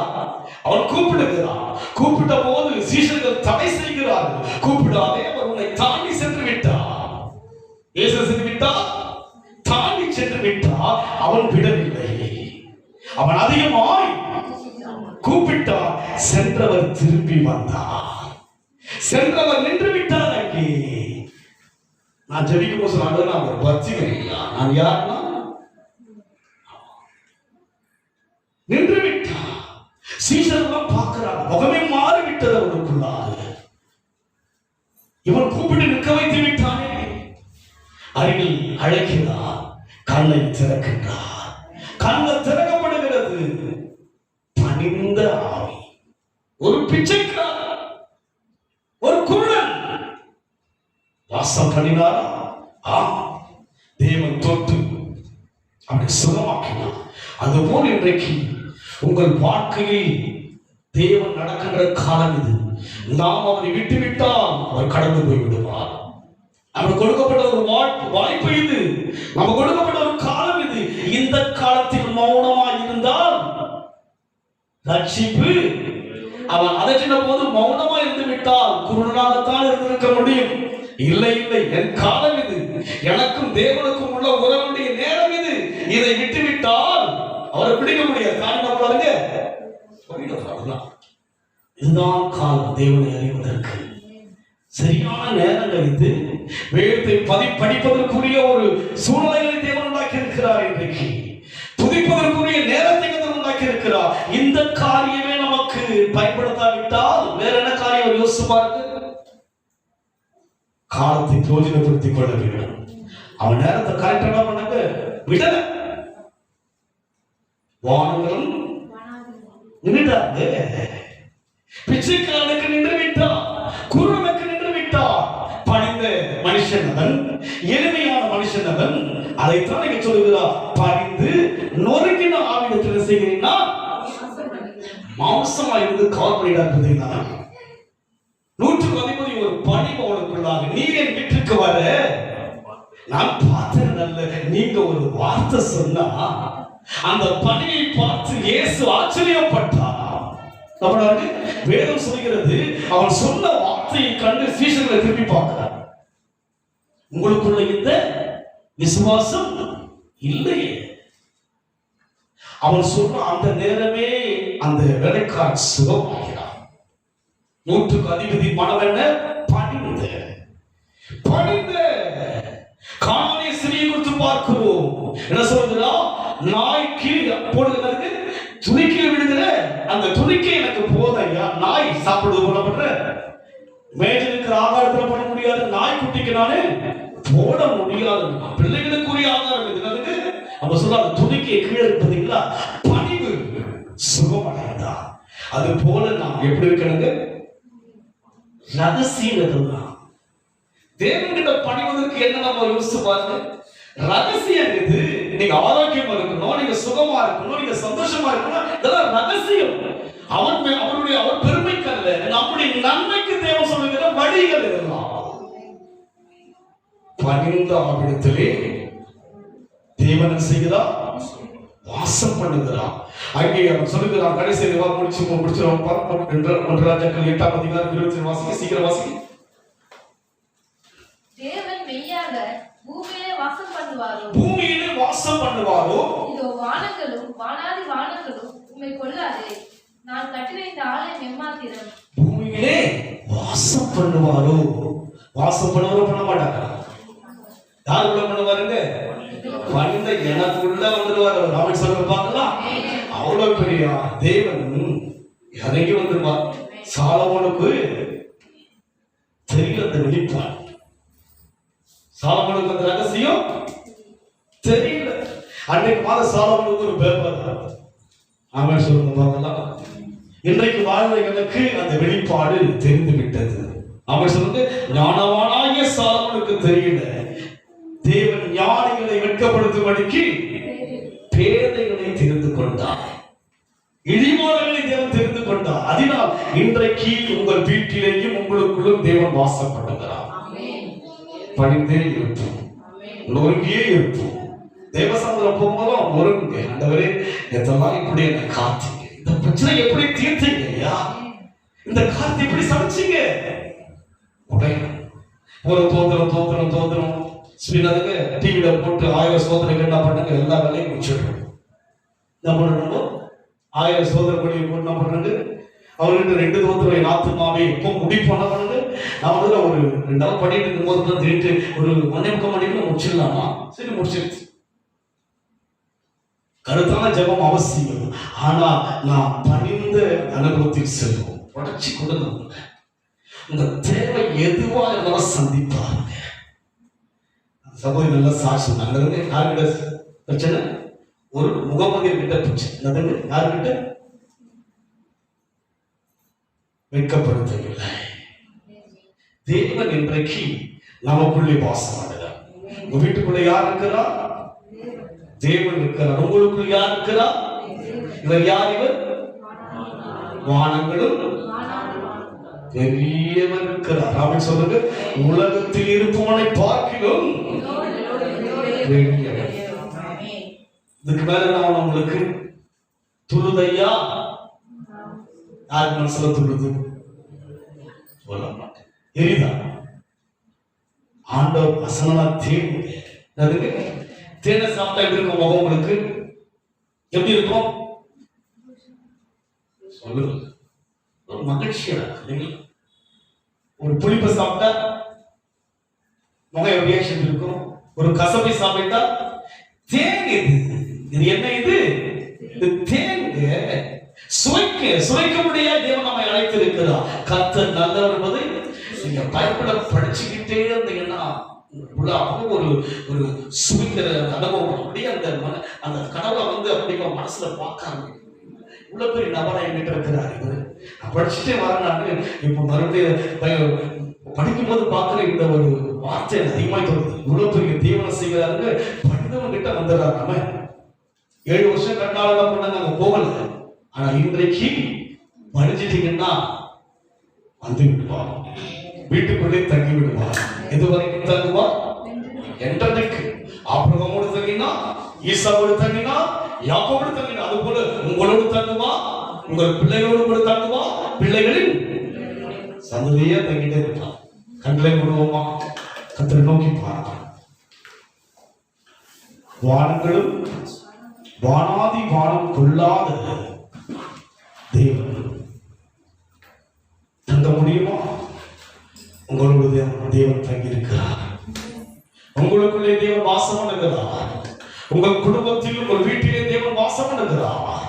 அவன் கூப்பிடுகிறான். கூப்பிட்ட போது சீஷர்கள் தடை செய்கிறார்கள். கூப்பிடாதே, அவர் உன்னை தாண்டி சென்று விட்டார். இயேசு சென்று விட்டார், தாண்டி சென்று விட்டார். அவன் விடவில்லை. அவன் அதிகமாய் கூப்பிட்டார். சென்றவர் திரும்பி வந்தார். சென்றவர் நின்று விட்டார். அங்கே நான் ஜெபிக்கும் போது சொன்னாங்க, நான் ஒரு பக்தியா, நான் யாருன்னா நின்று விட்டார். சீசர்கள் பார்க்கிறார், முகமே மாறிவிட்டது அவனுக்குள்ளாக. இவன் கூப்பிட்டு நிற்க வைத்து விட்டானே. அருகில் அழைக்கிறார், கண்ணை திறக்கின்றார். கண்கள் திறக்கப்படுகிறது. பணிந்த ஆவி, ஒரு பிச்சைக்காரர், ஒரு குருடன் வாசம் பண்ணினாரா? தேவன் தொட்டு அவனை சுகமாக்கினார். அதுபோல் இன்றைக்கு உங்கள் வாழ்க்கையில் தேவன் நடக்கின்ற காலம் இது. நாம் அவரை விட்டுவிட்டால் அவர் கடந்து போய் விடுவார். நமக்கு கொடுக்கப்பட்ட ஒரு வாய்ப்பு இது. நமக்கு கொடுக்கப்பட்ட ஒரு காலம் இது. இந்த காலத்தில் மௌனமாக இருந்தால் ரட்சிப்பு. அவன் அதற்றின போது மௌனமா இருந்து விட்டால் குருடனாகத்தான் இருந்திருக்க முடியும். இல்லை இல்லை, என் காலம் இது, எனக்கும் தேவனுக்கும் உள்ள உறவுடைய நேரம் இது. இதை விட்டுவிட்டால் அவரை பிடிக்க முடியாது. காரணம் பாருங்க, இதுதான் காலம் தேவனை அறிவதற்கு சரியான நேரங்கள் இது. வேதத்தை படிப்பதற்குரிய ஒரு சூழ்நிலைகளை தேவன் உண்டாக்கி இருக்கிறார். இன்றைக்கு துதிப்பதற்குரிய நேரத்தை உண்டாக்கி இருக்கிறார். இந்த காரியமே நமக்கு பயன்படுத்தாவிட்டால் வேற என்ன காரியம் யோசிச்சு பாருங்க. காலத்தை பிரயோஜனப்படுத்திக் கொள்ள வேண்டும். அவன் நேரத்தை கரெக்டா பண்ணாங்க, விடல. வானங்களும் நின்றுட்டாங்க. பிச்சைக்காரனுக்கு நின்று விட்டார், குருடனுக்கு நின்று விட்டார். பணிந்த மனுஷன் அவன், எளிமையான மனுஷன் அவன். அதைத்தான் இங்க சொல்லுகிறார், பணிந்து நொறுங்கின ஆவிடத்தில் செய்கிறீங்கன்னா மாம்சமா இருந்து கவர் பண்ணிடாது. 110 ஒரு பணிபவனுக்குள்ளாக நீர் என் வீட்டுக்கு வர நான் பார்த்தேன். நல்ல நீங்க ஒரு வார்த்தை சொன்னா அந்த பணியை பார்த்து இயேசு ஆச்சரியப்பட்டார். வேதம் சொல்கிறது, அவன் சொன்ன வார்த்தையை கண்டு சீஷர்களை திரும்பி பார்க்கிறார். உங்களுக்குள்ள இந்த விசுவாசம் இல்லையே. அவன் சொன்ன அந்த நேரமே அந்த வேலைக்காரன் சுகமாகிறான். 100க்கு அதிபதி மனம் என்ன? பணிந்த காணானிய ஸ்திரியை குறித்து பார்க்கிறோம். என்ன சொல்றா? நாய்க்கு போடுகிறது துணிக்கையில் விடுகிற அந்த துணிக்கை எனக்கு போதையா. நாய் சாப்பிடுவது போல பண்ற மேஜில் இருக்கிற ஆகாரத்தில் போட முடியாது. நாய்க்குட்டிக்கு நானு போட முடியாது. பிள்ளைகளுக்குரிய ஆகாரம் இது. நம்ம சொல்ல அந்த துணிக்கு கீழே இருப்பதுங்களா பணிவு சுகமடைந்தா. அது போல நாம் எப்படி இருக்கணுங்க? ரகசியம் தான். தேவன்கிட்ட பணிவதற்கு என்ன நம்ம யோசிச்சு பாருங்க. ரகசியம் இது. நீங்க ஆரோக்கியமா இருக்கணும், நீங்க சுகமா இருக்கணும், நீங்க சந்தோஷமா இருக்கணும், இதெல்லாம் ரகசியம். அவர் பெருமைக்கு அல்ல, நம்முடைய நன்மைக்கு தேவன் சொல்லுகிற வழிகள் இதெல்லாம். பணிந்த ஆவிடத்திலே தேவன் செய்கிறார், வாசம் பண்ணுகிறார். அங்கே அவன் சொல்லுகிறான், கடைசி முடிச்சிருவோம். 1 ராஜாக்கள் 8ஆம் அதிகாரம் 20 வாசிக்க, சீக்கிரம் வாசிக்க. தேவன் மெய்யாக பூமியிலே வாசம் பண்ணுவாரோ, பூமியிலே வாசம் பண்ணுவாரோ, இதோ வானங்களும் வானாதி வானங்களும் உம்மை கொள்ளாதே. நான் கட்டின இந்த ஆலயம் எம்மாத்திரம். பூமியிலே வாசம் பண்ணுவாரோ. வாசம் பண்ணுவாரோ பண்ண மாட்டாங்க. யார் உள்ள பண்ணுவாருங்க? பணிந்த எனக்குள்ள வந்துடுவார். ராமன் சொல்ல பார்க்கலாம். அவ்வளவு பெரிய தேவன் இறங்கி வந்துருவார். சாலமோனுக்கு தெரியல அந்த வெளிப்பாடு. சாலமோனுக்கு அந்த ரகசியம் தெரியல. அன்றைக்கு மாத சாலமோனுக்கு ஒரு பேப்பர். ஆமென் சொல்லுங்க பார்க்கலாம். இன்றைக்கு வாழ்ந்த எனக்கு அந்த வெளிப்பாடு தெரிந்து விட்டது. ஆமென் சொல்லுங்க. ஞானவானாகிய சாலமோனுக்கு தெரியல. தேவன் ஞானிகளை வெட்கப்படுத்தும்படிக்கு பேதைகளை தெரிந்து கொண்டார். இழிவாளர்களை தேவன் தெரிந்து கொண்டார். அதனால் இன்றைக்கு உங்கள் வீட்டிலேயும் உங்களுக்குள்ளும் தேவன் வாசப்படுகிறார். பணிந்தே இருப்போம், நொறுங்கியே இருப்போம். தேவசமுதிரம் போகும்போதும் நொறுங்க. ஆண்டவரே இதெல்லாம் இப்படி என்ன காத்தீங்க, இந்த பிரச்சனை எப்படி தீர்த்தீங்க ஐயா, இந்த காத்து எப்படி சமைச்சீங்க. ஒரு தோத்திரம் ஸ்ரீநாதுக்கு டிவியில போட்டு 1000 சோதனை என்ன பண்ணுங்க, எல்லா வேலையும் முடிச்சிடுறோம். என்ன பண்ணணும்? 1000 சோதனை பண்ணி போட்டு என்ன பண்ணுறது? அவர்கிட்ட 2 தோத்திரம் என் ஆத்துமாவே எப்போ முடிப்போம். என்ன பண்ணுது? நான் வந்து ஒரு 2 நாள் பண்ணிட்டு இருக்கும்போது தான் திருட்டு ஒரு 1.5 மணிக்கு முடிச்சிடலாமா? சரி முடிச்சிருச்சு. கருத்தான ஜெபம் அவசியம். ஆனா நான் பணிந்த அனுபவத்தில் செல்வோம். உடச்சி கொடுங்க. உங்க தேவை எதுவா இருந்தாலும் சந்திப்பாருங்க. சகோதரி நல்லா சாட்சி சொன்னாங்க. யார்கிட்ட பிரச்சனை? ஒரு முகமதியர் கிட்ட பிரச்சனை. யார்கிட்ட? வெட்கப்படுத்தவில்லை. தேவன் இன்றைக்கு நமக்குள்ளே வாசம் பண்ணுகிறார். உங்க வீட்டுக்குள்ள யார் இருக்கிறா? தேவன் இருக்கிறார். உங்களுக்குள் யார் இருக்கிறா? இவர் யார்? இவர் வானங்களும் பெரியவர் இருக்கிறார். ராமன் சொல்லுங்க, உலகத்தில் இருப்பவனை பார்க்கிலும் பெரியவர். இதுக்கு மேல நான் உங்களுக்கு துழுதையா? யார் மனசுல துழுது? சொல்ல மாட்டேன். எரிதா? ஆண்டவர் வசனமா தேடுங்க. தேனை சாப்பிட்டா எப்படி இருக்கும் முகம்? உங்களுக்கு எப்படி இருக்கும்? சொல்லுங்க. ஒரு மகிழ்ச்சியா இல்லைங்களா? ஒரு புளிப்பை சாப்பிட்டா முகம் ரியாக்ஷன் இருக்கும். ஒரு கசப்பை சாப்பிட்டா தேன். இது என்ன? இது தேங்க. சுவைக்க முடியாத தேவன் நம்மை அழைத்திருக்கிறார். கர்த்தர் நல்லவர் என்பதை நீங்க பைபிள படிச்சுக்கிட்டே இருந்தீங்கன்னா ஒரு ஒரு சுவைக்கிற அனுபவம். அப்படியே அந்த கடவுளை வந்து அப்படிங்கிற மனசுல பார்க்காம இவ்வளவு பெரிய நபரா என்கிட்ட இருக்கிறார். இவர் படிச்சுட்டே வரனாரு. இப்போ மறுபடியும் படிக்கும் போது பார்க்கிற இந்த ஒரு வார்த்தை அதிகமாய் தோணுது. இவ்வளவு பெரிய தீவனை செய்கிறாரு. படித்தவங்க கிட்ட வந்துடுறாரு. நம்ம 7 வருஷம் கண்ணால பண்ணாங்க, அங்க போகல. ஆனா இன்றைக்கு படிச்சிட்டீங்கன்னா வந்து விடுவார். வீட்டுக்குள்ளே தங்கி விடுவார். எது வரைக்கும் தங்குவார்? என்றதுக்கு. ஆபிரகாமோடு தங்கினா, ஈசாவோடு தங்கினா, யாக்கோபோடு தங்கினா, அது போல உங்களோடு தங்குவா, உங்கள் பிள்ளைகளோடு கூட தங்குவா, பிள்ளைகளின் சந்ததியா தங்கிட்டே இருக்கலாம். கண்களை விடுவோமா? கர்த்தரை நோக்கி பார்க்கலாம். வானங்களும் வானாதி வானம் கொள்ளாத தேவன் தங்க முடியுமா? உங்களுடைய தேவன் தங்கி இருக்கிறார். உங்களுக்குள்ளே தேவன் வாசம் பண்ணுகிறார். உங்கள் குடும்பத்தில் உங்கள் வீட்டிலே தேவன் வாசம் பண்ணுகிறார்.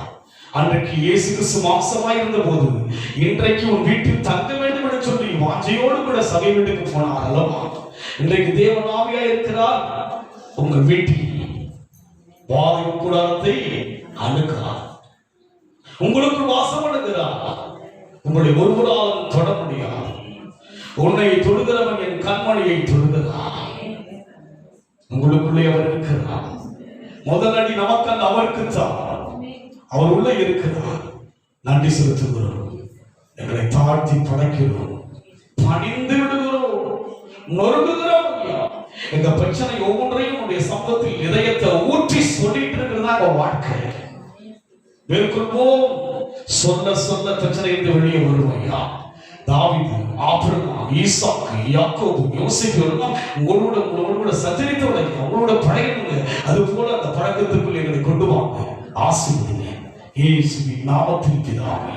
அன்றைக்கு இயேசு கிறிஸ்து மாம்சமாய் இருந்த போது இன்றைக்கு உன் வீட்டில் தங்க வேண்டும் என்று சொல்லி வாஞ்சையோடு கூட சபை வீட்டுக்கு போனார் அல்லவா? இன்றைக்கு தேவன் ஆவியா இருக்கிறார். உங்கள் வீட்டில் வாதையும் கூடாரத்தை அணுகிறார். உங்களுக்குள் வாசம் பண்ணுகிறார். உங்களை ஒருவராலும் தொட முடியாது. உன்னை தொடுகிறவன் என் கண்மணியை தொடுகிறார். உங்களுக்குள்ளே அவர் இருக்கிறார். முதல் அடி நமக்கு அந்த அவருக்குத்தான். அவர் உள்ளே இருக்கிறார். நன்றி செலுத்துகிறோம். எங்களை தாழ்த்தி படைக்கிறோம், பணிந்து விடுகிறோம், நொறுங்குகிறோம். எங்க பிரச்சனை ஒவ்வொன்றையும் உடைய சம்பத்தில் இதயத்தை ஊற்றி சொல்லிட்டு இருக்கிறதா வாழ்க்கை. மேற்கொள்வோம். சொல்ல சொல்ல பிரச்சனை இருந்து வெளியே வரும் ஐயா. தாவீது, ஆபிரகாம், ஈசாக்கு, யாக்கோபு, யோசேப்பு எல்லாம் உங்களோட சஞ்சரித்தவங்க, உங்களோட பழகினவங்க. அது போல அந்த பழக்கத்துக்குள் எங்களை கொண்டு வாங்க, ஆசீர்வதிங்க. இயேசுவின் நாமத்தில் பிதாவே.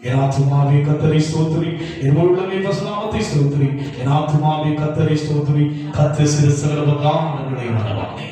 என் ஆத்துமாவே கர்த்தரை ஸ்தோத்திரி, என் முழு உள்ளமே நாமத்தை ஸ்தோத்திரி. என் ஆத்துமாவே கர்த்தரை ஸ்தோத்திரி. கர்த்தர் சிறு சகல உபகாரங்களை மறவாதே.